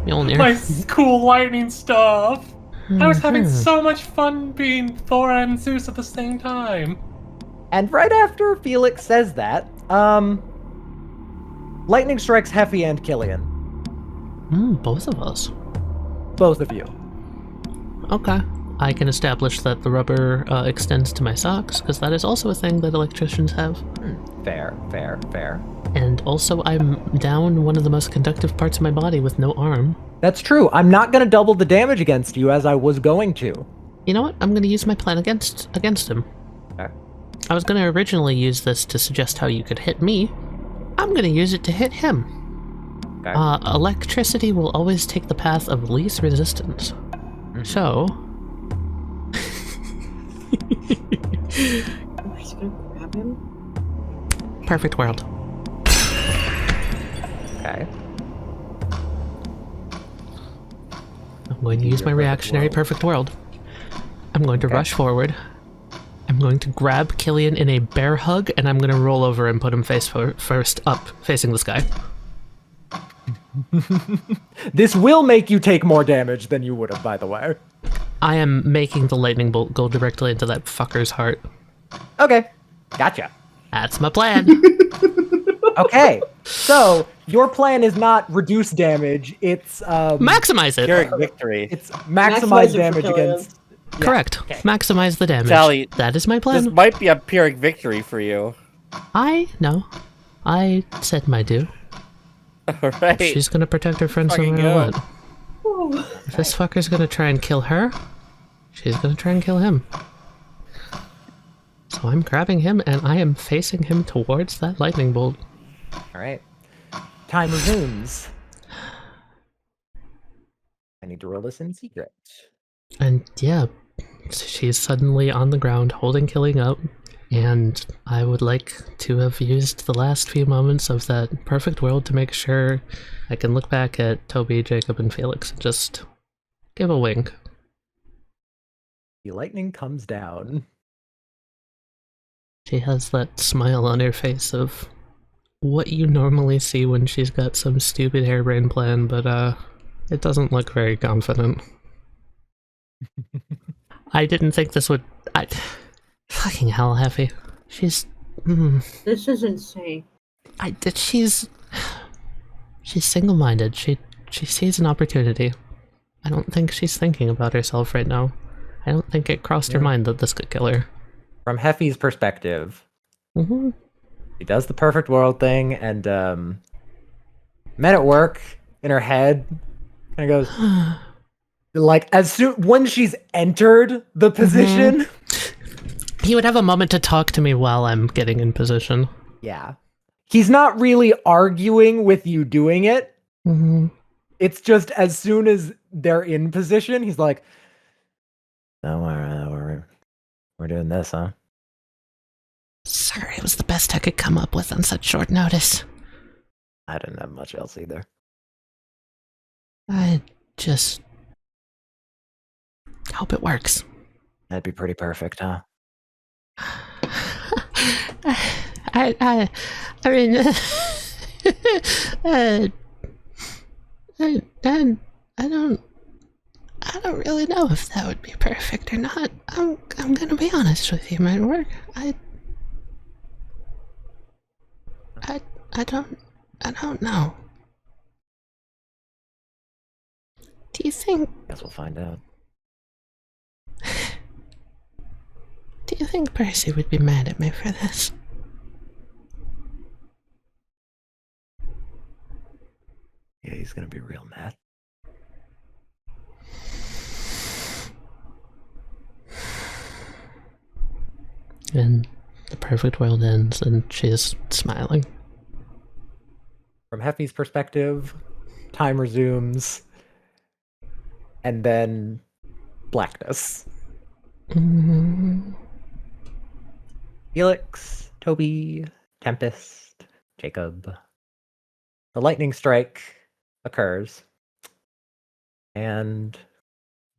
[SPEAKER 4] Mjolnir.
[SPEAKER 5] My cool lightning stuff. I was having so much fun being Thor and Zeus at the same time.
[SPEAKER 1] And right after Felix says that, lightning strikes Heffie and Killian.
[SPEAKER 4] Both of us.
[SPEAKER 1] Both of you.
[SPEAKER 4] Okay. I can establish that the rubber extends to my socks, because that is also a thing that electricians have.
[SPEAKER 1] Fair.
[SPEAKER 4] And also, I'm down one of the most conductive parts of my body with no arm.
[SPEAKER 1] That's true. I'm not going to double the damage against you as I was going to.
[SPEAKER 4] You know what? I'm going to use my plan against him.
[SPEAKER 1] Okay.
[SPEAKER 4] I was going to originally use this to suggest how you could hit me. I'm going to use it to hit him.
[SPEAKER 1] Okay.
[SPEAKER 4] Electricity will always take the path of least resistance. So...
[SPEAKER 7] Am I just gonna grab him?
[SPEAKER 4] Perfect world.
[SPEAKER 1] Okay.
[SPEAKER 4] I'm going to use my reactionary perfect world. I'm going to rush forward. I'm going to grab Killian in a bear hug, and I'm going to roll over and put him face first up, facing this guy.
[SPEAKER 1] This will make you take more damage than you would have, by the way.
[SPEAKER 4] I am making the lightning bolt go directly into that fucker's heart.
[SPEAKER 1] Okay. Gotcha.
[SPEAKER 4] That's my plan.
[SPEAKER 1] Okay. So, your plan is not reduce damage, it's...
[SPEAKER 4] Maximize it!
[SPEAKER 6] Pyrrhic victory.
[SPEAKER 1] It's maximize
[SPEAKER 7] it for
[SPEAKER 1] damage
[SPEAKER 7] Killian.
[SPEAKER 1] against... Yeah,
[SPEAKER 4] Correct.
[SPEAKER 1] okay.
[SPEAKER 4] Maximize the damage.
[SPEAKER 6] Tali,
[SPEAKER 4] that is my plan.
[SPEAKER 6] This might be a Pyrrhic victory for you.
[SPEAKER 4] I know. I said my due.
[SPEAKER 6] Alright.
[SPEAKER 4] She's gonna protect her friends no
[SPEAKER 6] Fucking
[SPEAKER 4] matter
[SPEAKER 6] go.
[SPEAKER 4] what. If this fucker's gonna try and kill her, she's gonna try and kill him. So I'm grabbing him and I am facing him towards that lightning bolt.
[SPEAKER 1] Alright. Time resumes. I need to roll this in secret.
[SPEAKER 4] And yeah, she's suddenly on the ground holding Killian up. And I would like to have used the last few moments of that perfect world to make sure I can look back at Toby, Jacob, and Felix and just give a wink.
[SPEAKER 1] The lightning comes down.
[SPEAKER 4] She has that smile on her face of what you normally see when she's got some stupid harebrained plan, but it doesn't look very confident. I didn't think this would... Fucking hell, Heffie. She's...
[SPEAKER 7] This is insane.
[SPEAKER 4] She's single-minded. She sees an opportunity. I don't think she's thinking about herself right now. I don't think it crossed her mind that this could kill her.
[SPEAKER 1] From Heffie's perspective,
[SPEAKER 4] Mm-hmm.
[SPEAKER 1] she does the perfect world thing, and Men at Work in her head kind of goes... like, when she's entered the position...
[SPEAKER 4] He would have a moment to talk to me while I'm getting in position.
[SPEAKER 1] Yeah. He's not really arguing with you doing it.
[SPEAKER 4] Mm-hmm.
[SPEAKER 1] It's just as soon as they're in position, he's like, "No, we're doing this, huh?"
[SPEAKER 8] Sorry, it was the best I could come up with on such short notice.
[SPEAKER 1] I didn't have much else either.
[SPEAKER 8] I just hope it works.
[SPEAKER 1] That'd be pretty perfect, huh?
[SPEAKER 8] I mean, I don't really know if that would be perfect or not. I'm gonna be honest with you, my work. I don't know. Do you think?
[SPEAKER 1] Guess we'll find out.
[SPEAKER 8] Do you think Percy would be mad at me for this?
[SPEAKER 1] Yeah, he's gonna be real mad.
[SPEAKER 4] And the perfect world ends, and she's smiling.
[SPEAKER 1] From Heffie's perspective, time resumes, and then blackness. Felix, Toby, Tempest, Jacob. The lightning strike occurs, and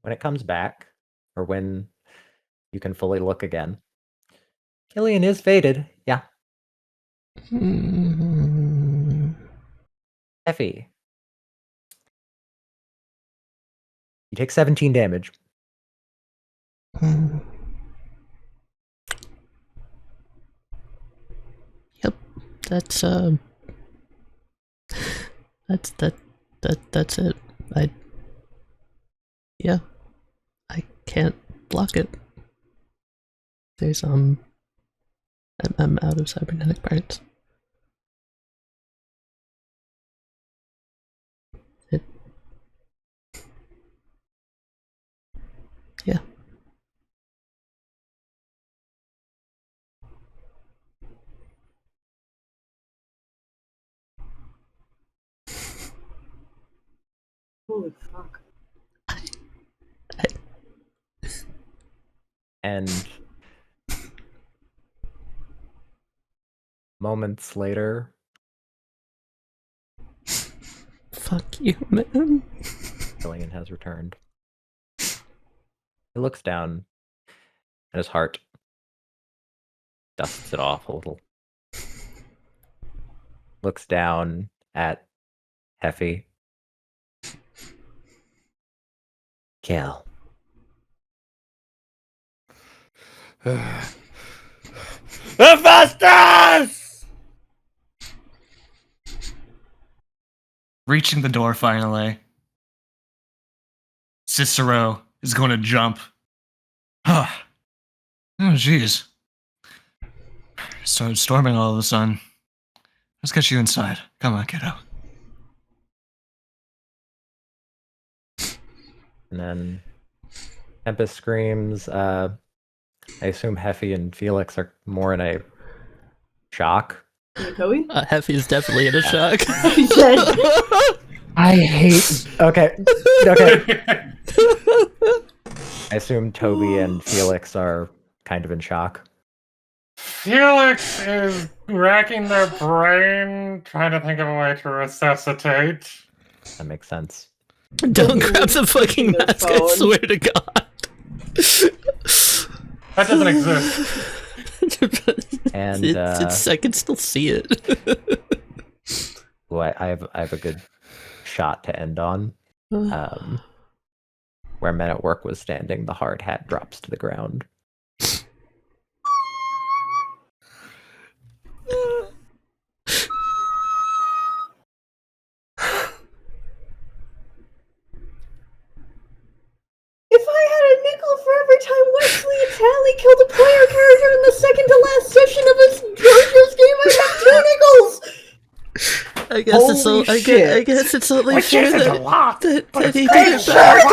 [SPEAKER 1] when it comes back, or when you can fully look again, Killian is faded, yeah. Heffie. You take 17 damage.
[SPEAKER 4] Yep, that's it. I can't block it. There's I'm out of cybernetic parts. Yeah.
[SPEAKER 7] Holy fuck.
[SPEAKER 1] And moments later,
[SPEAKER 4] Fuck you, man.
[SPEAKER 1] Killian has returned. He looks down at his heart, dusts it off a little. Looks down at Heffie. Kill.
[SPEAKER 6] Hephaestus!
[SPEAKER 2] Reaching the door finally. Cicero is going to jump. Oh, jeez. Started storming all of a sudden. Let's get you inside. Come on, kiddo.
[SPEAKER 1] And then Tempest screams. I assume Heffie and Felix are more in a shock.
[SPEAKER 7] Toby?
[SPEAKER 4] Heffie is definitely in a shock.
[SPEAKER 7] He said,
[SPEAKER 1] I hate. Okay. Okay. I assume Toby and Felix are kind of in shock.
[SPEAKER 5] Felix is racking their brain, trying to think of a way to resuscitate.
[SPEAKER 1] That makes sense.
[SPEAKER 4] Don't grab the fucking
[SPEAKER 7] Their
[SPEAKER 4] mask, I
[SPEAKER 7] phone.
[SPEAKER 4] swear to God.
[SPEAKER 5] That doesn't exist.
[SPEAKER 1] And
[SPEAKER 4] I can still see it.
[SPEAKER 1] well, I have a good shot to end on. Where Men at Work was standing, the hard hat drops to the ground.
[SPEAKER 7] if I had a nickel for every time Westley and Tali killed a player character in the second to last session of this JoJo's game, I'd have 2 nickels!
[SPEAKER 4] I guess it's
[SPEAKER 1] Holy
[SPEAKER 4] I
[SPEAKER 1] shit.
[SPEAKER 4] guess it's only
[SPEAKER 5] Which
[SPEAKER 4] fair
[SPEAKER 5] isn't a
[SPEAKER 4] that,
[SPEAKER 5] lot,
[SPEAKER 4] that
[SPEAKER 5] but
[SPEAKER 4] he
[SPEAKER 5] it's
[SPEAKER 4] did
[SPEAKER 5] great.
[SPEAKER 4] it back.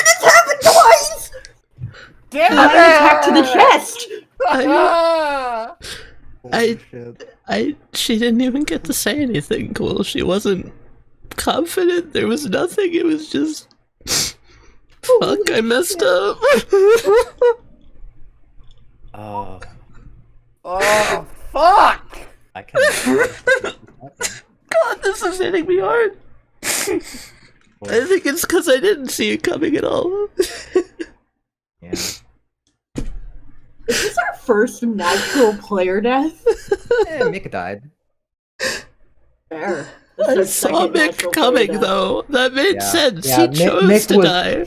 [SPEAKER 7] It's happened twice!
[SPEAKER 5] Damn
[SPEAKER 7] An attack to the chest!
[SPEAKER 4] She didn't even get to say anything cool. She wasn't confident. There was nothing. It was just, fuck, I messed up.
[SPEAKER 6] Oh, fuck!
[SPEAKER 1] I can.
[SPEAKER 4] God, this is hitting me hard. I think it's because I didn't see it coming at all.
[SPEAKER 1] Yeah.
[SPEAKER 7] Is this our first natural player death?
[SPEAKER 1] Mick died.
[SPEAKER 7] Fair.
[SPEAKER 4] I saw Mick coming, though. That made
[SPEAKER 1] Yeah.
[SPEAKER 4] sense.
[SPEAKER 1] Yeah,
[SPEAKER 4] He chose
[SPEAKER 1] Mick
[SPEAKER 4] to
[SPEAKER 1] was-
[SPEAKER 4] die.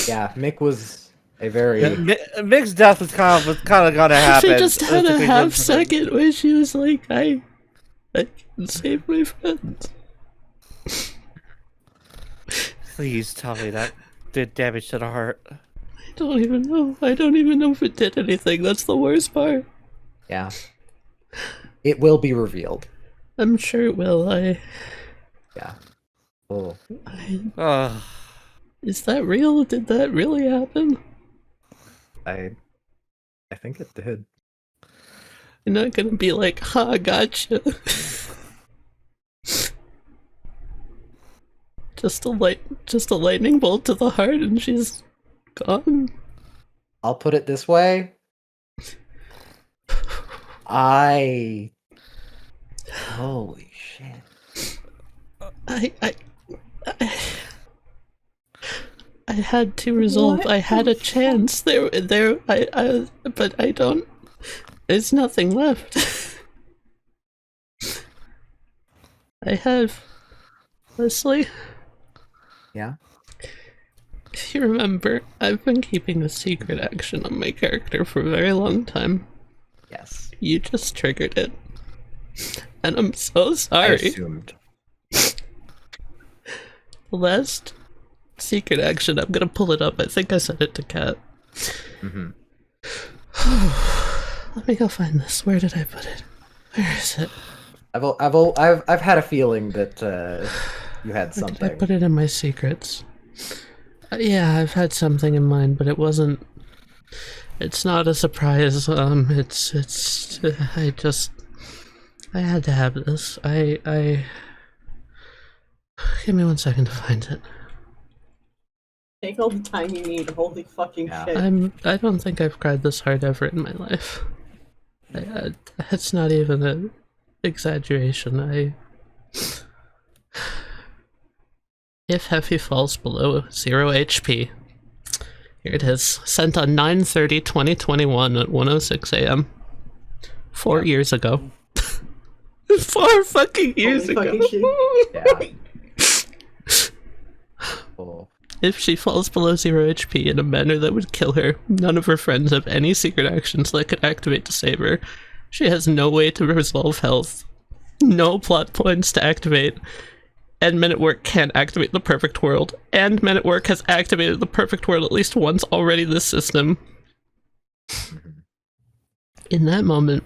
[SPEAKER 1] Yeah, Mick was a very.
[SPEAKER 6] Mick's death was kind of gonna happen.
[SPEAKER 4] She just had
[SPEAKER 6] It was
[SPEAKER 4] a
[SPEAKER 6] a
[SPEAKER 4] half
[SPEAKER 6] good-
[SPEAKER 4] second where she was like, I can save my friends.
[SPEAKER 6] Please tell me that did damage to the heart.
[SPEAKER 4] I don't even know. I don't even know if it did anything. That's the worst part.
[SPEAKER 1] Yeah. It will be revealed.
[SPEAKER 4] I'm sure it will.
[SPEAKER 1] Yeah. Oh,
[SPEAKER 4] Is that real? Did that really happen?
[SPEAKER 1] I think it did.
[SPEAKER 4] You're not gonna be like, ha, gotcha. just a lightning bolt to the heart and she's gone.
[SPEAKER 1] I'll put it this way. Holy shit.
[SPEAKER 4] I had to resolve.
[SPEAKER 7] What
[SPEAKER 4] I had
[SPEAKER 7] the
[SPEAKER 4] a chance. But I don't. There's nothing left. I have Wesley.
[SPEAKER 1] Yeah?
[SPEAKER 4] If you remember, I've been keeping a secret action on my character for a very long time.
[SPEAKER 1] Yes.
[SPEAKER 4] You just triggered it. And I'm so
[SPEAKER 1] I
[SPEAKER 4] sorry.
[SPEAKER 1] assumed.
[SPEAKER 4] The last secret action, I'm gonna pull it up. I think I sent it to Kat.
[SPEAKER 1] Mm-hmm.
[SPEAKER 4] Let me go find this. Where did I put it? Where is it?
[SPEAKER 1] I've had a feeling that you had
[SPEAKER 4] Where
[SPEAKER 1] something.
[SPEAKER 4] did I put it in my secrets? Yeah, I've had something in mind, but it wasn't. It's not a surprise. I had to have this. Give me 1 second to find it.
[SPEAKER 7] Take all the time you need. Holy fucking
[SPEAKER 1] Yeah.
[SPEAKER 7] shit.
[SPEAKER 4] I don't think I've cried this hard ever in my life. It's not even an exaggeration. If Heffie falls below 0 HP, here it is. Sent on 9/30/2021 at 1:06 a.m. 4 years ago. 4 fucking years
[SPEAKER 7] Holy
[SPEAKER 4] ago.
[SPEAKER 7] fucking shit.
[SPEAKER 1] Yeah. Oh.
[SPEAKER 4] If she falls below 0 HP in a manner that would kill her, none of her friends have any secret actions that could activate to save her. She has no way to resolve health, no plot points to activate, and Men at Work can't activate the perfect world, and Men at Work has activated the perfect world at least once already this system. In that moment,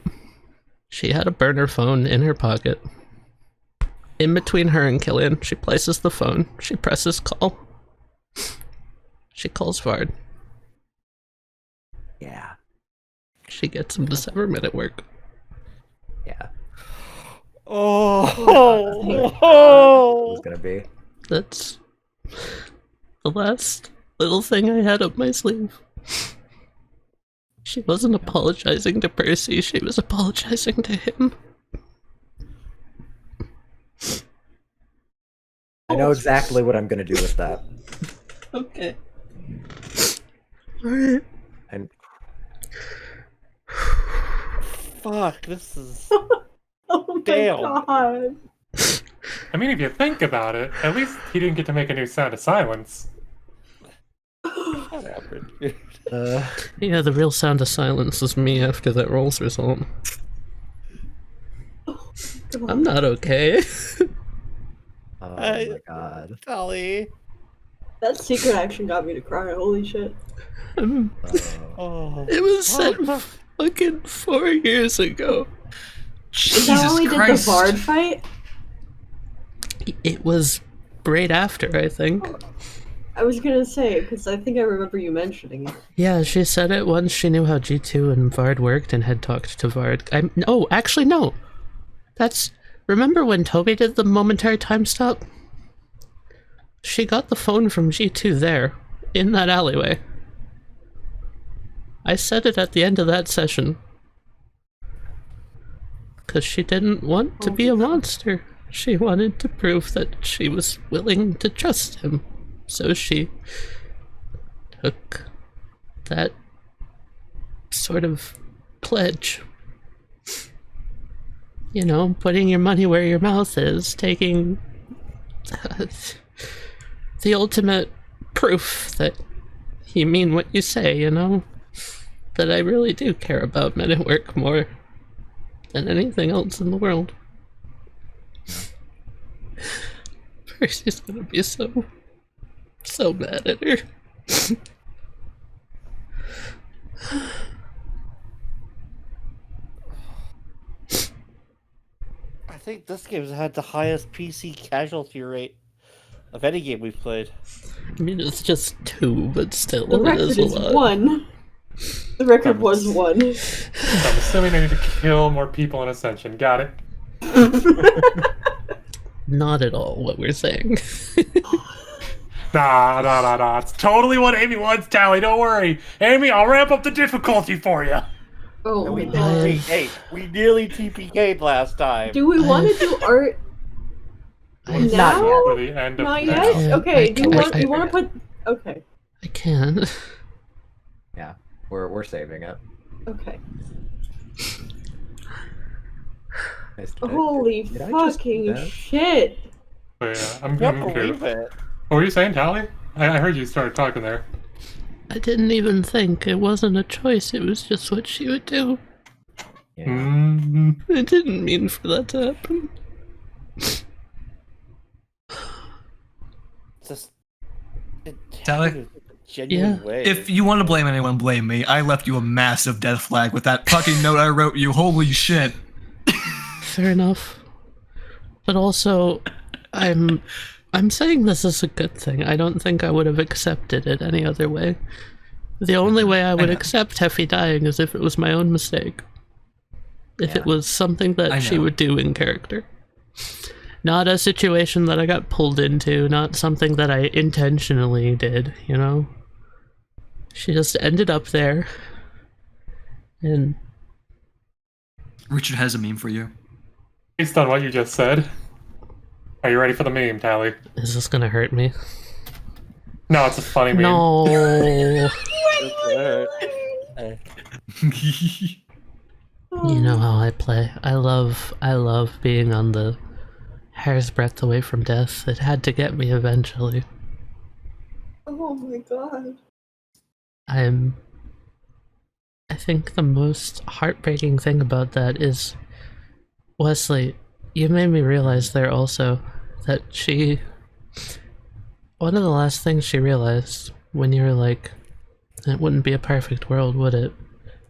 [SPEAKER 4] she had a burner phone in her pocket. In between her and Killian, she places the phone, she presses call. She calls Vard.
[SPEAKER 1] Yeah.
[SPEAKER 4] She gets him to sever Men at Work.
[SPEAKER 1] Yeah.
[SPEAKER 6] Oh,
[SPEAKER 1] It was gonna be.
[SPEAKER 4] That's the last little thing I had up my sleeve. She wasn't apologizing to Percy, she was apologizing to him.
[SPEAKER 1] I know exactly what I'm gonna do with that.
[SPEAKER 4] Okay. Alright.
[SPEAKER 1] And
[SPEAKER 6] fuck, this is...
[SPEAKER 7] Oh my
[SPEAKER 6] Damn.
[SPEAKER 7] god.
[SPEAKER 5] I mean, if you think about it, at least he didn't get to make a new sound of silence.
[SPEAKER 6] What happened?
[SPEAKER 4] Yeah, the real sound of silence is me after that rolls result. I'm not okay.
[SPEAKER 1] oh my god.
[SPEAKER 6] Tali.
[SPEAKER 7] That secret action got me to cry. Holy shit.
[SPEAKER 6] Oh.
[SPEAKER 4] It was set fucking 4 years ago.
[SPEAKER 7] Is that when we did the
[SPEAKER 2] Christ.
[SPEAKER 7] Bard fight?
[SPEAKER 4] It was right after, I think.
[SPEAKER 7] I was gonna say, because I think I remember you mentioning it.
[SPEAKER 4] Yeah, she said it once she knew how G2 and Vard worked and had talked to Vard. No, actually, no. Remember when Toby did the momentary time stop? She got the phone from G2 there, in that alleyway. I said it at the end of that session. Because she didn't want to be a monster. She wanted to prove that she was willing to trust him. So she took that sort of pledge. You know, putting your money where your mouth is, taking the ultimate proof that you mean what you say, you know? That I really do care about Men at Work more than anything else in the world. Percy's gonna be so mad at her.
[SPEAKER 6] I think this game's had the highest PC casualty rate of any game we've played.
[SPEAKER 4] I mean, it's just 2, but still,
[SPEAKER 7] The
[SPEAKER 4] it
[SPEAKER 7] record
[SPEAKER 4] is a
[SPEAKER 7] is
[SPEAKER 4] lot.
[SPEAKER 7] 1. The record was 1.
[SPEAKER 5] So I'm assuming I need to kill more people in Ascension. Got it.
[SPEAKER 4] Not at all what we're saying.
[SPEAKER 5] Nah. It's totally what Amy wants, Tali. Don't worry. Amy, I'll ramp up the difficulty for you.
[SPEAKER 7] Oh my
[SPEAKER 6] We
[SPEAKER 7] god.
[SPEAKER 6] nearly TPK'd last time.
[SPEAKER 7] Do we want to do art
[SPEAKER 4] I've-
[SPEAKER 1] Not
[SPEAKER 7] now?
[SPEAKER 1] yet.
[SPEAKER 5] For the end of
[SPEAKER 7] Not
[SPEAKER 5] now.
[SPEAKER 7] yet?
[SPEAKER 4] Yeah,
[SPEAKER 7] Okay, do you want
[SPEAKER 4] I-
[SPEAKER 7] you want to put... Okay,
[SPEAKER 4] I can.
[SPEAKER 1] Yeah, we're saving it.
[SPEAKER 7] okay.
[SPEAKER 1] Nice to
[SPEAKER 7] Holy
[SPEAKER 1] Did I just do
[SPEAKER 7] fucking
[SPEAKER 1] that?
[SPEAKER 7] shit.
[SPEAKER 5] But yeah, I'm
[SPEAKER 6] Can't
[SPEAKER 5] good.
[SPEAKER 6] believe it.
[SPEAKER 5] What were you saying, Tali? I heard you started talking there.
[SPEAKER 4] I didn't even think. It wasn't a choice, it was just what she would do.
[SPEAKER 1] Yeah.
[SPEAKER 5] Mm-hmm.
[SPEAKER 4] I didn't mean for that to happen.
[SPEAKER 6] Just it
[SPEAKER 2] Tali?
[SPEAKER 6] happened in a genuine
[SPEAKER 4] Yeah.
[SPEAKER 6] way.
[SPEAKER 2] If you want to blame anyone, blame me. I left you a massive death flag with that fucking note I wrote you. Holy shit.
[SPEAKER 4] Fair enough. But also, I'm saying this is a good thing. I don't think I would have accepted it any other way. The only way I would
[SPEAKER 2] know.
[SPEAKER 4] accept Heffie dying is if it was my own mistake. If
[SPEAKER 1] Yeah.
[SPEAKER 4] it was something that
[SPEAKER 2] I
[SPEAKER 4] she
[SPEAKER 2] know.
[SPEAKER 4] would do in character. Not a situation that I got pulled into, not something that I intentionally did, you know? She just ended up there. And
[SPEAKER 2] Richard has a meme for you.
[SPEAKER 5] Based on what you just said, are you ready for the meme, Tali?
[SPEAKER 4] is this gonna hurt me?
[SPEAKER 5] No, it's a funny meme.
[SPEAKER 4] No. You know how I play. I love being on the hair's breadth away from death. It had to get me eventually.
[SPEAKER 7] Oh my god.
[SPEAKER 4] I think the most heartbreaking thing about that is, Westley, you made me realize there also that one of the last things she realized when you were like, it wouldn't be a perfect world, would it?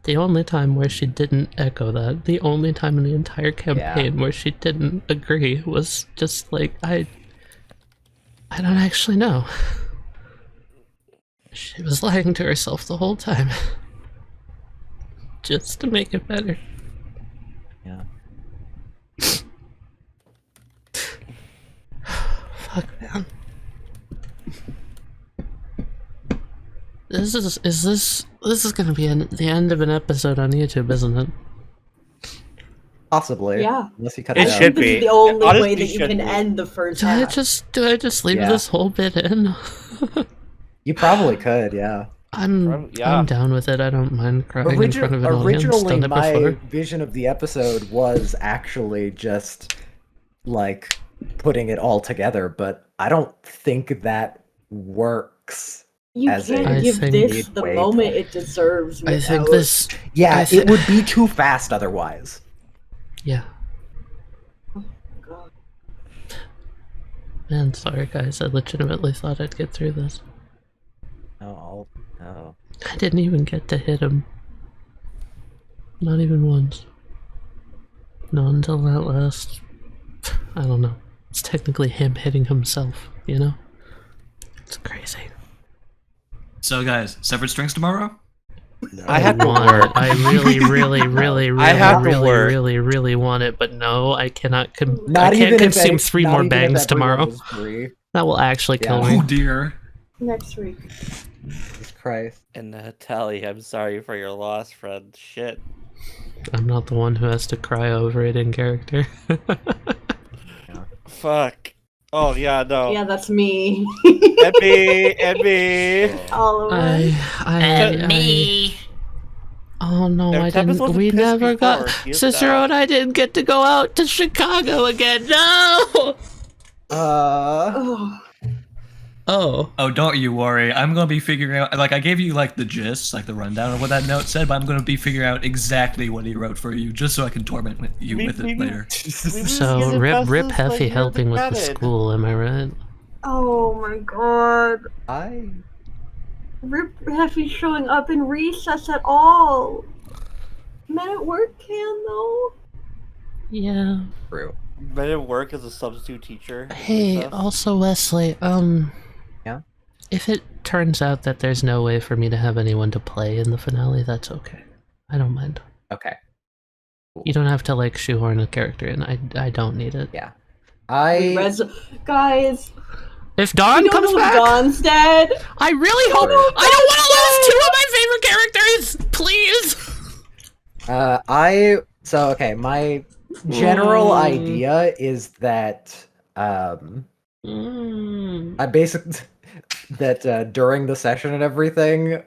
[SPEAKER 4] The only time where she didn't echo that, the only time in the entire campaign where she didn't agree was just like, I don't actually know. She was lying to herself the whole time. Just to make it better.
[SPEAKER 1] Yeah.
[SPEAKER 4] Fuck, man. This is gonna be the end of an episode on YouTube, isn't it?
[SPEAKER 1] Possibly.
[SPEAKER 7] Yeah.
[SPEAKER 1] Unless you cut
[SPEAKER 6] It
[SPEAKER 1] it out.
[SPEAKER 6] should
[SPEAKER 7] This
[SPEAKER 6] be.
[SPEAKER 7] is the only
[SPEAKER 6] Honestly,
[SPEAKER 7] way that you
[SPEAKER 6] should
[SPEAKER 7] can
[SPEAKER 6] be.
[SPEAKER 7] end the first
[SPEAKER 4] Do I
[SPEAKER 7] half.
[SPEAKER 4] just leave
[SPEAKER 1] Yeah.
[SPEAKER 4] this whole bit in?
[SPEAKER 1] You probably could, yeah.
[SPEAKER 4] I'm down with it. I don't mind crying in front of an audience.
[SPEAKER 1] Originally,
[SPEAKER 4] Done it
[SPEAKER 1] my
[SPEAKER 4] before.
[SPEAKER 1] vision of the episode was actually just like putting it all together, but I don't think that works.
[SPEAKER 7] You
[SPEAKER 1] as a
[SPEAKER 7] can't give
[SPEAKER 4] think-
[SPEAKER 7] this the
[SPEAKER 1] midway
[SPEAKER 7] moment
[SPEAKER 1] point.
[SPEAKER 7] it deserves.
[SPEAKER 4] I think
[SPEAKER 7] without-
[SPEAKER 4] this.
[SPEAKER 1] Yeah,
[SPEAKER 4] I thi-
[SPEAKER 1] it would be too fast otherwise.
[SPEAKER 4] Yeah.
[SPEAKER 7] God.
[SPEAKER 4] Man, sorry guys. I legitimately thought I'd get through this.
[SPEAKER 1] No.
[SPEAKER 4] I didn't even get to hit him. Not even once. Not until that last... I don't know. It's technically him hitting himself, you know? It's crazy.
[SPEAKER 2] So, guys, severed strings tomorrow?
[SPEAKER 6] I have to
[SPEAKER 4] want
[SPEAKER 6] work.
[SPEAKER 4] it. I really,
[SPEAKER 6] I have to work.
[SPEAKER 4] really want it, but no, I cannot I
[SPEAKER 1] Not
[SPEAKER 4] can't
[SPEAKER 1] even if
[SPEAKER 4] consume
[SPEAKER 1] any-
[SPEAKER 4] 3
[SPEAKER 1] not
[SPEAKER 4] more
[SPEAKER 1] even if
[SPEAKER 4] bangs
[SPEAKER 1] everyone
[SPEAKER 4] tomorrow.
[SPEAKER 1] was free.
[SPEAKER 4] That will actually kill
[SPEAKER 1] Yeah.
[SPEAKER 4] me.
[SPEAKER 2] Oh, dear.
[SPEAKER 7] Next week.
[SPEAKER 1] Jesus Christ.
[SPEAKER 6] And Tali, I'm sorry for your loss, friend. Shit.
[SPEAKER 4] I'm not the one who has to cry over it in character.
[SPEAKER 6] Fuck. Oh yeah, no.
[SPEAKER 7] Yeah, that's me.
[SPEAKER 6] And me.
[SPEAKER 7] All of us.
[SPEAKER 8] Me.
[SPEAKER 4] Oh no,
[SPEAKER 6] If
[SPEAKER 4] I
[SPEAKER 6] Tempest
[SPEAKER 4] didn't.
[SPEAKER 6] wasn't
[SPEAKER 4] We
[SPEAKER 6] pissed
[SPEAKER 4] never
[SPEAKER 6] before,
[SPEAKER 4] got.
[SPEAKER 6] he is
[SPEAKER 4] Cicero
[SPEAKER 6] down.
[SPEAKER 4] and I didn't get to go out to Chicago again. No.
[SPEAKER 7] Oh.
[SPEAKER 4] Oh.
[SPEAKER 2] Oh, don't you worry. I'm going to be figuring out... Like, I gave you, like, the gist, like, the rundown of what that note said, but I'm going to be figuring out exactly what he wrote for you, just so I can torment you with it later.
[SPEAKER 4] So rip Heffie helping with the school. Am I right?
[SPEAKER 7] Oh my god.
[SPEAKER 1] I
[SPEAKER 7] Rip Heffie showing up in recess at all. Men at work can though.
[SPEAKER 4] Yeah.
[SPEAKER 1] true.
[SPEAKER 6] better work as a substitute teacher. and
[SPEAKER 4] Hey,
[SPEAKER 6] stuff.
[SPEAKER 4] also Wesley,
[SPEAKER 1] Yeah?
[SPEAKER 4] if it turns out that there's no way for me to have anyone to play in the finale, that's okay. I don't mind.
[SPEAKER 1] Okay.
[SPEAKER 4] You don't have to like shoehorn a character in. I don't need it.
[SPEAKER 1] Yeah. I
[SPEAKER 7] Guys,
[SPEAKER 4] If Dawn
[SPEAKER 7] you don't
[SPEAKER 4] comes
[SPEAKER 7] know
[SPEAKER 4] back,
[SPEAKER 7] Dawn's dead.
[SPEAKER 4] I really hope. I don't want to lose 2 of my favorite characters. Please.
[SPEAKER 1] okay, my general idea is that I basically that during the session and everything,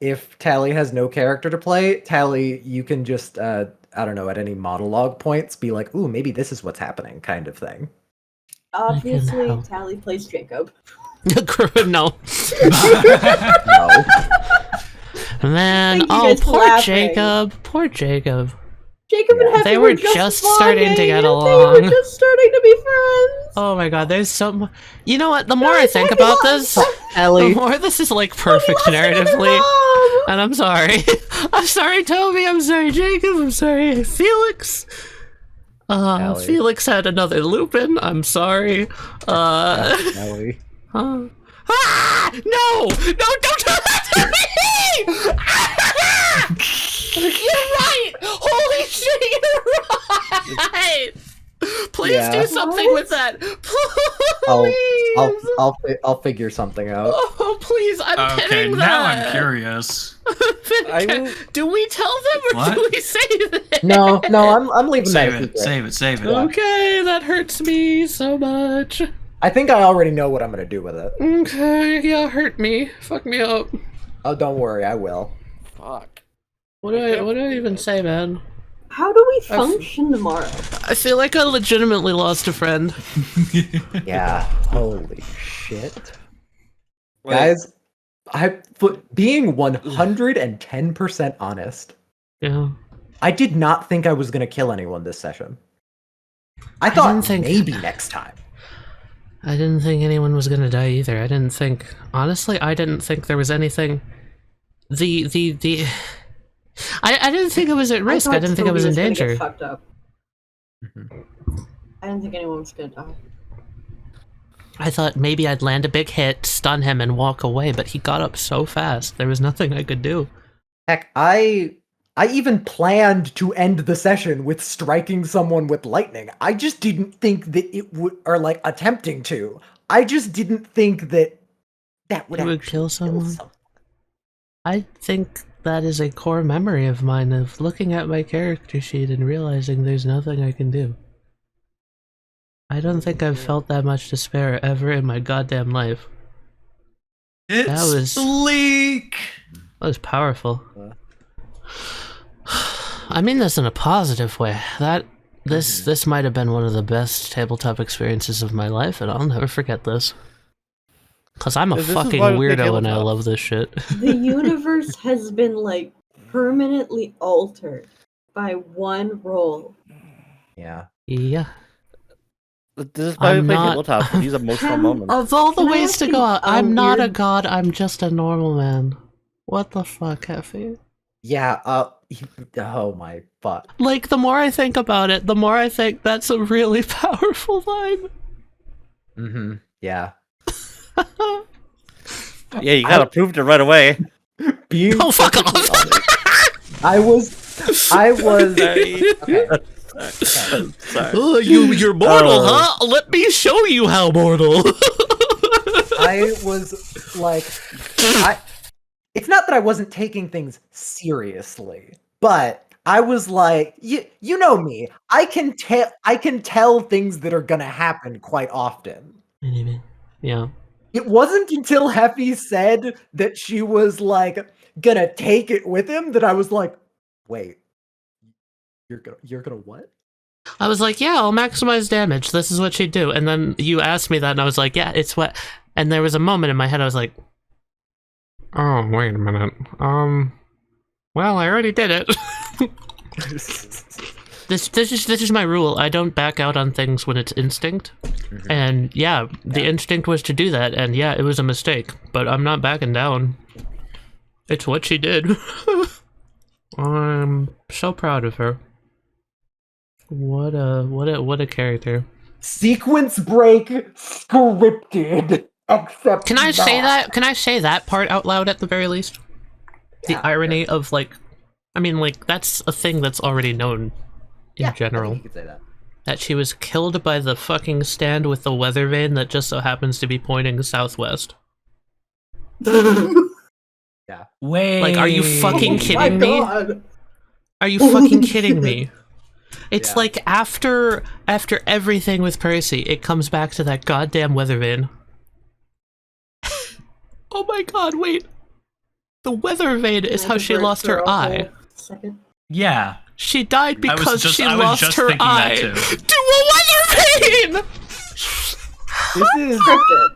[SPEAKER 1] if Tali has no character to play, Tali, you can just I don't know, at any monologue points be like, ooh, maybe this is what's happening, kind of thing.
[SPEAKER 7] Obviously,
[SPEAKER 4] help.
[SPEAKER 7] Tali plays Jacob.
[SPEAKER 4] No.
[SPEAKER 1] No.
[SPEAKER 4] Man,
[SPEAKER 7] Thank you
[SPEAKER 4] oh,
[SPEAKER 7] guys for
[SPEAKER 4] poor
[SPEAKER 7] laughing.
[SPEAKER 4] Jacob. Poor Jacob.
[SPEAKER 7] Jacob and Heffie
[SPEAKER 4] They
[SPEAKER 7] were
[SPEAKER 4] were just
[SPEAKER 7] bonding,
[SPEAKER 4] starting to get
[SPEAKER 7] and
[SPEAKER 4] along.
[SPEAKER 7] They were just starting to be friends.
[SPEAKER 4] Oh my god, there's so much. You know what? The more I think about this, the
[SPEAKER 1] Tali,
[SPEAKER 4] more this is like perfect narratively. And I'm sorry. I'm sorry, Toby. I'm sorry, Jacob. I'm sorry, Felix.
[SPEAKER 1] Tali.
[SPEAKER 4] Felix had another Lupin. I'm sorry.
[SPEAKER 1] Tali.
[SPEAKER 4] No! No! Don't do that to me! You're right! Holy shit, you're right! Please
[SPEAKER 1] Yeah.
[SPEAKER 4] do something with that. Please!
[SPEAKER 1] I'll figure something out.
[SPEAKER 4] Oh, please, I'm
[SPEAKER 2] Okay,
[SPEAKER 4] kidding
[SPEAKER 2] now
[SPEAKER 4] that.
[SPEAKER 2] I'm curious.
[SPEAKER 4] Do we tell them or
[SPEAKER 2] What?
[SPEAKER 4] do we say that?
[SPEAKER 1] No, I'm leaving that a secret.
[SPEAKER 2] Save it.
[SPEAKER 4] Okay, that hurts me so much.
[SPEAKER 1] I think I already know what I'm gonna do with it.
[SPEAKER 4] Okay, yeah, hurt me. Fuck me up.
[SPEAKER 1] Oh, don't worry, I will.
[SPEAKER 6] Fuck.
[SPEAKER 4] What do I even say, man?
[SPEAKER 7] How do we function tomorrow?
[SPEAKER 4] I feel like I legitimately lost a friend.
[SPEAKER 1] Yeah, holy shit. Guys, being 110% honest,
[SPEAKER 4] Yeah.
[SPEAKER 1] I did not think I was gonna kill anyone this session. I
[SPEAKER 4] didn't
[SPEAKER 1] thought
[SPEAKER 4] think-
[SPEAKER 1] maybe next time.
[SPEAKER 4] I didn't think anyone was gonna die either. I didn't think... Honestly, I didn't think there was anything... I didn't think it was at risk. I didn't think it was in danger.
[SPEAKER 7] Fucked up. I didn't think anyone was gonna die.
[SPEAKER 4] I thought maybe I'd land a big hit, stun him, and walk away, but he got up so fast. There was nothing I could do.
[SPEAKER 1] Heck, I even planned to end the session with striking someone with lightning. I just didn't think that it would, or like attempting to. I just didn't think that would
[SPEAKER 4] It would
[SPEAKER 1] actually
[SPEAKER 4] kill someone? I think that is a core memory of mine, of looking at my character sheet and realizing there's nothing I can do. I don't think I've felt that much despair ever in my goddamn life.
[SPEAKER 2] It's
[SPEAKER 4] That was-
[SPEAKER 2] bleak.
[SPEAKER 4] That was powerful. I mean this in a positive way. This might have been one of the best tabletop experiences of my life, and I'll never forget this. Cause I'm a
[SPEAKER 6] This is
[SPEAKER 4] fucking
[SPEAKER 6] why we play
[SPEAKER 4] weirdo and I
[SPEAKER 6] tabletop.
[SPEAKER 4] love this shit.
[SPEAKER 7] The universe has been like permanently altered by one roll.
[SPEAKER 1] Yeah.
[SPEAKER 4] Yeah.
[SPEAKER 6] This is why we
[SPEAKER 4] I'm
[SPEAKER 6] play
[SPEAKER 4] not-
[SPEAKER 6] tabletop. For these emotional moments.
[SPEAKER 4] Of all the
[SPEAKER 7] Can I
[SPEAKER 4] ways
[SPEAKER 7] ask
[SPEAKER 4] to
[SPEAKER 7] you
[SPEAKER 4] go out,
[SPEAKER 7] a
[SPEAKER 4] I'm not a
[SPEAKER 7] weird-
[SPEAKER 4] god, I'm just a normal man. What the fuck, Heffie?
[SPEAKER 1] Yeah, oh my fuck.
[SPEAKER 4] Like, the more I think about it, the more I think that's a really powerful line.
[SPEAKER 1] Mm-hmm. Yeah.
[SPEAKER 6] Yeah, you gotta prove it right away.
[SPEAKER 1] Being
[SPEAKER 4] Oh, fuck
[SPEAKER 1] perfectly
[SPEAKER 4] off.
[SPEAKER 1] honest, I was okay.
[SPEAKER 6] Sorry.
[SPEAKER 4] Oh, you're mortal,
[SPEAKER 6] Oh.
[SPEAKER 4] huh? Let me show you how mortal.
[SPEAKER 1] I was like, it's not that I wasn't taking things seriously, but I was like, you know me. I can tell things that are gonna happen quite often.
[SPEAKER 4] Yeah.
[SPEAKER 1] It wasn't until Heffie said that she was like gonna take it with him that I was like, wait, you're gonna what?
[SPEAKER 4] I was like, yeah, I'll maximize damage. This is what she'd do. And then you asked me that, and I was like, yeah, it's what. And there was a moment in my head, I was like, oh, wait a minute. Well, I already did it. This is my rule. I don't back out on things when it's instinct. And yeah, the instinct was to do that, and yeah, it was a mistake. But I'm not backing down. It's what she did. I'm so proud of her. What a character.
[SPEAKER 1] Sequence break scripted. Except
[SPEAKER 4] Can I say
[SPEAKER 1] not.
[SPEAKER 4] that? Can I say that part out loud at the very least?
[SPEAKER 1] Yeah,
[SPEAKER 4] The irony of like, I mean, like that's a thing that's already known in general.
[SPEAKER 1] I think you could say that.
[SPEAKER 4] That she was killed by the fucking stand with the weather vane that just so happens to be pointing southwest.
[SPEAKER 1] Yeah.
[SPEAKER 2] Wait.
[SPEAKER 4] Like, are you fucking
[SPEAKER 7] My
[SPEAKER 4] kidding me?
[SPEAKER 7] God.
[SPEAKER 4] Are you fucking kidding me? It's
[SPEAKER 1] Yeah.
[SPEAKER 4] like after everything with Percy, it comes back to that goddamn weather vane. Oh my god, wait. The weather vane is how she lost her eye.
[SPEAKER 7] Second.
[SPEAKER 2] Yeah.
[SPEAKER 4] She died because she
[SPEAKER 2] I was
[SPEAKER 4] lost
[SPEAKER 2] just
[SPEAKER 4] her
[SPEAKER 2] thinking
[SPEAKER 4] eye
[SPEAKER 2] that too.
[SPEAKER 4] to a weather vane!
[SPEAKER 1] This is
[SPEAKER 7] Scripted.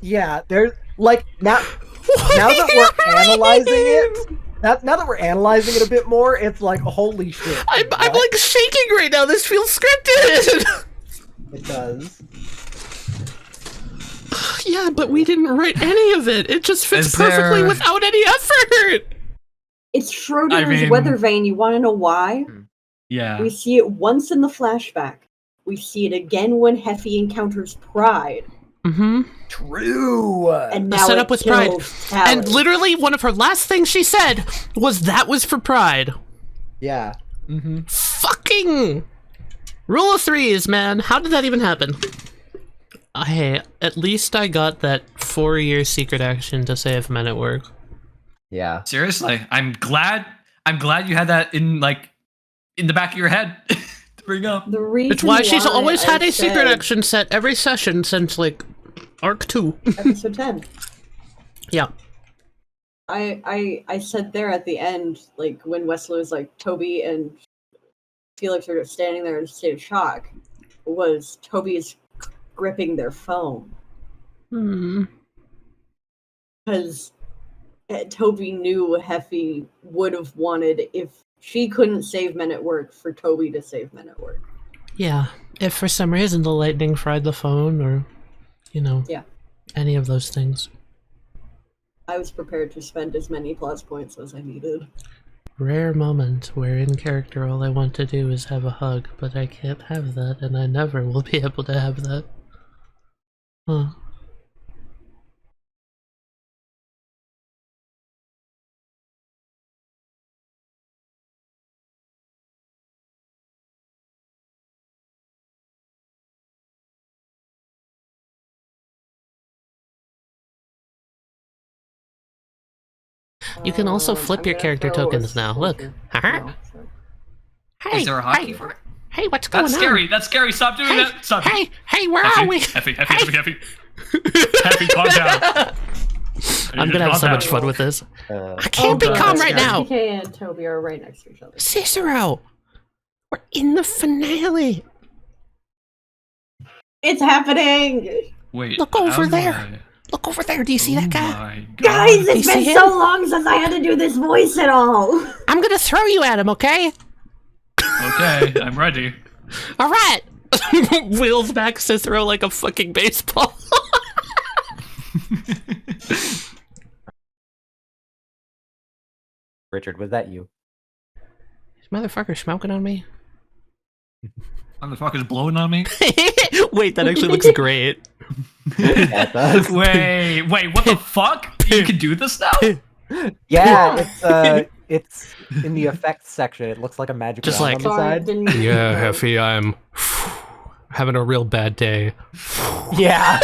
[SPEAKER 1] yeah. There's like now that we're analyzing it. Now that we're analyzing it a bit more, it's like holy shit.
[SPEAKER 4] I'm
[SPEAKER 1] what?
[SPEAKER 4] like shaking right now. This feels scripted.
[SPEAKER 1] It does.
[SPEAKER 4] Yeah, but we didn't write any of it. It just fits
[SPEAKER 2] Is
[SPEAKER 4] perfectly
[SPEAKER 2] there-
[SPEAKER 4] without any effort.
[SPEAKER 7] It's Schrodinger's
[SPEAKER 2] mean-
[SPEAKER 7] weather vane. You want to know why?
[SPEAKER 2] Yeah.
[SPEAKER 7] We see it once in the flashback. We see it again when Heffie encounters Pride.
[SPEAKER 4] Mm-hmm.
[SPEAKER 1] True.
[SPEAKER 7] And
[SPEAKER 4] The
[SPEAKER 7] now
[SPEAKER 4] setup
[SPEAKER 7] it
[SPEAKER 4] with Pride.
[SPEAKER 7] kills Tali.
[SPEAKER 4] And literally, one of her last things she said was that was for Pride.
[SPEAKER 1] Yeah. Mm-hmm.
[SPEAKER 4] Fucking rule of threes, man. How did that even happen? Hey, at least I got that 4-year secret action to save men at work.
[SPEAKER 1] Yeah.
[SPEAKER 2] Seriously, I'm glad you had that in the back of your head to bring up.
[SPEAKER 7] The reason
[SPEAKER 4] It's why she's always had
[SPEAKER 7] I
[SPEAKER 4] a secret
[SPEAKER 7] said
[SPEAKER 4] action set every session since, like, Arc 2.
[SPEAKER 7] episode 10.
[SPEAKER 4] Yeah.
[SPEAKER 7] I said there at the end, like when Westley was like Toby and Felix are just standing there in a state of shock, was Toby is gripping their phone because Toby knew Heffie would have wanted, if she couldn't save men at work, for Toby to save men at work.
[SPEAKER 4] Yeah. If for some reason the lightning fried the phone or, you know,
[SPEAKER 7] Yeah.
[SPEAKER 4] any of those things.
[SPEAKER 7] I was prepared to spend as many plus points as I needed.
[SPEAKER 4] Rare moment where in character all I want to do is have a hug, but I can't have that, and I never will be able to have that. Huh. You can also flip
[SPEAKER 7] I'm
[SPEAKER 4] your
[SPEAKER 7] gonna
[SPEAKER 4] character
[SPEAKER 7] throw a
[SPEAKER 4] tokens now. Look.
[SPEAKER 7] soldier.
[SPEAKER 4] Haha.
[SPEAKER 7] No, sorry.
[SPEAKER 8] Hey,
[SPEAKER 2] Is there a hotkey for it?
[SPEAKER 8] Hey, what's going
[SPEAKER 2] That's
[SPEAKER 8] on?
[SPEAKER 2] scary. That's scary. Stop doing
[SPEAKER 8] Hey,
[SPEAKER 2] that. Stop.
[SPEAKER 8] hey, where
[SPEAKER 2] Heffie,
[SPEAKER 8] are we?
[SPEAKER 2] Heffie, Heffie, calm down.
[SPEAKER 4] I'm gonna have so much fun with this.
[SPEAKER 8] I can't be
[SPEAKER 2] God,
[SPEAKER 8] calm
[SPEAKER 2] that's
[SPEAKER 8] right
[SPEAKER 2] scary.
[SPEAKER 8] now.
[SPEAKER 7] PK and Toby are right next to each other.
[SPEAKER 8] Cicero, we're in the finale.
[SPEAKER 7] It's happening!
[SPEAKER 2] Wait.
[SPEAKER 8] Look over
[SPEAKER 2] how do
[SPEAKER 8] there.
[SPEAKER 2] I-
[SPEAKER 8] Look over there. Do you see
[SPEAKER 2] Oh
[SPEAKER 8] that guy?
[SPEAKER 2] my God.
[SPEAKER 7] Guys,
[SPEAKER 8] You
[SPEAKER 7] it's
[SPEAKER 8] see
[SPEAKER 7] been
[SPEAKER 8] him?
[SPEAKER 7] so long since I had to do this voice at all!
[SPEAKER 8] I'm gonna throw you at him, okay?
[SPEAKER 2] Okay, I'm ready.
[SPEAKER 8] All right.
[SPEAKER 4] Wheels back Cicero like a fucking baseball.
[SPEAKER 1] Richard, was that you?
[SPEAKER 8] This motherfucker smoking on me.
[SPEAKER 2] Motherfucker's blowing on me.
[SPEAKER 4] Wait, that actually looks great.
[SPEAKER 1] Yeah, it does.
[SPEAKER 2] Wait, what the fuck? You can do this now?
[SPEAKER 1] Yeah, it's in the effects section. It looks like a magic
[SPEAKER 4] Just
[SPEAKER 1] wand
[SPEAKER 4] like-
[SPEAKER 1] on the
[SPEAKER 7] Sorry,
[SPEAKER 1] side.
[SPEAKER 7] didn't
[SPEAKER 9] Yeah, Heffie, I'm having a real bad day.
[SPEAKER 1] Yeah.